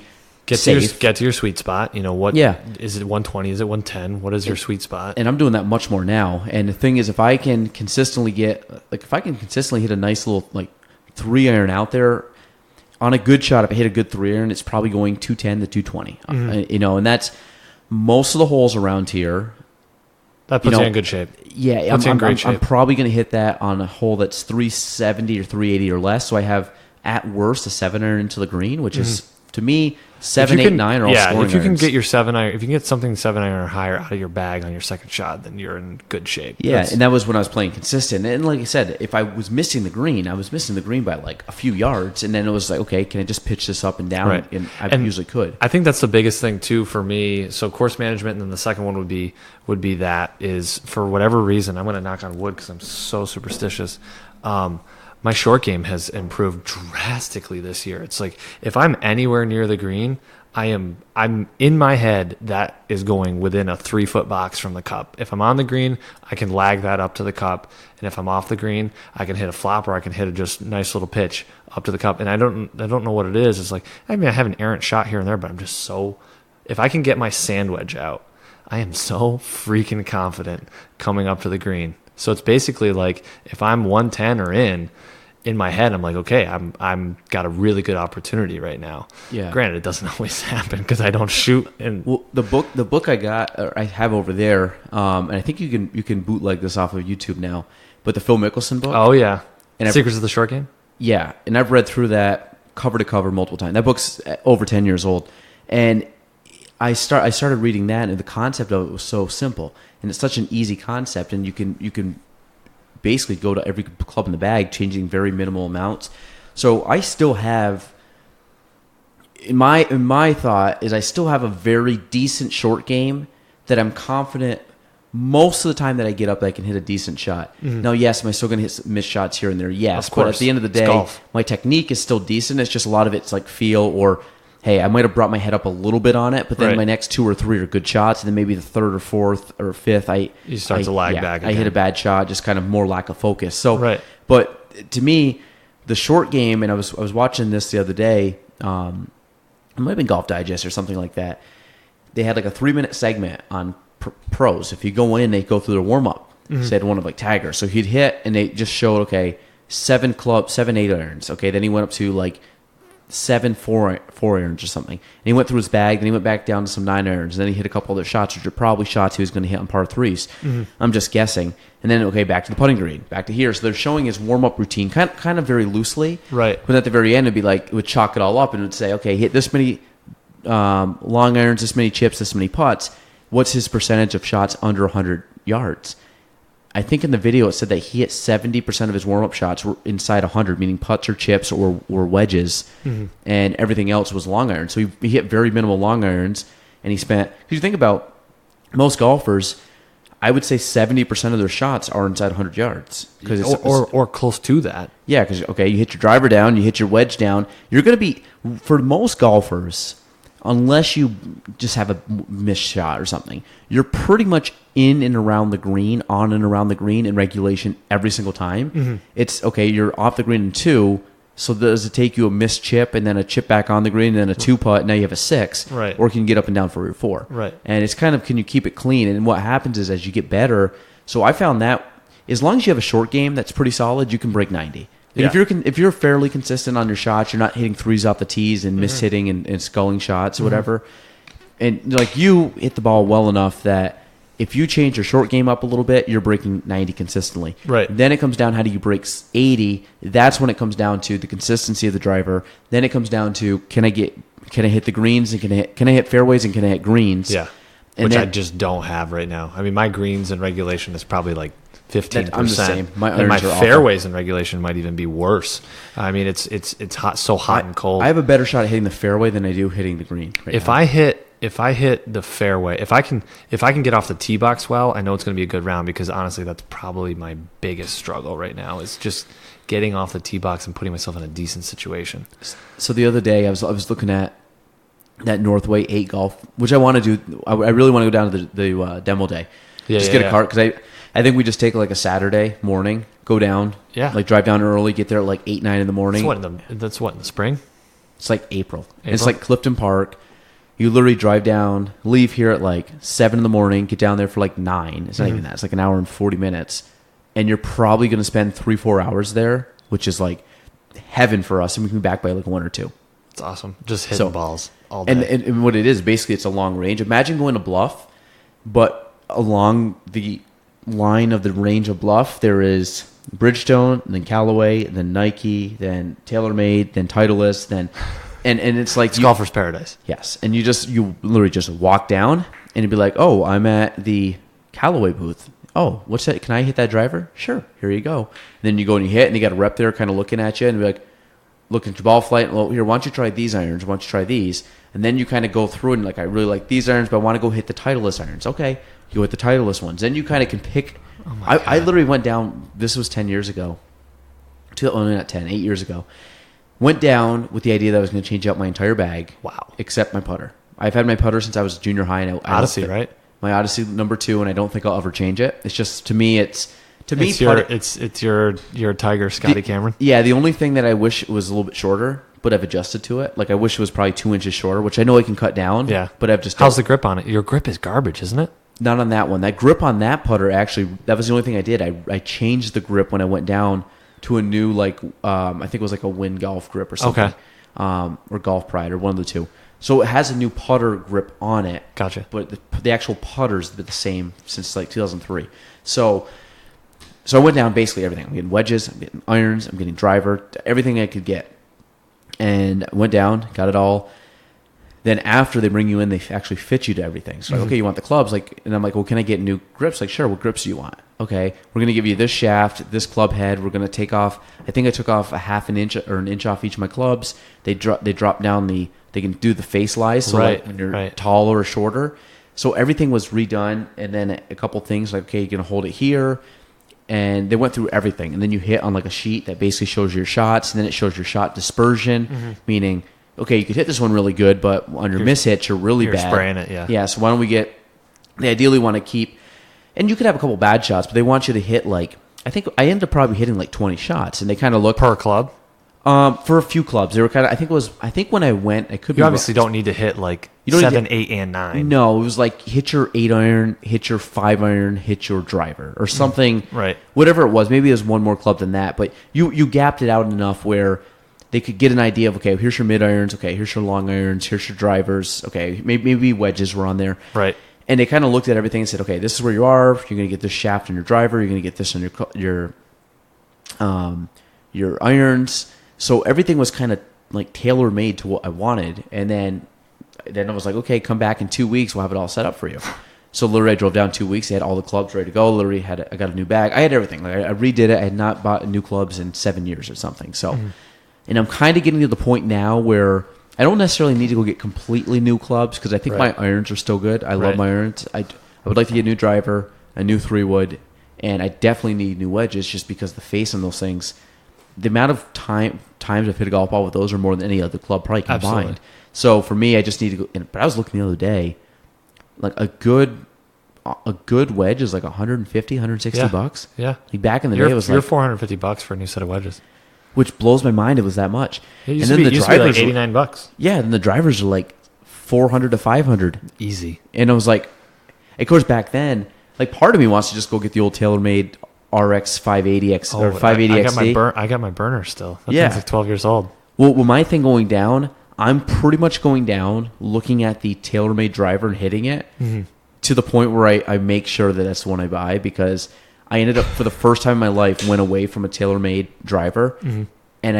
safe? Get to your sweet spot. What? Yeah. Is it 120? Is it 110? What is your sweet spot? And I'm doing that much more now. And the thing is, if I can consistently hit a nice little 3-iron out there on a good shot, if I hit a good 3-iron, it's probably going 210 to 220. And that's most of the holes around here. That puts you in good shape. Yeah, puts you in great shape. I'm probably going to hit that on a hole that's 370 or 380 or less. So I have at worst a 7-iron into the green, which is to me 7, 8, 9 are all scoring if you can irons. get your 7-iron, if you can get something 7-iron or higher out of your bag on your second shot, then you're in good shape. Yeah, and that was when I was playing consistent. And like I said, if I was missing the green, I was missing the green by a few yards, and then it was like, okay, can I just pitch this up and down? Right. And I usually could. I think that's the biggest thing too for me. So course management, and then the second one would be that is, for whatever reason, I'm going to knock on wood because I'm so superstitious. My short game has improved drastically this year. It's like if I'm anywhere near the green, I'm in my head that is going within a 3-foot box from the cup. If I'm on the green, I can lag that up to the cup, and if I'm off the green, I can hit a flop or I can hit a just nice little pitch up to the cup. And I don't know what it is. It's like, I have an errant shot here and there, but I'm just so, if I can get my sand wedge out, I am so freaking confident coming up to the green. So it's basically like if I'm 110 or in my head, I'm like, okay, I'm got a really good opportunity right now. Yeah. Granted, it doesn't always happen because I don't shoot. And the book I have over there, and I think you can bootleg this off of YouTube now. But the Phil Mickelson book. Oh yeah, and Secrets of the Short Game. Yeah, and I've read through that cover to cover multiple times. That book's over 10 years old, and I started reading that, and the concept of it was so simple, and it's such an easy concept, and you can basically go to every club in the bag, changing very minimal amounts. So I still have, in my thought, is I still have a very decent short game that I'm confident most of the time that I get up, I can hit a decent shot. Mm-hmm. Now, yes, am I still going to hit some missed shots here and there? Yes, but at the end of the day, my technique is still decent. It's just a lot of it's like feel, or hey, I might have brought my head up a little bit on it, but then my next 2 or 3 are good shots, and then maybe the third or fourth or fifth, you start to lag back again. I hit a bad shot, just kind of more lack of focus. So, but to me, the short game, and I was watching this the other day. It might have been Golf Digest or something like that. They had like a 3-minute segment on pros. If you go in, they go through their warm up. Mm-hmm. Said one of like Tiger, so he'd hit, and they just showed 7 8-irons. Okay, then he went up to like 7 4-irons or something, and he went through his bag. Then he went back down to some 9-irons, and then he hit a couple other shots, which are probably shots he was going to hit on par 3s. Mm-hmm. I'm just guessing. And then back to the putting green, back to here. So they're showing his warm up routine, kind of very loosely, right? But at the very end, it'd be like it would chalk it all up and it would say, okay, hit this many long irons, this many chips, this many putts. What's his percentage of shots under 100 yards? I think in the video it said that he hit 70% of his warm-up shots were inside 100, meaning putts or chips or wedges, and everything else was long irons. So he hit very minimal long irons, and he spent. Because you think about most golfers, I would say 70% of their shots are inside 100 yards, or close to that. Yeah, because you hit your driver down, you hit your wedge down. You're going to be, for most golfers, unless you just have a missed shot or something, you're pretty much in and around the green, on and around the green in regulation every single time. Mm-hmm. It's you're off the green in 2, So does it take you a missed chip and then a chip back on the green and then a 2-putt? Now you have a 6. Right. Or can you get up and down for your 4? Right. And it's kind of, can you keep it clean? And what happens is as you get better, so I found that as long as you have a short game that's pretty solid, you can break 90. Yeah. If you're fairly consistent on your shots, you're not hitting threes off the tees and mishitting and sculling shots or whatever. And like you hit the ball well enough that if you change your short game up a little bit, you're breaking 90 consistently. Right. Then it comes down, how do you break 80? That's when it comes down to the consistency of the driver. Then it comes down to, can I hit the greens and can I hit fairways and can I hit greens? Yeah. And Which then, I just don't have right now. I mean, my greens in regulation is probably like 15%. I'm the same. My and my irons are awful. fairways in regulation might even be worse. I mean, it's hot, so hot and cold. I have a better shot at hitting the fairway than I do hitting the green. If I hit the fairway, if I can get off the tee box well, I know it's going to be a good round, because honestly, that's probably my biggest struggle right now, is just getting off the tee box and putting myself in a decent situation. So the other day, I was looking at that Northway 8 golf, which I want to do. I really want to go down to the demo day. Just get a cart, because I think we just take like a Saturday morning, go down, like drive down early, get there at like 8, 9 in the morning. That's what in the spring? It's like April. It's like Clifton Park. You literally drive down, leave here at like 7 in the morning, get down there for like 9. It's not even that. It's like an hour and 40 minutes. And you're probably going to spend 3-4 hours there, which is like heaven for us. And we can be back by like 1 or 2. It's awesome. Just hitting balls all day. And what it is, basically, it's a long range. Imagine going to Bluff, but along the line of the range of Bluff, there is Bridgestone, then Callaway, then Nike, then TaylorMade, then Titleist, then... And it's like... It's golfer's paradise. Yes. And you literally just walk down and you'd be like, oh, I'm at the Callaway booth. Oh, what's that? Can I hit that driver? Sure. Here you go. And then you go and you hit, and you got a rep there kind of looking at you and be like, looking at your ball flight. Well, here, why don't you try these irons? Why don't you try these? And then you kind of go through and like, I really like these irons, but I want to go hit the Titleist irons. Okay. You go hit the Titleist ones. Then you kind of can pick... I literally went down... This was 10 years ago. Not 10, 8 years ago. Went down with the idea that I was going to change out my entire bag. Wow. Except my putter. I've had my putter since I was junior high. And Odyssey, right? My Odyssey number 2, and I don't think I'll ever change it. It's just, to me, it's your Tiger Scotty Cameron. Yeah, the only thing that I wish was a little bit shorter, but I've adjusted to it. Like, I wish it was probably 2 inches shorter, which I know I can cut down. Yeah. But I've just... How's the grip on it? Your grip is garbage, isn't it? Not on that one. That grip on that putter, actually, that was the only thing I did. I changed the grip when I went down to a new, like, I think it was like a Win Golf grip or something. Okay. Or Golf Pride, or one of the two. So it has a new putter grip on it. Gotcha. But the actual putter's been the same since like 2003. So I went down basically everything. I'm getting wedges, I'm getting irons, I'm getting driver, everything I could get. And I went down, got it all. Then after they bring you in, they actually fit you to everything. So like, okay, you want the clubs? Like, and I'm like, well, can I get new grips? Like, sure. What grips do you want? Okay, we're gonna give you this shaft, this club head. We're gonna take off. I think I took off a half an inch or an inch off each of my clubs. They drop down the. They can do the face lies, so right, like when you're right. taller or shorter. So everything was redone, and then a couple things like, okay, you're gonna hold it here, and they went through everything, and then you hit on like a sheet that basically shows your shots, and then it shows your shot dispersion, meaning, okay, you could hit this one really good, but on your mishits, you're really bad. You're spraying it, yeah. Yeah, so why don't we get... They ideally want to keep... And you could have a couple bad shots, but they want you to hit like... I think I ended up probably hitting like 20 shots, and they kind of look... Per club? For a few clubs. They were kind of... I think when I went, I could be... You obviously don't need to hit like 7, 8, and 9. No, it was like hit your 8 iron, hit your 5 iron, hit your driver, or something. Right. Whatever it was. Maybe it was one more club than that, but you gapped it out enough where... They could get an idea of, okay, here's your mid irons, okay, here's your long irons, here's your drivers, okay, maybe wedges were on there. Right. And they kind of looked at everything and said, okay, this is where you are. You're going to get this shaft on your driver. You're going to get this on your irons. So everything was kind of like tailor made to what I wanted. And then I was like, okay, come back in 2 weeks. We'll have it all set up for you. So literally, I drove down 2 weeks. They had all the clubs ready to go. Literally, I got a new bag. I had everything. Like I redid it. I had not bought new clubs in 7 years or something. So. And I'm kind of getting to the point now where I don't necessarily need to go get completely new clubs because I think my irons are still good. I love my irons. I would like to get a new driver, a new 3-wood, and I definitely need new wedges just because the face on those things, the amount of times I've hit a golf ball with those are more than any other club probably combined. Absolutely. So for me, I just need to go. But I was looking the other day, like a good wedge is like 150, 160 bucks. Yeah. Like back in the day, it was you're like $450 for a new set of wedges. which blows my mind. It was that much. It used to be like $89. Yeah, and the drivers are like 400 to 500. Easy. And I was like, of course, back then, like part of me wants to just go get the old TaylorMade RX 580X or 580 XD. I got my burner still. That Yeah. thing's like 12 years old. Well, my thing going down, I'm pretty much going down, looking at the TaylorMade driver and hitting it to the point where I make sure that that's the one I buy, because I ended up, for the first time in my life, went away from a TaylorMade driver, and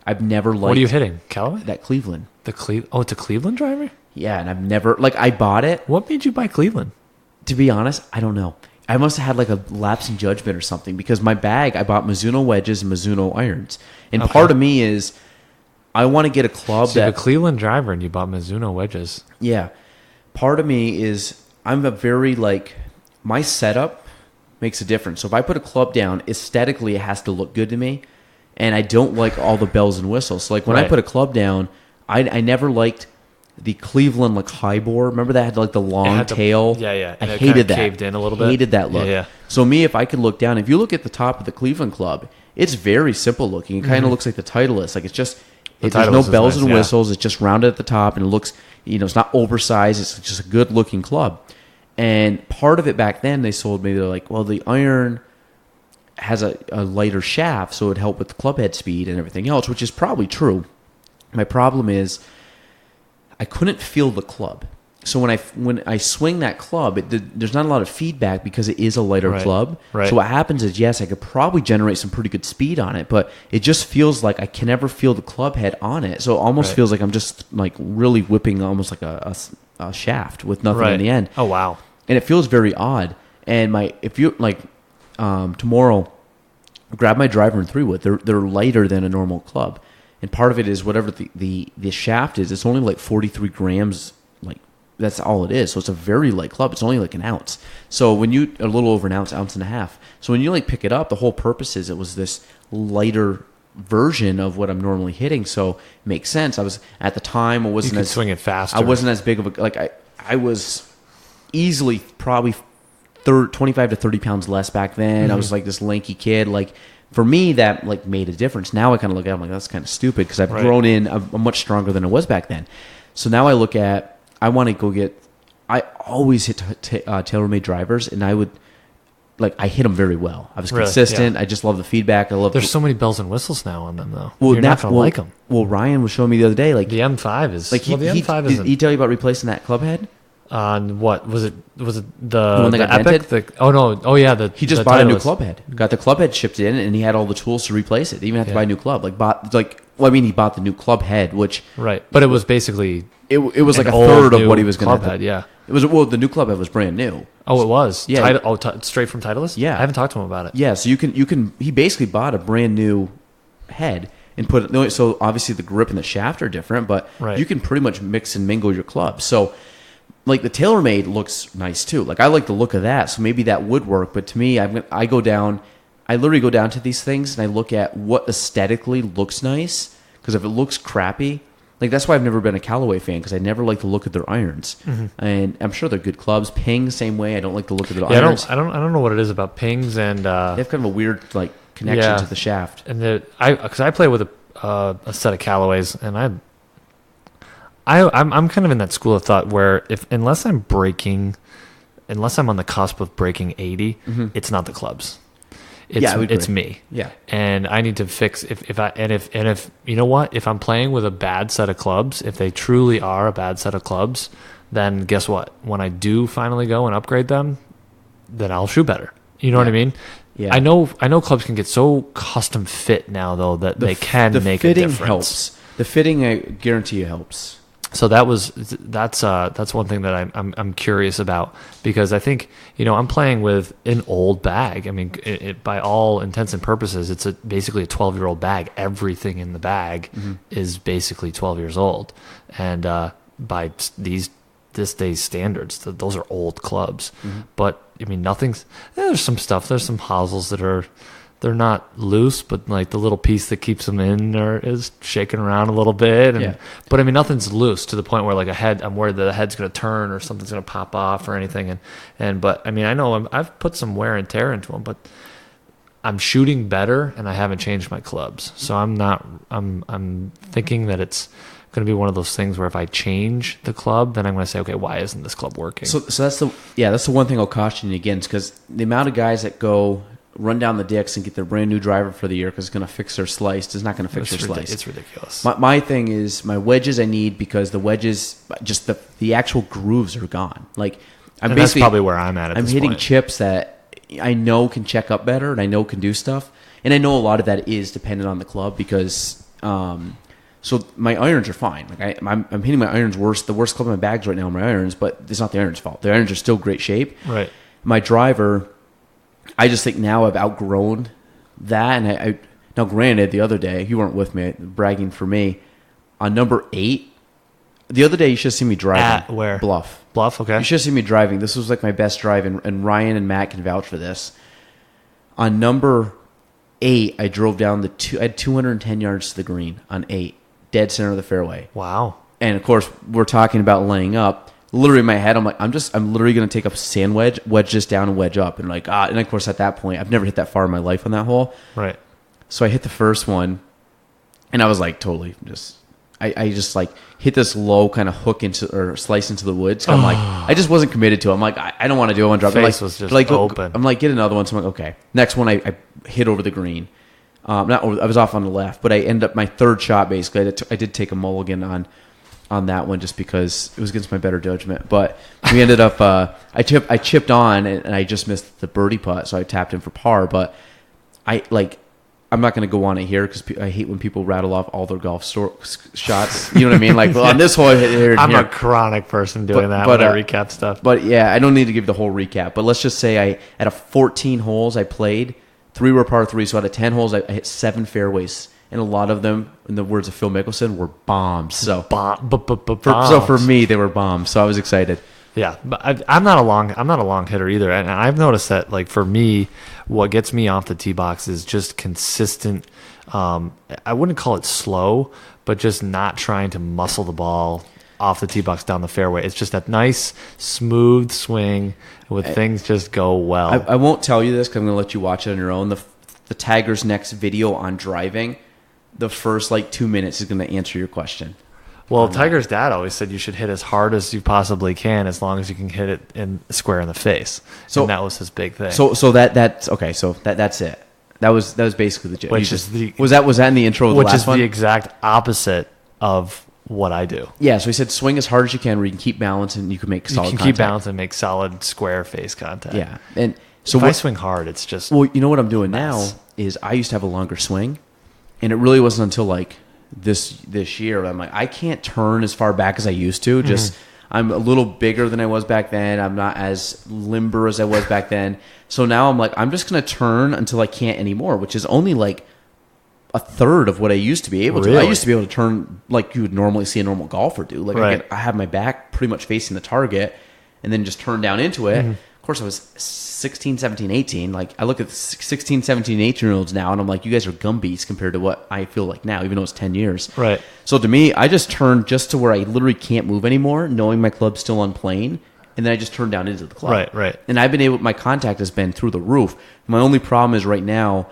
I've never liked... What are you hitting? Callaway? That Cleveland. It's a Cleveland driver? Yeah, and I've never... Like, I bought it. What made you buy Cleveland? To be honest, I don't know. I must have had like a lapse in judgment or something, because my bag, I bought Mizuno wedges and Mizuno irons. And part of me is, I want to get a club so you have a Cleveland driver and you bought Mizuno wedges. Yeah. Part of me is, I'm a very like, my setup makes a difference. So if I put a club down, aesthetically it has to look good to me. And I don't like all the bells and whistles. So like when I put a club down, I never liked the Cleveland like high bore. Remember that had like the long tail? Yeah. And I hated that. Caved in a little bit. Hated that look. Yeah. So me, if I could look down, if you look at the top of the Cleveland club, it's very simple looking. It kind of looks like the Titleist. Like it's just, there's no bells and whistles. It's just rounded at the top, and it looks, it's not oversized. It's just a good looking club. And part of it back then, they sold me, they're like, well, the iron has a lighter shaft, so it would help with the club head speed and everything else, which is probably true. My problem is, I couldn't feel the club. So when I swing that club, there's not a lot of feedback because it is a lighter club. Right. So what happens is, yes, I could probably generate some pretty good speed on it, but it just feels like I can never feel the club head on it. So it almost feels like I'm just like really whipping almost like a shaft with nothing in the end. Oh, wow. And it feels very odd. And if you like tomorrow, grab my driver and 3-wood. They're lighter than a normal club. And part of it is whatever the shaft is, it's only like 43 grams. Like that's all it is. So it's a very light club. It's only like an ounce. So when you, a little over an ounce and a half. So when you like pick it up, the whole purpose is it was this lighter version of what I'm normally hitting. So it makes sense. I was at the time, I wasn't as swing it faster. I wasn't as big of a, like I was easily probably 25 to 30 pounds less back then. I was like this lanky kid. Like for me, that like made a difference. Now I kind of look at it, I'm like, that's kind of stupid because I've grown in. I'm much stronger than I was back then. So now I look at, I want to go get, I always hit TaylorMade drivers, and I would, like, I hit them very well. I was consistent. I just love the feedback. There's so many bells and whistles now on them, though. Well, you're not going to like them. Well, Ryan was showing me the other day, like the M5 is like the M5 is. Did he tell you about replacing that club head? What was it? Was it the one that got Epic? dented? He just bought a new club head. Got the club head shipped in, and he had all the tools to replace it. He even had to buy a new club. He bought the new club head, which but it was basically it was like a third of what he was going to have. It was the new club head was brand new. Oh, it was. Yeah. Straight from Titleist. Yeah, I haven't talked to him about it. Yeah, so you can. He basically bought a brand new head and put it. So obviously the grip and the shaft are different, but you can pretty much mix and mingle your clubs. So. Like the TaylorMade looks nice too. Like I like the look of that, so maybe that would work. But to me, I literally go down to these things and I look at what aesthetically looks nice. Because if it looks crappy, like that's why I've never been a Callaway fan, because I never like the look of their irons. And I'm sure they're good clubs. Ping, same way. I don't like the look of their irons. I don't know what it is about pings and they have kind of a weird like connection to the shaft. And because I play with a set of Callaways, and I'm kind of in that school of thought where unless I'm on the cusp of breaking 80, it's not the clubs. It's me. Yeah. And I need to fix if you know what, if I'm playing with a bad set of clubs, if they truly are a bad set of clubs, then guess what? When I do finally go and upgrade them, then I'll shoot better. You know what I mean? Yeah. I know clubs can get so custom fit now though that they can make a difference. Helps. The fitting, I guarantee you, helps. So that's one thing that I'm curious about, because I think I'm playing with an old bag. I mean, by all intents and purposes, it's basically a 12-year-old bag. Everything in the bag is basically 12 years old, and by this day's standards, those are old clubs. But I mean, there's some stuff. There's some hosels that they're not loose, but like the little piece that keeps them in is shaking around a little bit. But I mean, nothing's loose to the point where like I'm worried that the head's going to turn or something's going to pop off or anything. But I mean, I know I've put some wear and tear into them, but I'm shooting better, and I haven't changed my clubs. So I'm thinking that it's going to be one of those things where if I change the club, then I'm going to say, okay, why isn't this club working? So that's the one thing I'll caution you against, because the amount of guys that go run down the dicks and get their brand new driver for the year because it's going to fix their slice is not going to fix their slice. It's ridiculous. My thing is my wedges I need, because the wedges, just the actual grooves are gone. Like and that's probably where I'm at I'm this hitting point. chips that I know can check up better and I know can do stuff. And I know a lot of that is dependent on the club, because so my irons are fine. Like I'm hitting my irons worse. The worst club in my bags right now are my irons, but it's not the irons' fault. The irons are still great shape. Right. My driver, I just think now I've outgrown that. And I now, granted, the other day, you weren't with me, bragging for me, on number 8, the other day you should have seen me driving. At where? Bluff. Bluff, okay. You should have seen me driving. This was like my best drive, and Ryan and Matt can vouch for this. On number 8, I drove down I had 210 yards to the green on 8, dead center of the fairway. Wow. And of course, we're talking about laying up. Literally in my head, I'm like, I'm literally going to take a sand wedge this down and wedge up. And like, and of course at that point, I've never hit that far in my life on that hole. Right. So I hit the first one, and I was like, totally just, I just like hit this low kind of hook or slice into the woods. I'm like, I just wasn't committed to it. I'm like, I don't want to do it. I want to drop it. Face was just open. I'm like, get another one. So I'm like, okay. Next one, I hit over the green. I was off on the left, but I ended up my third shot. Basically, I did take a mulligan on that one just because it was against my better judgment. But we ended up I chipped on and I just missed the birdie putt, so I tapped in for par. But I'm not going to go on it here because I hate when people rattle off all their golf shots. You know what I mean? Like, well, on this hole, I hit here. I'm a chronic person doing that when I recap stuff. But yeah, I don't need to give the whole recap. But let's just say out of 14 holes I played, 3 were par 3. So out of 10 holes, I hit 7 fairways. And a lot of them, in the words of Phil Mickelson, were bombs. So, so for me, they were bombs. So I was excited. Yeah, but I'm not a long hitter either, and I've noticed that, like, for me, what gets me off the tee box is just consistent. I wouldn't call it slow, but just not trying to muscle the ball off the tee box down the fairway. It's just that nice, smooth swing with things just go well. I won't tell you this because I'm going to let you watch it on your own. The Tiger's next video on driving, the first 2 minutes is going to answer your question. Well, Tiger's dad always said you should hit as hard as you possibly can, as long as you can hit it square in the face. So and that was his big thing. So that's okay. So that's it. That was basically the joke. Was that in the intro of the last one? Which is the exact opposite of what I do. Yeah. So he said, swing as hard as you can, where you can keep balance and you can make solid. You can keep balance and make solid square face contact. Yeah. And so if I swing hard, it's just you know what I'm doing now is I used to have a longer swing, and it really wasn't until this year I'm like, I can't turn as far back as I used to. Just I'm a little bigger than I was back then. I'm not as limber as I was back then. So now I'm like, I'm just gonna turn until I can't anymore, which is only like a third of what I used to be able to. I used to be able to turn like you would normally see a normal golfer do. Like I have my back pretty much facing the target and then just turn down into it. Of course, I was 16, 17, 18. Like, I look at 16, 17, 18-year-olds now, and I'm like, you guys are Gumbies compared to what I feel like now, even though it's 10 years. Right. So to me, I just turned just to where I literally can't move anymore, knowing my club's still on plane, and then I just turn down into the club. Right. And I've been my contact has been through the roof. My only problem is right now,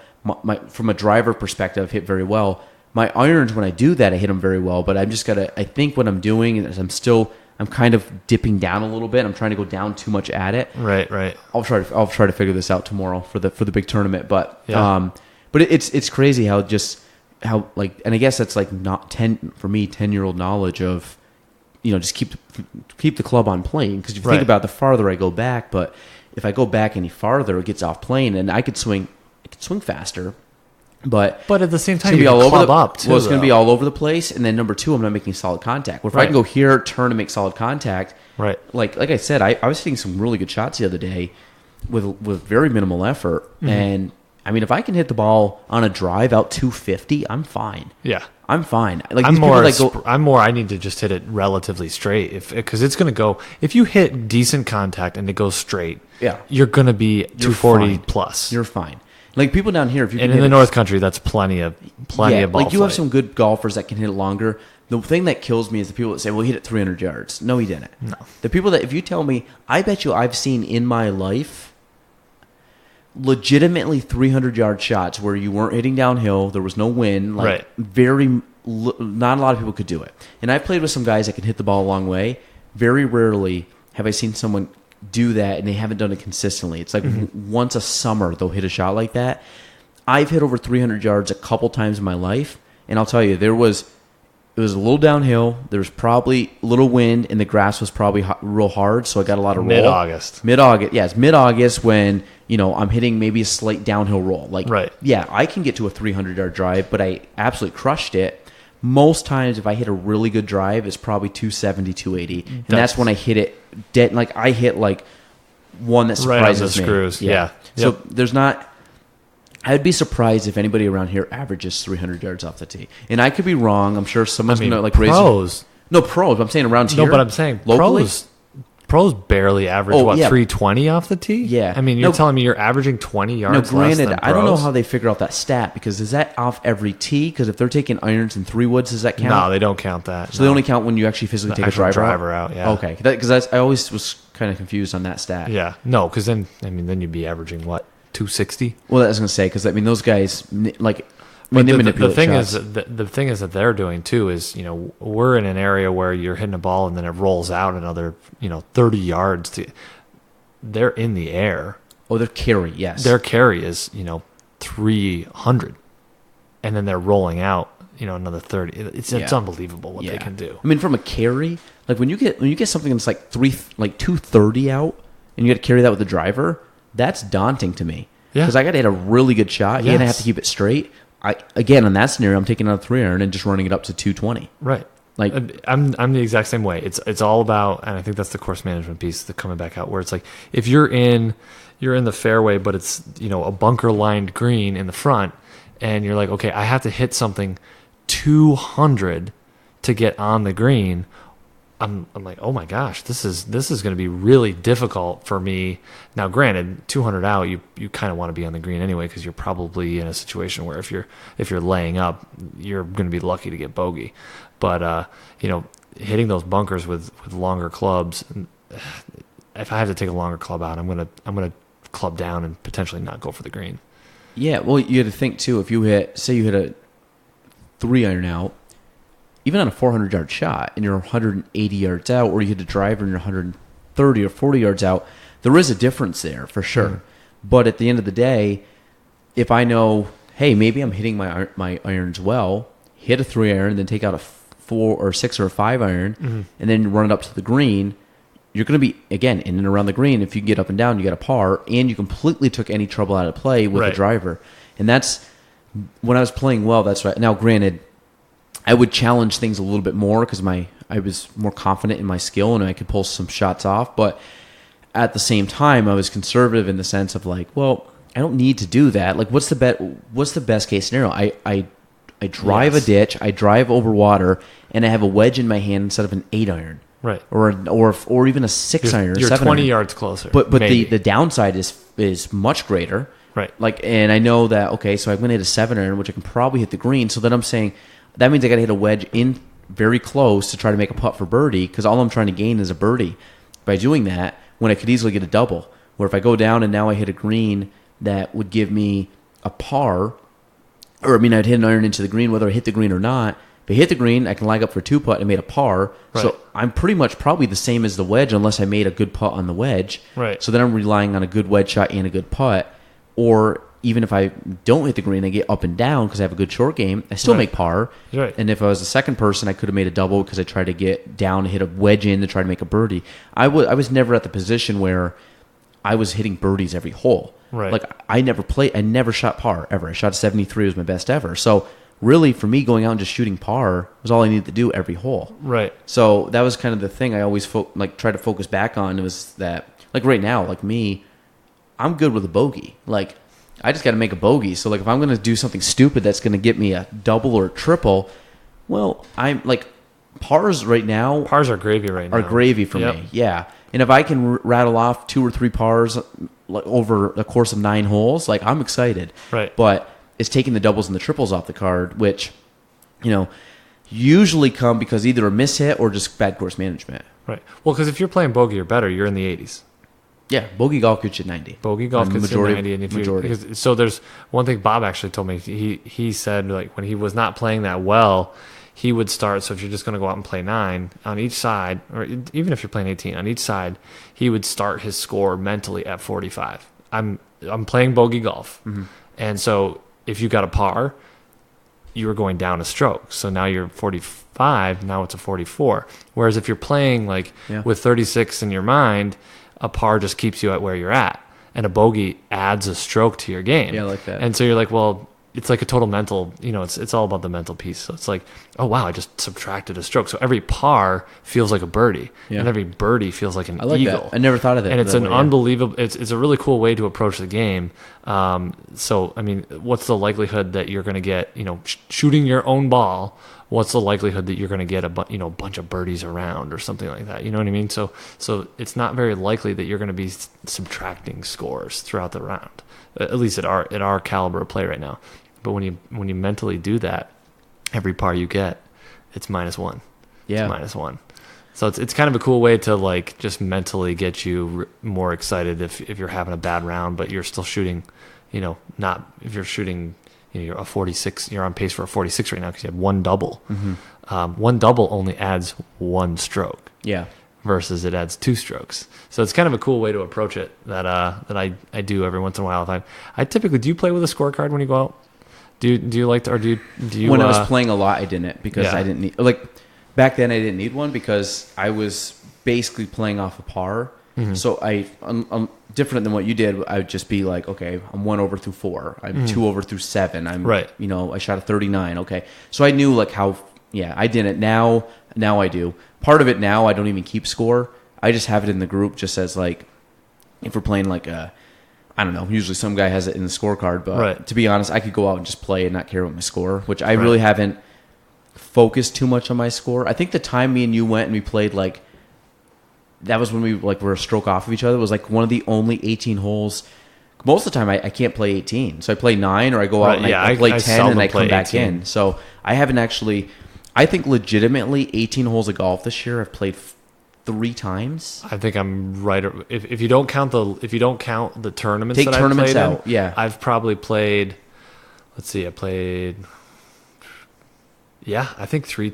from a driver perspective, I've hit very well. My irons, when I do that, I hit them very well, but I think what I'm doing is I'm kind of dipping down a little bit. I'm trying to go down too much at it. Right. I'll try to figure this out tomorrow for the big tournament. But but it's crazy how and I guess that's like not 10-year-old knowledge of, just keep the club on plane, because if you think about the farther I go back, but if I go back any farther, it gets off plane, and I could swing faster. But at the same time, you can club up too. Well, it's going to be all over the place. And then number 2, I'm not making solid contact. Well, if I can go here, turn and make solid contact. Right. Like I said, I was hitting some really good shots the other day with very minimal effort. And I mean, if I can hit the ball on a drive out 250, I'm fine. Yeah. I'm fine. Like I need to just hit it relatively straight, because it's going to go. If you hit decent contact and it goes straight, you're going to be 240 plus. You're fine. Like people down here, if you can in the North Country, that's plenty of ball like you have flight. some good golfers that can hit it longer. The thing that kills me is the people that say, "Well, he hit it 300 yards." No, he didn't. No. The people that, if you tell me, I bet you I've seen in my life legitimately 300-yard shots where you weren't hitting downhill, there was no wind, like not a lot of people could do it. And I've played with some guys that can hit the ball a long way. Very rarely have I seen someone do that, and they haven't done it consistently. It's like once a summer they'll hit a shot like that. I've hit over 300 yards a couple times in my life, and I'll tell you, it was a little downhill. There was probably a little wind, and the grass was probably real hard, so I got a lot of roll. Mid-August. Yes, mid-August when, I'm hitting maybe a slight downhill roll. Yeah, I can get to a 300-yard drive, but I absolutely crushed it. Most times, if I hit a really good drive, it's probably 270, 280. And that's when I hit it dead. Like, I hit, one that surprises right on the me. Screws, yeah. So there's not... I'd be surprised if anybody around here averages 300 yards off the tee. And I could be wrong. I'm sure someone's going to raise... Pros. No, pros. I'm saying around here. No, but I'm saying locally? Pros barely average, 320 off the tee? Yeah. I mean, you're telling me you're averaging 20 yards less than pros? I don't know how they figure out that stat, because is that off every tee? Because if they're taking irons and 3-woods, does that count? No, they don't count that. So they only count when you actually physically take a driver out? Yeah. Okay. Because I always was kind of confused on that stat. Yeah. No, because then you'd be averaging, what, 260? Well, I was going to say, because, those guys, they But manipulate the thing shots. the thing is that they're doing too is, we're in an area where you're hitting a ball and then it rolls out another 30 yards. They're in the air. Oh, their carry, yes. Their carry is 300, and then they're rolling out another 30. It's unbelievable what they can do. I mean, from a carry, when you get something that's 230 out, and you got to carry that with the driver, that's daunting to me. Yeah, because I got to hit a really good shot, and I have to keep it straight. Again, on that scenario, I'm taking out a 3-iron and just running it up to 220. Right. I'm the exact same way. It's all about, and I think that's the course management piece that's coming back out, where it's if you're in the fairway, but it's a bunker lined green in the front, and you're okay, I have to hit something 200 to get on the green. I'm like, oh my gosh, this is going to be really difficult for me. Now, granted, 200 out, you kind of want to be on the green anyway, because you're probably in a situation where if you're laying up, you're going to be lucky to get bogey. But hitting those bunkers with longer clubs, if I have to take a longer club out, I'm gonna club down and potentially not go for the green. Yeah, well, you had to think too. If you hit a 3-iron out, even on a 400-yard shot, and you're 180 yards out, or you hit a driver and you're 130 or 40 yards out, there is a difference there for sure. Mm-hmm. But at the end of the day, if I know, hey, maybe I'm hitting my irons well, hit a 3-iron, then take out a 4 or 6 or a 5-iron, and then run it up to the green, you're going to be, again, in and around the green. If you can get up and down, you got a par, and you completely took any trouble out of play with the driver. And that's, when I was playing well, that's right. Now, granted, I would challenge things a little bit more because I was more confident in my skill and I could pull some shots off. But at the same time, I was conservative in the sense of I don't need to do that. What's the best case scenario? I drive a ditch, I drive over water, and I have a wedge in my hand instead of an 8-iron. Right. Or even a 6-iron. You're 7-iron. 20 yards closer. But the downside is much greater. Right. And I know that, okay, so I'm going to hit a 7-iron, which I can probably hit the green. So then I'm saying, that means I got to hit a wedge in very close to try to make a putt for birdie, because all I'm trying to gain is a birdie by doing that, when I could easily get a double. Where if I go down and now I hit a green that would give me a par, or I'd hit an iron into the green, whether I hit the green or not. If I hit the green, I can lag up for 2-putt and made a par. Right. So I'm pretty much probably the same as the wedge, unless I made a good putt on the wedge. Right. So then I'm relying on a good wedge shot and a good putt. Or even if I don't hit the green, I get up and down because I have a good short game, I still make par. Right. And if I was the second person, I could have made a double because I tried to get down and hit a wedge in to try to make a birdie. I was never at the position where I was hitting birdies every hole. Right. I never shot par ever. I shot 73, was my best ever. So really, for me, going out and just shooting par was all I needed to do every hole. Right. So that was kind of the thing I always try to focus back on. It was that, right now, me, I'm good with a bogey. I just got to make a bogey. So, if I'm going to do something stupid that's going to get me a double or a triple, well, I'm pars right now. Pars are gravy right now. Are gravy for me, yeah. And if I can rattle off 2 or 3 pars over the course of 9 holes, I'm excited. Right. But it's taking the doubles and the triples off the card, which, usually come because either a mishit or just bad course management. Right. Well, because if you're playing bogey or better, you're in the 80s. Yeah, bogey golf gets you 90. Bogey golf And gets you 90. And if you, so there's one thing Bob actually told me. He said, like, when he was not playing that well, he would start. So if you're just going to go out and play 9 on each side, or even if you're playing 18 on each side, he would start his score mentally at 45. I'm playing bogey golf, and so if you got a par, you were going down a stroke. So now you're 45. Now it's a 44. Whereas if you're playing with 36 in your mind, a par just keeps you at where you're at, and a bogey adds a stroke to your game. Yeah, I like that. And so you're like, well, it's like a total mental, it's all about the mental piece. So it's like, oh wow, I just subtracted a stroke. So every par feels like a birdie, and every birdie feels like an eagle. That. I never thought of that. And it's unbelievable. It's a really cool way to approach the game. So I mean, what's the likelihood that you're going to get, shooting your own ball? What's the likelihood that you're going to get a bunch of birdies around or something like that? You know what I mean? So it's not very likely that you're going to be subtracting scores throughout the round, at least at our caliber of play right now. But when you mentally do that, every par you get, it's -1. Yeah, it's -1. So it's kind of a cool way to just mentally get you more excited if you're having a bad round, but you're still shooting, not if you're shooting. You're a 46. You're on pace for a 46 right now because you have one double. One double only adds one stroke. Yeah. Versus it adds 2 strokes. So it's kind of a cool way to approach it that I do every once in a while. I typically, do you play with a scorecard when you go out? Do you like to, or do you? When I was playing a lot, I didn't, because I didn't need, back then I didn't need one because I was basically playing off a par. So I'm different than what you did. I would just be like, okay, I'm 1 over through 4. I'm 2 over through 7. I'm right. I shot a 39. Okay. So I knew how, I didn't. Now I do. Part of it now, I don't even keep score. I just have it in the group just as if we're playing I don't know, usually some guy has it in the scorecard, but to be honest, I could go out and just play and not care about my score, which I really haven't focused too much on my score. I think the time me and you went and we played that was when we were a stroke off of each other. It was one of the only 18 holes. Most of the time, I can't play 18, so I play 9, or I go out and I play 10 and I come back in. So I haven't actually. I think legitimately 18 holes of golf this year I've played 3 times. I think I'm right. If you don't count the tournaments, take that tournaments I've played out. Yeah, I've probably played. Let's see, I played. Yeah, I think three,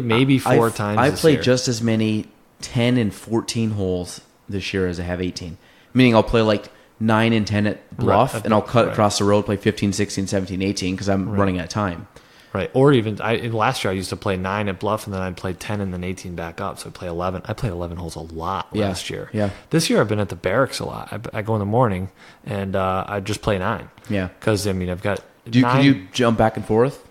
maybe 4 times. I played year. just as many 10 and 14 holes this year as I have 18. Meaning I'll play 9 and 10 at Bluff, and I'll cut across the road, play 15, 16, 17, 18 because I'm running out of time. Right. Or even last year I used to play 9 at Bluff, and then I'd play 10 and then 18 back up. So I'd play 11. I played 11 holes a lot last year. Yeah. This year I've been at the Barracks a lot. I go in the morning and I just play 9. Yeah. Because I've got. Can you jump back and forth?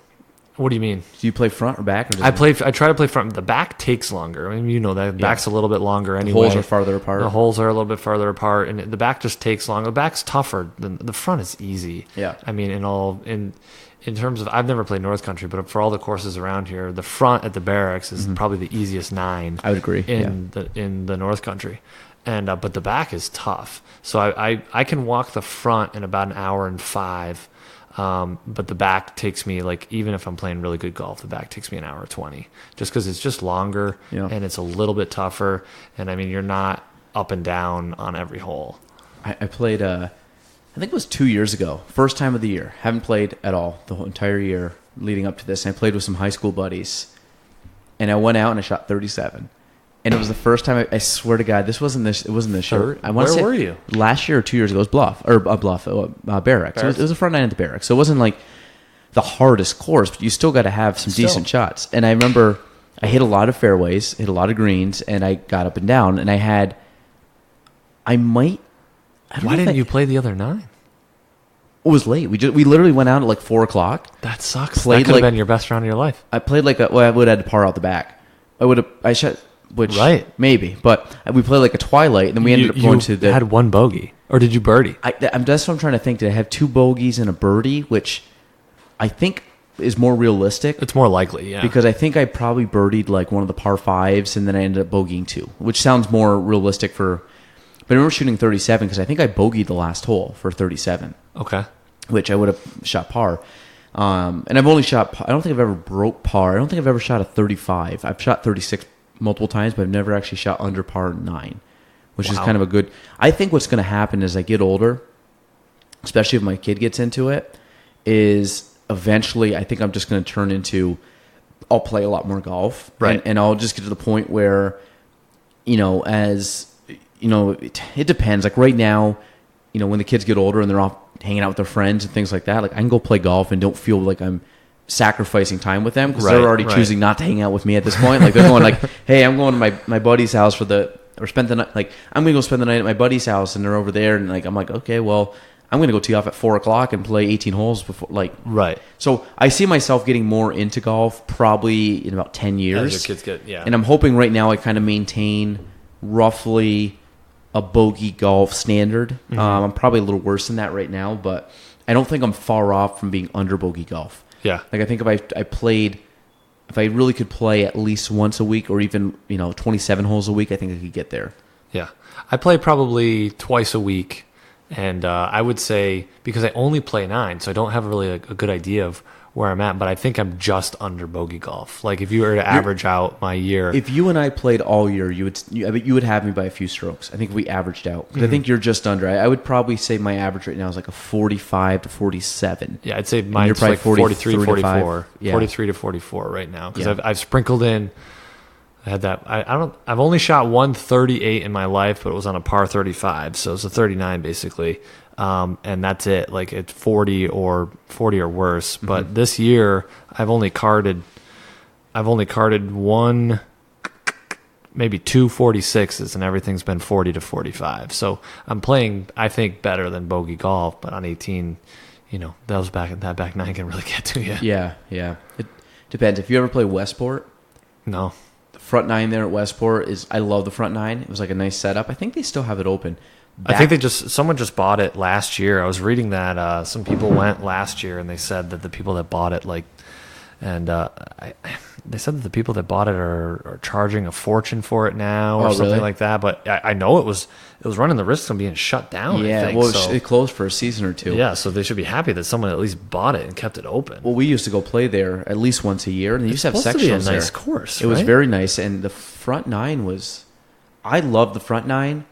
What do you mean? Do you play front or back? Or I try to play front. The back takes longer. I mean, that the back's a little bit longer anyway. The holes are farther apart. The holes are a little bit farther apart, and the back just takes longer. The back's tougher than the front is easy. Yeah. I mean, in terms of, I've never played North Country, but for all the courses around here, the front at the Barracks is probably the easiest 9. I would agree. In the North Country, and but the back is tough. So I can walk the front in about an hour and 5. But the back takes me, even if I'm playing really good golf, the back takes me an hour 20, just because it's just longer and it's a little bit tougher. And I mean, you're not up and down on every hole. I played, I think it was 2 years ago, first time of the year. Haven't played at all the whole entire year leading up to this. And I played with some high school buddies, and I went out and I shot 37. And it was the first time, I swear to God, it wasn't this show. Where were you? Last year or 2 years ago, it was Barracks. It was a front 9 at the Barracks. So it wasn't the hardest course, but you still got to have some decent shots. And I remember I hit a lot of fairways, hit a lot of greens, and I got up and down. And why didn't you play the other 9? It was late. We literally went out at 4 o'clock. That sucks. That could have been your best round of your life. I played I would have had to par out the back. I shot. Which maybe, but we played a twilight, and then we ended up going to the. You had 1 bogey, or did you birdie? That's what I'm trying to think. Did I have 2 bogeys and a birdie, which I think is more realistic? It's more likely, yeah. Because I think I probably birdied one of the par 5s, and then I ended up bogeying 2, which sounds more realistic for. But I remember shooting 37 because I think I bogeyed the last hole for 37. Okay. Which I would have shot par. And I've only shot. I don't think I've ever broke par. I don't think I've ever shot a 35. I've shot 36 multiple times, but I've never actually shot under par 9, which is kind of a good. I think what's going to happen as I get older, especially if my kid gets into it, is eventually I think I'm just going to turn into. I'll play a lot more golf, right? And I'll just get to the point where, as it depends. Like right now, when the kids get older and they're off hanging out with their friends and things like that, like I can go play golf and don't feel like I'm sacrificing time with them because they're already choosing not to hang out with me at this point. Like they're going like, hey, I'm going to my buddy's house spend the night. Like I'm going to go spend the night at my buddy's house and they're over there. And like, I'm like, okay, well, I'm going to go tee off at 4:00 and play 18 holes before Right. So I see myself getting more into golf probably in about 10 years. As your kids get, yeah. And I'm hoping right now I kind of maintain roughly a bogey golf standard. I'm probably a little worse than that right now, but I don't think I'm far off from being under bogey golf. Yeah. Like I think if I really could play at least once a week or even, 27 holes a week, I think I could get there. Yeah. I play probably twice a week. And I would say, because I only play 9, so I don't have really a good idea of where I'm at, but I think I'm just under bogey golf. Like if you were to average out my year. If you and I played all year, you would have me by a few strokes. I think if we averaged out. Because I think you're just under. I would probably say my average right now is like a 45 to probably Yeah, I'd say mine's like 43, 44. Yeah. 43 to 44 right now. Because Yeah. I've sprinkled in. I had that. I've only shot 138 in my life, but it was on a par 35, so it's a 39 basically, and that's it. Like it's 40 or worse. Mm-hmm. But this year, I've only carded one, maybe 2 46s, and everything's been 40 to 45. So I'm playing, I think, better than bogey golf. But on 18, that back 9 can really get to you. Yeah. It depends. If you ever play Westport. No. Front 9 there at Westport I love the front 9. It was like a nice setup. I think they still have it open. I think someone just bought it last year. I was reading that some people went last year and they said that the people that bought it they said that the people that bought it are charging a fortune for it now or something really? like that. But I know it was running the risk of being shut down. Yeah, I think. well, So, it closed for a season or two. yeah, so they should be happy that someone at least bought it and kept it open. Well, we used to go play there at least once a year, and they used to have supposed to be a sectionals nice there. course, It was right? very nice, and the front 9 was. I love the front 9.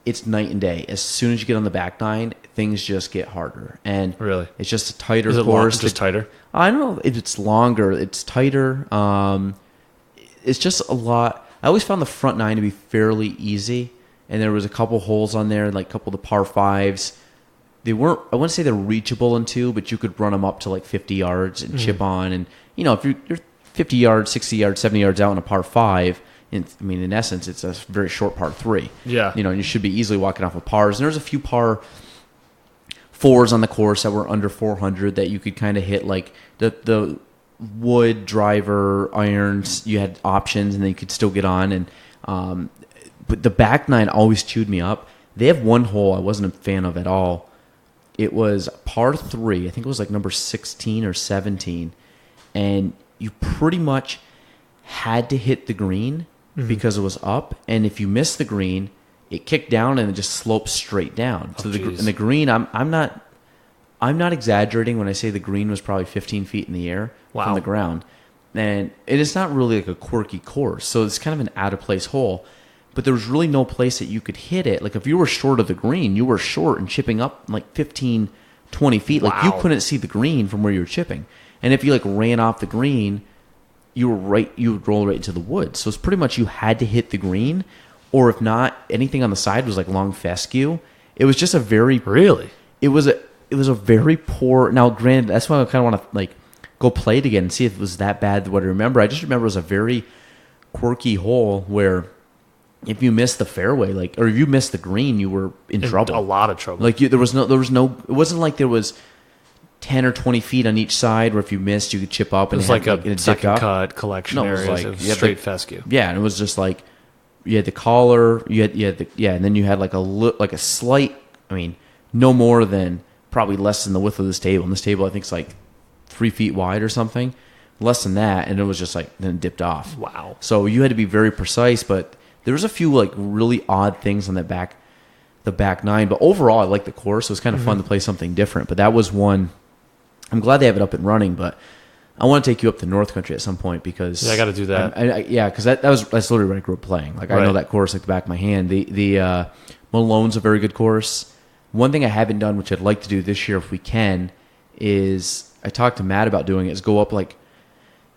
It's night and day. As soon as you get on the back 9, things just get harder, and Really? it's just a tighter Is it course. just tighter? I don't know if it's longer. It's tighter. It's just a lot. I always found the front 9 to be fairly easy, and there was a couple holes on there, like a couple of the par 5s. They weren't. I wouldn't say they're reachable in 2, but you could run them up to like 50 yards and chip on. And if you're 50 yards, 60 yards, 70 yards out on a par 5, in essence, it's a very short par 3. Yeah. And you should be easily walking off of pars. And there's a few par 4s on the course that were under 400 that you could kind of hit, like the wood driver irons. You had options, and then you could still get on. And but the back 9 always chewed me up. They have one hole I wasn't a fan of at all. It was par 3. I think it was like number 16 or 17, and you pretty much had to hit the green because it was up. And if you missed the green, it kicked down and it just sloped straight down. So the green, I'm not exaggerating when I say the green was probably 15 feet in the air from the ground. And it is not really like a quirky course. So it's kind of an out of place hole. But there was really no place that you could hit it. Like if you were short of the green, you were short and chipping up like 15, 20 feet. Like you couldn't see the green from where you were chipping. And if you like ran off the green, you would roll right into the woods. So it's pretty much you had to hit the green, or if not, anything on the side was like long fescue. It was just a very It was a very poor. Now, granted, that's why I kind of want to like go play it again and see if it was that bad. What I remember, I just remember it was a very quirky hole where if you missed the fairway, or if you missed the green, you were in trouble. A lot of trouble. Like there was no. It wasn't like there was 10 or 20 feet on each side where if you missed, you could chip up. And it was like a second up. cut collection No, areas. like, it was straight fescue. Yeah, and it was just like you had the collar, you had and then you had like a slight. I mean, no more than probably less than the width of this table. And this table, I think, is like 3 feet wide or something, less than that. And it was just like then it dipped off. Wow. So you had to be very precise, but there was a few like really odd things on the back 9. But overall, I liked the course. It was kind of fun to play something different. But that was one. I'm glad they have it up and running, but I want to take you up to North Country at some point because Yeah, I got to do that. Because that's literally where I grew up playing. Like I know that course like the back of my hand. The Malone's a very good course. One thing I haven't done, which I'd like to do this year if we can, is I talked to Matt about doing it. Is go up like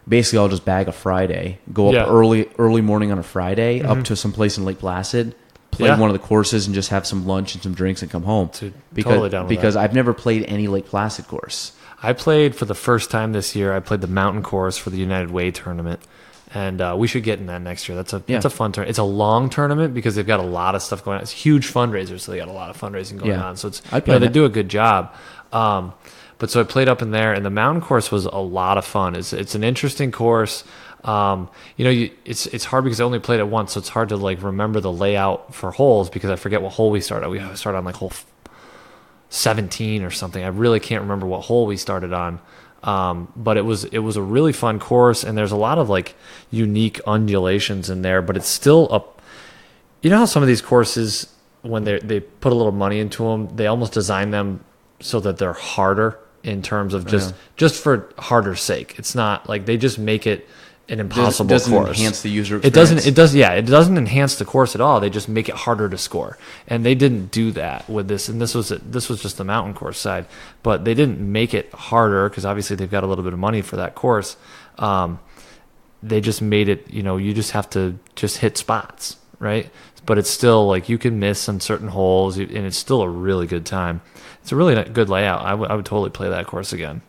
basically I'll just bag a Friday, go up early morning on a Friday up to some place in Lake Placid, play one of the courses, and just have some lunch and some drinks and come home. Because I've never played any Lake Placid course. I played for the first time this year. I played the mountain course for the United Way tournament, and we should get in that next year. That's a fun tournament. It's a long tournament because they've got a lot of stuff going on. It's huge fundraisers, so they got a lot of fundraising going on. So it's they do a good job. But so I played up in there, and the mountain course was a lot of fun. It's an interesting course. It's hard because I only played it once, so it's hard to like remember the layout for holes because I forget what hole we started. We started on like hole 17 or something. I really can't remember what hole we started on. But it was a really fun course, and there's a lot of like unique undulations in there, but it's still you know how some of these courses, when they put a little money into them, they almost design them so that they're harder in terms of just for harder's sake. It's not like they just make it an impossible course. It doesn't enhance the user experience. It doesn't enhance the course at all. They just make it harder to score. And they didn't do that with this. And this was just the mountain course side, but they didn't make it harder because obviously they've got a little bit of money for that course. They just made it, you just have to just hit spots, right? But it's still like you can miss on certain holes, and it's still a really good time. It's a really good layout. I would totally play that course again.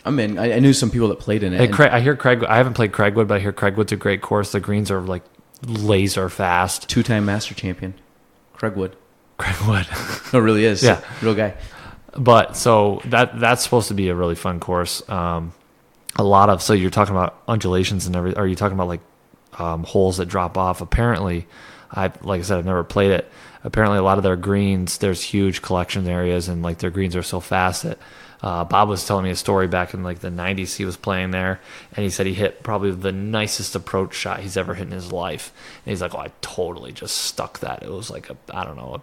I mean, I knew some people that played in it. I hear Craig. I haven't played Craigwood, but I hear Craigwood's a great course. The greens are like laser fast. 2-time master champion, Craigwood. Craigwood. No, it really is. Yeah, real guy. But so that's supposed to be a really fun course. So you're talking about undulations and everything. Are you talking about like holes that drop off? Apparently, like I said, I've never played it. Apparently, a lot of their greens, there's huge collection areas, and like their greens are so fast that Bob was telling me a story back in like the 90s. He was playing there, and he said he hit probably the nicest approach shot he's ever hit in his life. And he's like, I totally just stuck that. It was like a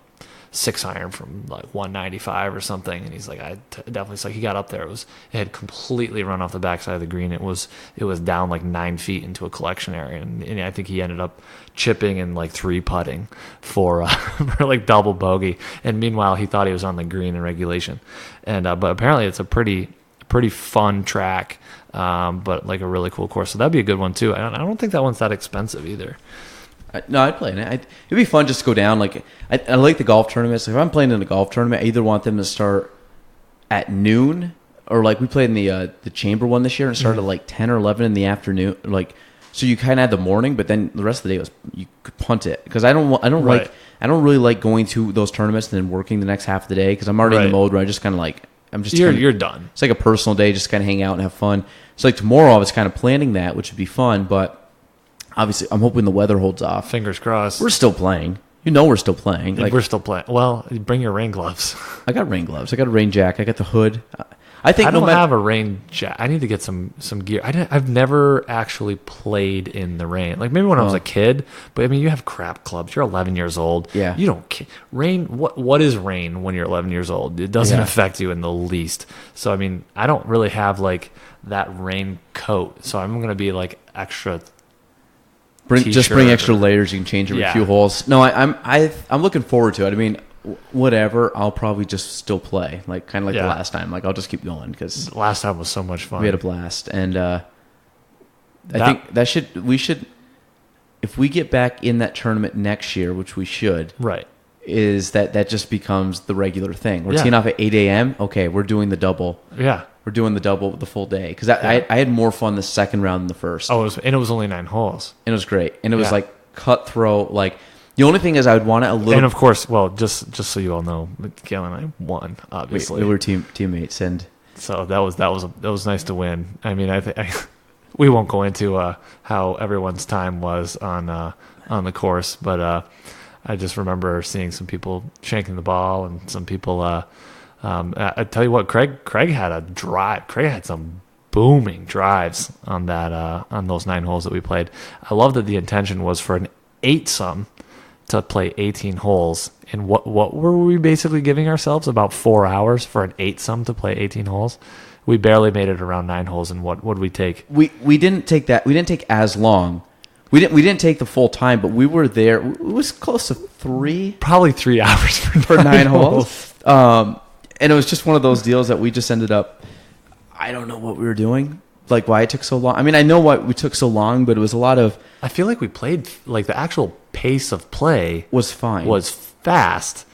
6-iron from like 195 or something. And he's like, definitely. So he got up there. It had completely run off the backside of the green. It was down like 9 feet into a collection area, and I think he ended up chipping and like 3-putting for like double bogey. And meanwhile, he thought he was on the green in regulation. And but apparently, it's a pretty fun track, but like a really cool course. So that'd be a good one too. I don't think that one's that expensive either. No, I'd play in it. It'd be fun just to go down. Like I like the golf tournaments. If I'm playing in a golf tournament, I either want them to start at noon, or like we played in the Chamber one this year, and it started at like 10 or 11 in the afternoon. Like, so you kind of had the morning, but then the rest of the day you could punt it, because I don't really like going to those tournaments and then working the next half of the day, because I'm already in the mode where I just kind of like you're done. It's like a personal day, just kind of hang out and have fun. So like tomorrow, I was kind of planning that, which would be fun, but. Obviously, I'm hoping the weather holds off. Fingers crossed. We're still playing. We're still playing. We're still playing. Well, bring your rain gloves. I got rain gloves. I got a rain jacket. I got the hood. I don't have a rain jacket. I need to get some gear. I've never actually played in the rain. Like maybe when I was a kid, but I mean, you have crap clubs. You're 11 years old. Yeah. You don't rain. What is rain when you're 11 years old? It doesn't affect you in the least. So I mean, I don't really have like that rain coat. So I'm gonna be like extra. Just bring extra layers. You can change every few holes. No, I'm looking forward to it. I mean, whatever. I'll probably just still play, like kind of like the last time. Like I'll just keep going, because last time was so much fun. We had a blast, and I think we should if we get back in that tournament next year, which we should. Right. Is that just becomes the regular thing? We're teeing off at 8 a.m. Okay, we're doing the double. Yeah. We're doing the double the full day, because I had more fun the second round than the first. Oh, it was only 9 holes. And it was great. And it was like cutthroat. Like the only thing is I would want it a little. And of course, well, just so you all know, Gaelan and I won. Obviously, we were teammates, and so that was nice to win. I mean, we won't go into how everyone's time was on the course, but I just remember seeing some people shanking the ball and some people. I tell you what, Craig had a drive. Craig had some booming drives on those 9 holes that we played. I love that the intention was for an 8-some to play 18 holes. And what were we basically giving ourselves? About 4 hours for an 8-some to play 18 holes. we barely made it around 9 holes. And what would we take? We didn't take that. We didn't take as long. We didn't take the full time, but we were there. It was close to 3. Probably 3 hours for 9 holes. And it was just one of those deals that we just ended up. I don't know what we were doing. Like why it took so long. I mean, I know why we took so long, but it was a lot of. I feel like we played like the actual pace of play was fine. Was fast.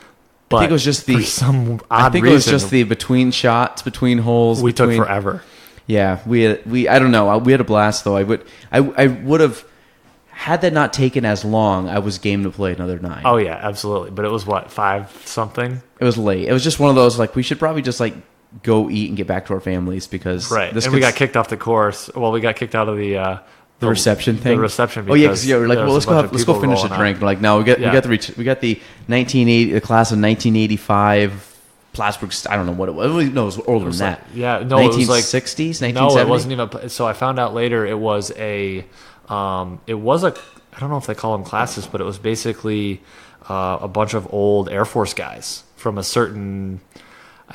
But I think it was just the for some odd reason, it was just the between shots, between holes. We took forever. Yeah, we I don't know. We had a blast though. I would have had that not taken as long. I was game to play another 9. Oh yeah, absolutely. But it was what 5 something. It was late. It was just one of those like we should probably just like go eat and get back to our families because we got kicked off the course. Well, we got kicked out of the reception thing. The reception. Oh yeah, because we're like, well, let's go finish a drink. We're like, no, we got the 1980, the class of 1985 Plattsburgh. I don't know what it was. No, it was older than that. Yeah, no, 1960s, it was like 1970s. No, it wasn't even. So I found out later it was a. I don't know if they call them classes, but it was basically a bunch of old Air Force guys from a certain.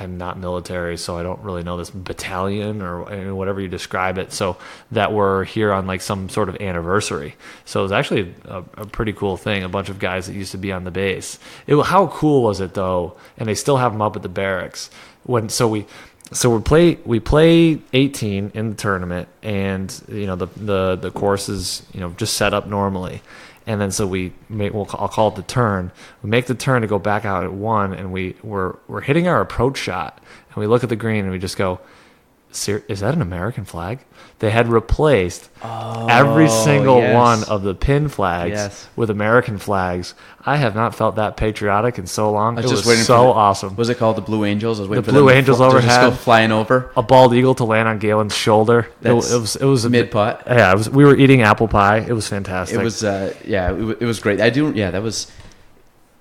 I'm not military, so I don't really know this battalion or whatever you describe it. So that were here on like some sort of anniversary. So it was actually a pretty cool thing. A bunch of guys that used to be on the base. How cool was it though? And they still have them up at the barracks. We play 18 in the tournament, and the course is just set up normally. And then I'll call it the turn. We make the turn to go back out at 1, and we're hitting our approach shot, and we look at the green and we just go, is that an American flag? They had replaced every single one of the pin flags with American flags. I have not felt that patriotic in so long. It was so awesome. Was it called the Blue Angels? I was waiting for the Blue Angels overhead. Just go flying over. A bald eagle to land on Gaelan's shoulder. It was a mid putt. Yeah, we were eating apple pie. It was fantastic. It was it was great. That was.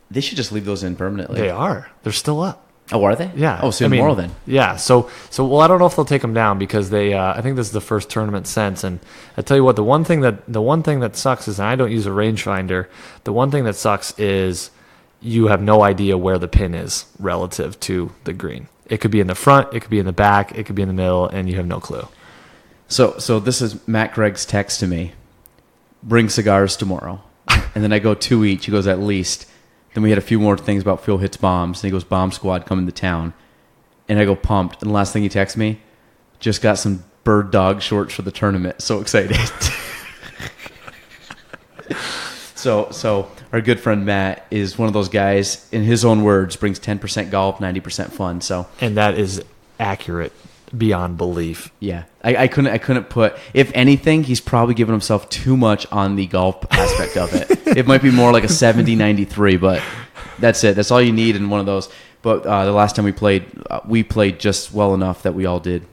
They should just leave those in permanently. They are. They're still up. Oh, are they? Yeah. Oh, so tomorrow then. Yeah. So well, I don't know if they'll take them down because they. I think this is the first tournament since, and I tell you what, the one thing that sucks is, and I don't use a rangefinder. The one thing that sucks is you have no idea where the pin is relative to the green. It could be in the front, it could be in the back, it could be in the middle, and you have no clue. So this is Matt Gregg's text to me. Bring cigars tomorrow, and then I go 2 each. He goes at least. Then we had a few more things about Phil hits bombs. And he goes, bomb squad coming to town. And I go pumped. And the last thing he texts me, just got some bird dog shorts for the tournament. So excited. So our good friend Matt is one of those guys, in his own words, brings 10% golf, 90% fun. And that is accurate beyond belief. Yeah. I couldn't put, if anything, he's probably given himself too much on the golf aspect of it. It might be more like a 70-93, but that's it. That's all you need in one of those. But the last time we played just well enough that we all did.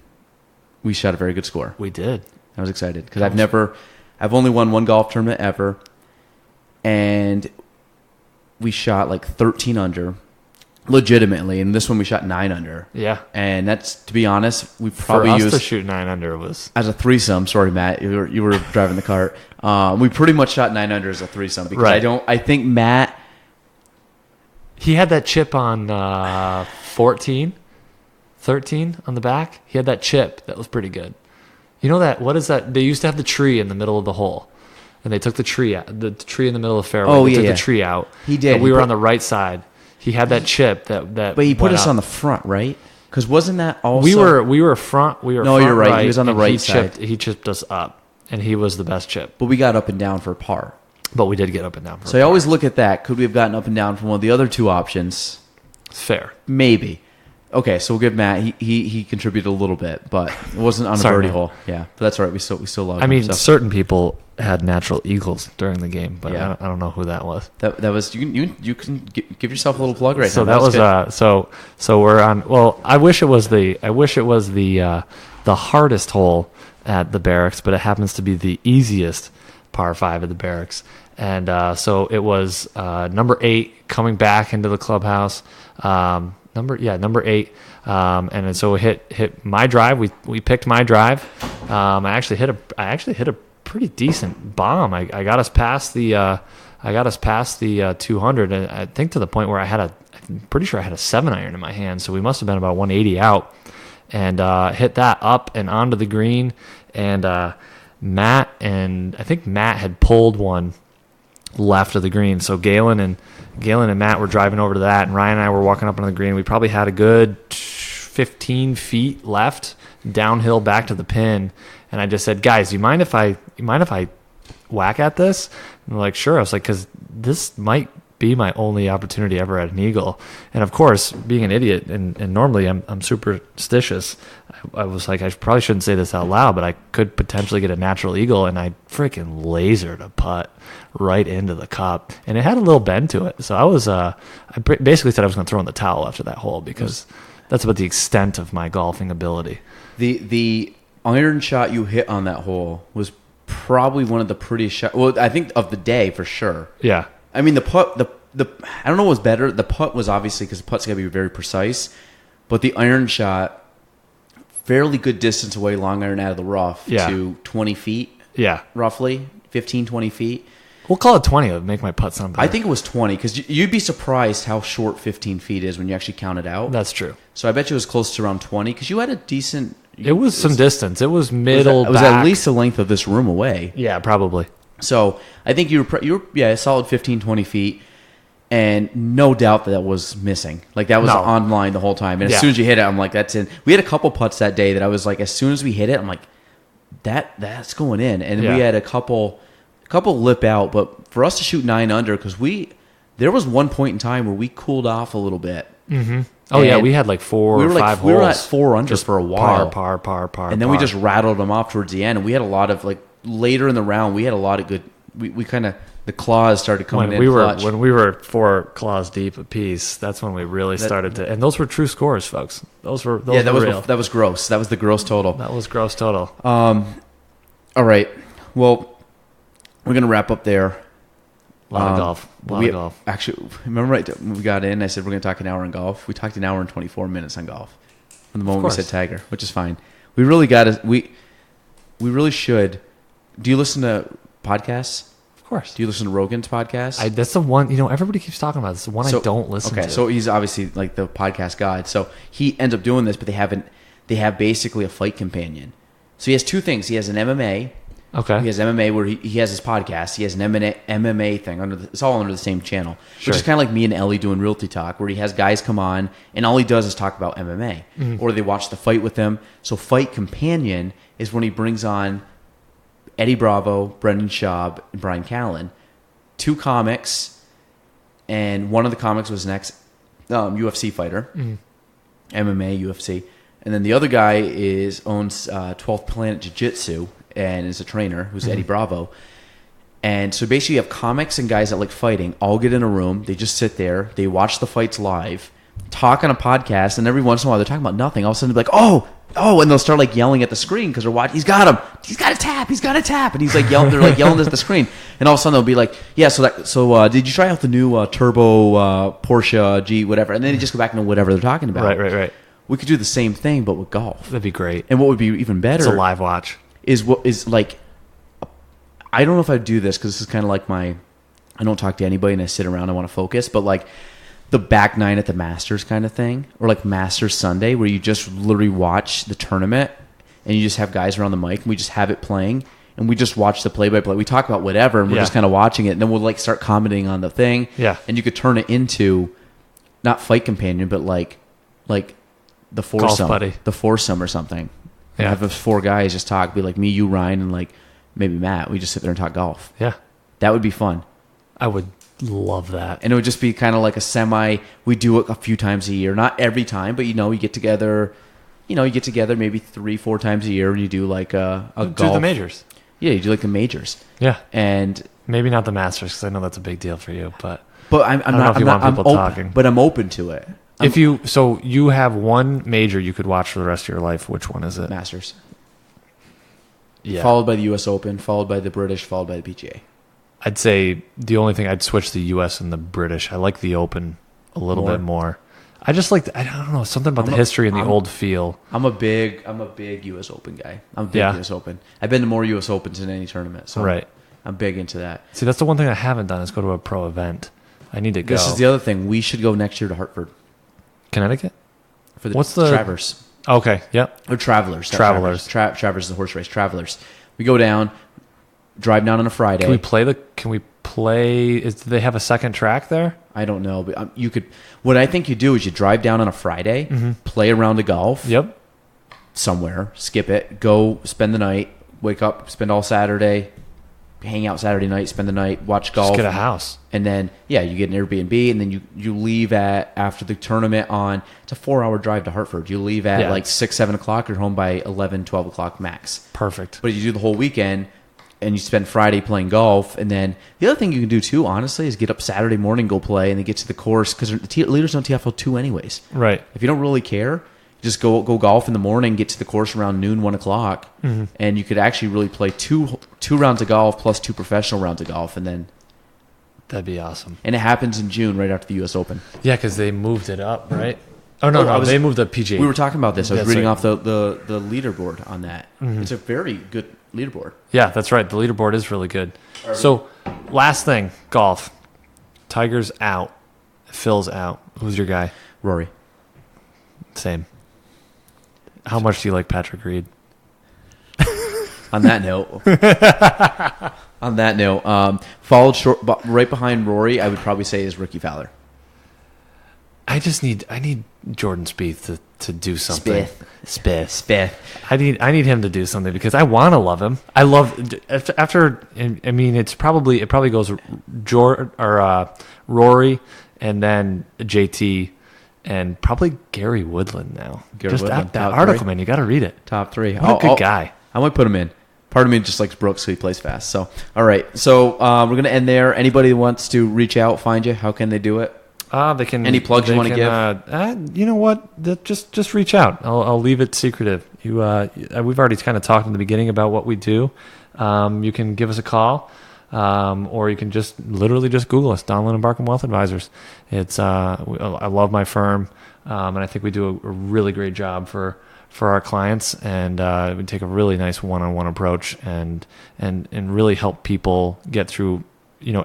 We shot a very good score. We did. I was excited because I've only won one golf tournament ever, and we shot like 13 under. Legitimately, and this one we shot 9 under. Yeah, and that's, to be honest, we probably for us used to shoot 9 under was as a threesome. Sorry, Matt, you were driving the cart. We pretty much shot 9 under as a threesome because I think Matt, he had that chip on 13 on the back. He had that chip that was pretty good. You know that, what is that? They used to have the tree in the middle of the hole, and they took the tree out, the tree in the middle of the fairway. Oh, they took the tree out. He did. And we were on the right side. He had that chip that. But he put us on the front, right? Because wasn't that also? We were front. We were. No, front you're right. He was on the right side. He chipped us up, and he was the best chip. But we got up and down for par. But we did get up and down. So I always look at that. Could we have gotten up and down from one of the other two options? It's fair. Maybe. Okay, so we'll give Matt. He contributed a little bit, but it wasn't on a birdie hole. Yeah, but that's all right. We still love him. I mean, certain people had natural eagles during the game, but yeah. I don't know who that was. That was you can give yourself a little plug right so now. So we're on. Well, I wish it was the hardest hole at the barracks, but it happens to be the easiest par 5 at the barracks, and so it was number 8 coming back into the clubhouse. Number 8, and then so we hit my drive. We picked my drive. I actually hit a pretty decent bomb. I got us past the 200, and I think to the point where I'm pretty sure I had a 7-iron in my hand. So we must have been about 180 out, and hit that up and onto the green. And I think Matt had pulled one left of the green. So Gaelan and Matt were driving over to that, and Ryan and I were walking up on the green. We probably had a good 15 feet left downhill back to the pin, and I just said, "Guys, you mind if I whack at this?" And they're like, "Sure." I was like, "Because this might be my only opportunity ever at an eagle." And of course, being an idiot, and normally I'm superstitious, I was like, I probably shouldn't say this out loud, but I could potentially get a natural eagle, and I freaking lasered a putt right into the cup, and it had a little bend to it. So I was, I basically said I was going to throw in the towel after that hole, because that's about the extent of my golfing ability. The iron shot you hit on that hole was probably one of the prettiest shots. Well, I think of the day for sure. Yeah. I mean, the putt, I don't know what was better. The putt was obviously, because the putt's got to be very precise, but the iron shot, fairly good distance away, long iron out of the rough to 20 feet. Yeah. Roughly 15, 20 feet. We'll call it 20. It would make my putt sound better. I think it was 20, because you'd be surprised how short 15 feet is when you actually count it out. That's true. So I bet you it was close to around 20, because you had a decent... It was some distance. It was middle. It was at least the length of this room away. Yeah, probably. So I think you were a solid 15, 20 feet, and no doubt that was missing. Like, that was online the whole time. And as soon as you hit it, I'm like, that's in. We had a couple putts that day that I was like, as soon as we hit it, I'm like, that's going in. And we had a couple lip out, but for us to shoot 9 under, because there was one point in time where we cooled off a little bit. Mm-hmm. Oh, yeah, we had like 4 or 5 holes. We were at 4 under just for a while. Par. And then we just rattled them off towards the end. And we had a lot of, like, later in the round, we had a lot of good, we kind of, the claws started coming in clutch. When we were 4 claws deep apiece, that's when we really started to, and those were true scores, folks. Those were real. That was gross. That was the gross total. That was gross total. All right. Well, we're going to wrap up there. A lot of golf. Actually, remember when we got in, I said we're going to talk an hour on golf. We talked an hour and 24 minutes on golf from the moment we said Tiger, which is fine. We really got to, we really should. Do you listen to podcasts? Of course. Do you listen to Rogan's podcast? That's the one, everybody keeps talking about. It's the one I don't listen to. Okay, so he's obviously like the podcast god. So he ends up doing this, but they have basically a fight companion. So he has 2 things. He has an MMA. Okay. He has MMA where he has his podcast. He has an MMA thing. It's all under the same channel. Sure. Which is kind of like me and Ellie doing Realty Talk, where he has guys come on, and all he does is talk about MMA. Mm-hmm. Or they watch the fight with him. So Fight Companion is when he brings on Eddie Bravo, Brendan Schaub, and Brian Callen. 2 comics, and one of the comics was an UFC fighter. Mm-hmm. MMA, UFC. And then the other guy owns 12th Planet Jiu-Jitsu, and is a trainer, who's Eddie Bravo. And so basically you have comics and guys that like fighting all get in a room. They just sit there. They watch the fights live, talk on a podcast, and every once in a while they're talking about nothing. All of a sudden they'll be like, oh, and they'll start like yelling at the screen because they're watching. He's got him. He's got to tap. And he's like yelling. They're like yelling at the screen. And all of a sudden they'll be like, yeah, so did you try out the new turbo Porsche G whatever? And then they just go back into whatever they're talking about. Right. We could do the same thing, but with golf. That'd be great. And what would be even better? It's a live watch. Is like, I don't know if I'd do this because this is kind of like I don't talk to anybody and I sit around, I want to focus, but like the back 9 at the Masters kind of thing, or like Masters Sunday where you just literally watch the tournament and you just have guys around the mic and we just have it playing and we just watch the play-by-play. We talk about whatever and we're just kind of watching it, and then we'll like start commenting on the thing. Yeah. And you could turn it into not Fight Companion, but like the foursome, the foursome or something. Yeah. Have those 4 guys just talk, be like me, you, Ryan, and like maybe Matt. We just sit there and talk golf. Yeah. That would be fun. I would love that. And it would just be kind of like we do it a few times a year. Not every time, but you get together, maybe 3-4 times a year and you do like a golf. Do the majors. Yeah, you do like the majors. Yeah. And maybe not the Masters because I know that's a big deal for you, but I'm talking. But I'm open to it. So you have one major you could watch for the rest of your life. Which one is it? Masters. Yeah. Followed by the U.S. Open, followed by the British, followed by the PGA. I'd say the only thing I'd switch the U.S. and the British. I like the Open a little bit more. I just like, I don't know, something about the history and the old feel. I'm a big U.S. Open guy. I'm a big U.S. Open. I've been to more U.S. Opens than any tournament. So right. I'm big into that. See, that's the one thing I haven't done is go to a pro event. I need to go. This is the other thing. We should go next year to Hartford. Connecticut? For the Travers. Okay. Yep. Or Travelers. not Travelers. Travelers is the horse race. Travelers. We go down, drive down on a Friday. Can we play? Do they have a second track there? I don't know, but you could. What I think you do is you drive down on a Friday, play a round of golf. Yep. Somewhere, skip it, go spend the night, wake up, spend all Saturday, hang out Saturday night, spend the night, watch golf. Just get a house. And then, you get an Airbnb, and then you leave after the tournament it's a 4-hour drive to Hartford. You leave at like 6, 7 o'clock, you're home by 11, 12 o'clock max. Perfect. But you do the whole weekend, and you spend Friday playing golf, and then the other thing you can do too, honestly, is get up Saturday morning, go play, and then get to the course, because the leaders don't tee off till 2 anyways. Right. If you don't really care, just go golf in the morning, get to the course around noon, 1 o'clock, and you could actually really play two rounds of golf plus 2 professional rounds of golf, and then that'd be awesome. And it happens in June, right after the U.S. Open. Yeah, because they moved it up, right? Oh no, they moved the PGA. We were talking about this. I was That's reading right. off the leaderboard on that. It's a very good leaderboard. Yeah, that's right. The leaderboard is really good. So, last thing, golf. Tiger's out. Phil's out. Who's your guy? Rory. Same. How much do you like Patrick Reed? On that note, followed short, right behind Rory, I would probably say is Ricky Fowler. I need Jordan Spieth to do something. Spieth. I need him to do something because I want to love him. I love after. I mean, it probably goes Rory and then JT and probably Gary Woodland now. That article, man, you got to read it. Top 3. What a good guy. I might put him in. Part of me just likes Brooks, so he plays fast. So, all right. So we're gonna end there. Anybody who wants to reach out, find you, how can they do it? They can. Any plugs you want to give? You know what? Just reach out. I'll leave it secretive. We've already kind of talked in the beginning about what we do. You can give us a call, or you can literally just Google us, Donlan and Barkham Wealth Advisors. I love my firm, and I think we do a really great job for our clients, and we take a really nice one-on-one approach and really help people get through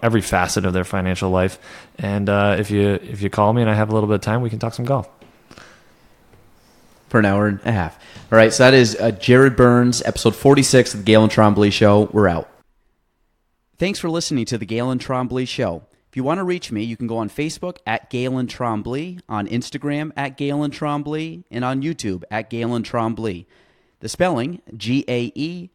every facet of their financial life. And if you call me and I have a little bit of time, we can talk some golf for an hour and a half. All right, so that is Jared Burns, episode 46 of the Gaelan Trombley Show. We're out. Thanks for listening to the Gaelan Trombley Show. If you want to reach me, you can go on Facebook at Gaelan Trombley, on Instagram at Gaelan Trombley, and on YouTube at Gaelan Trombley. The spelling, GaelanTrombley.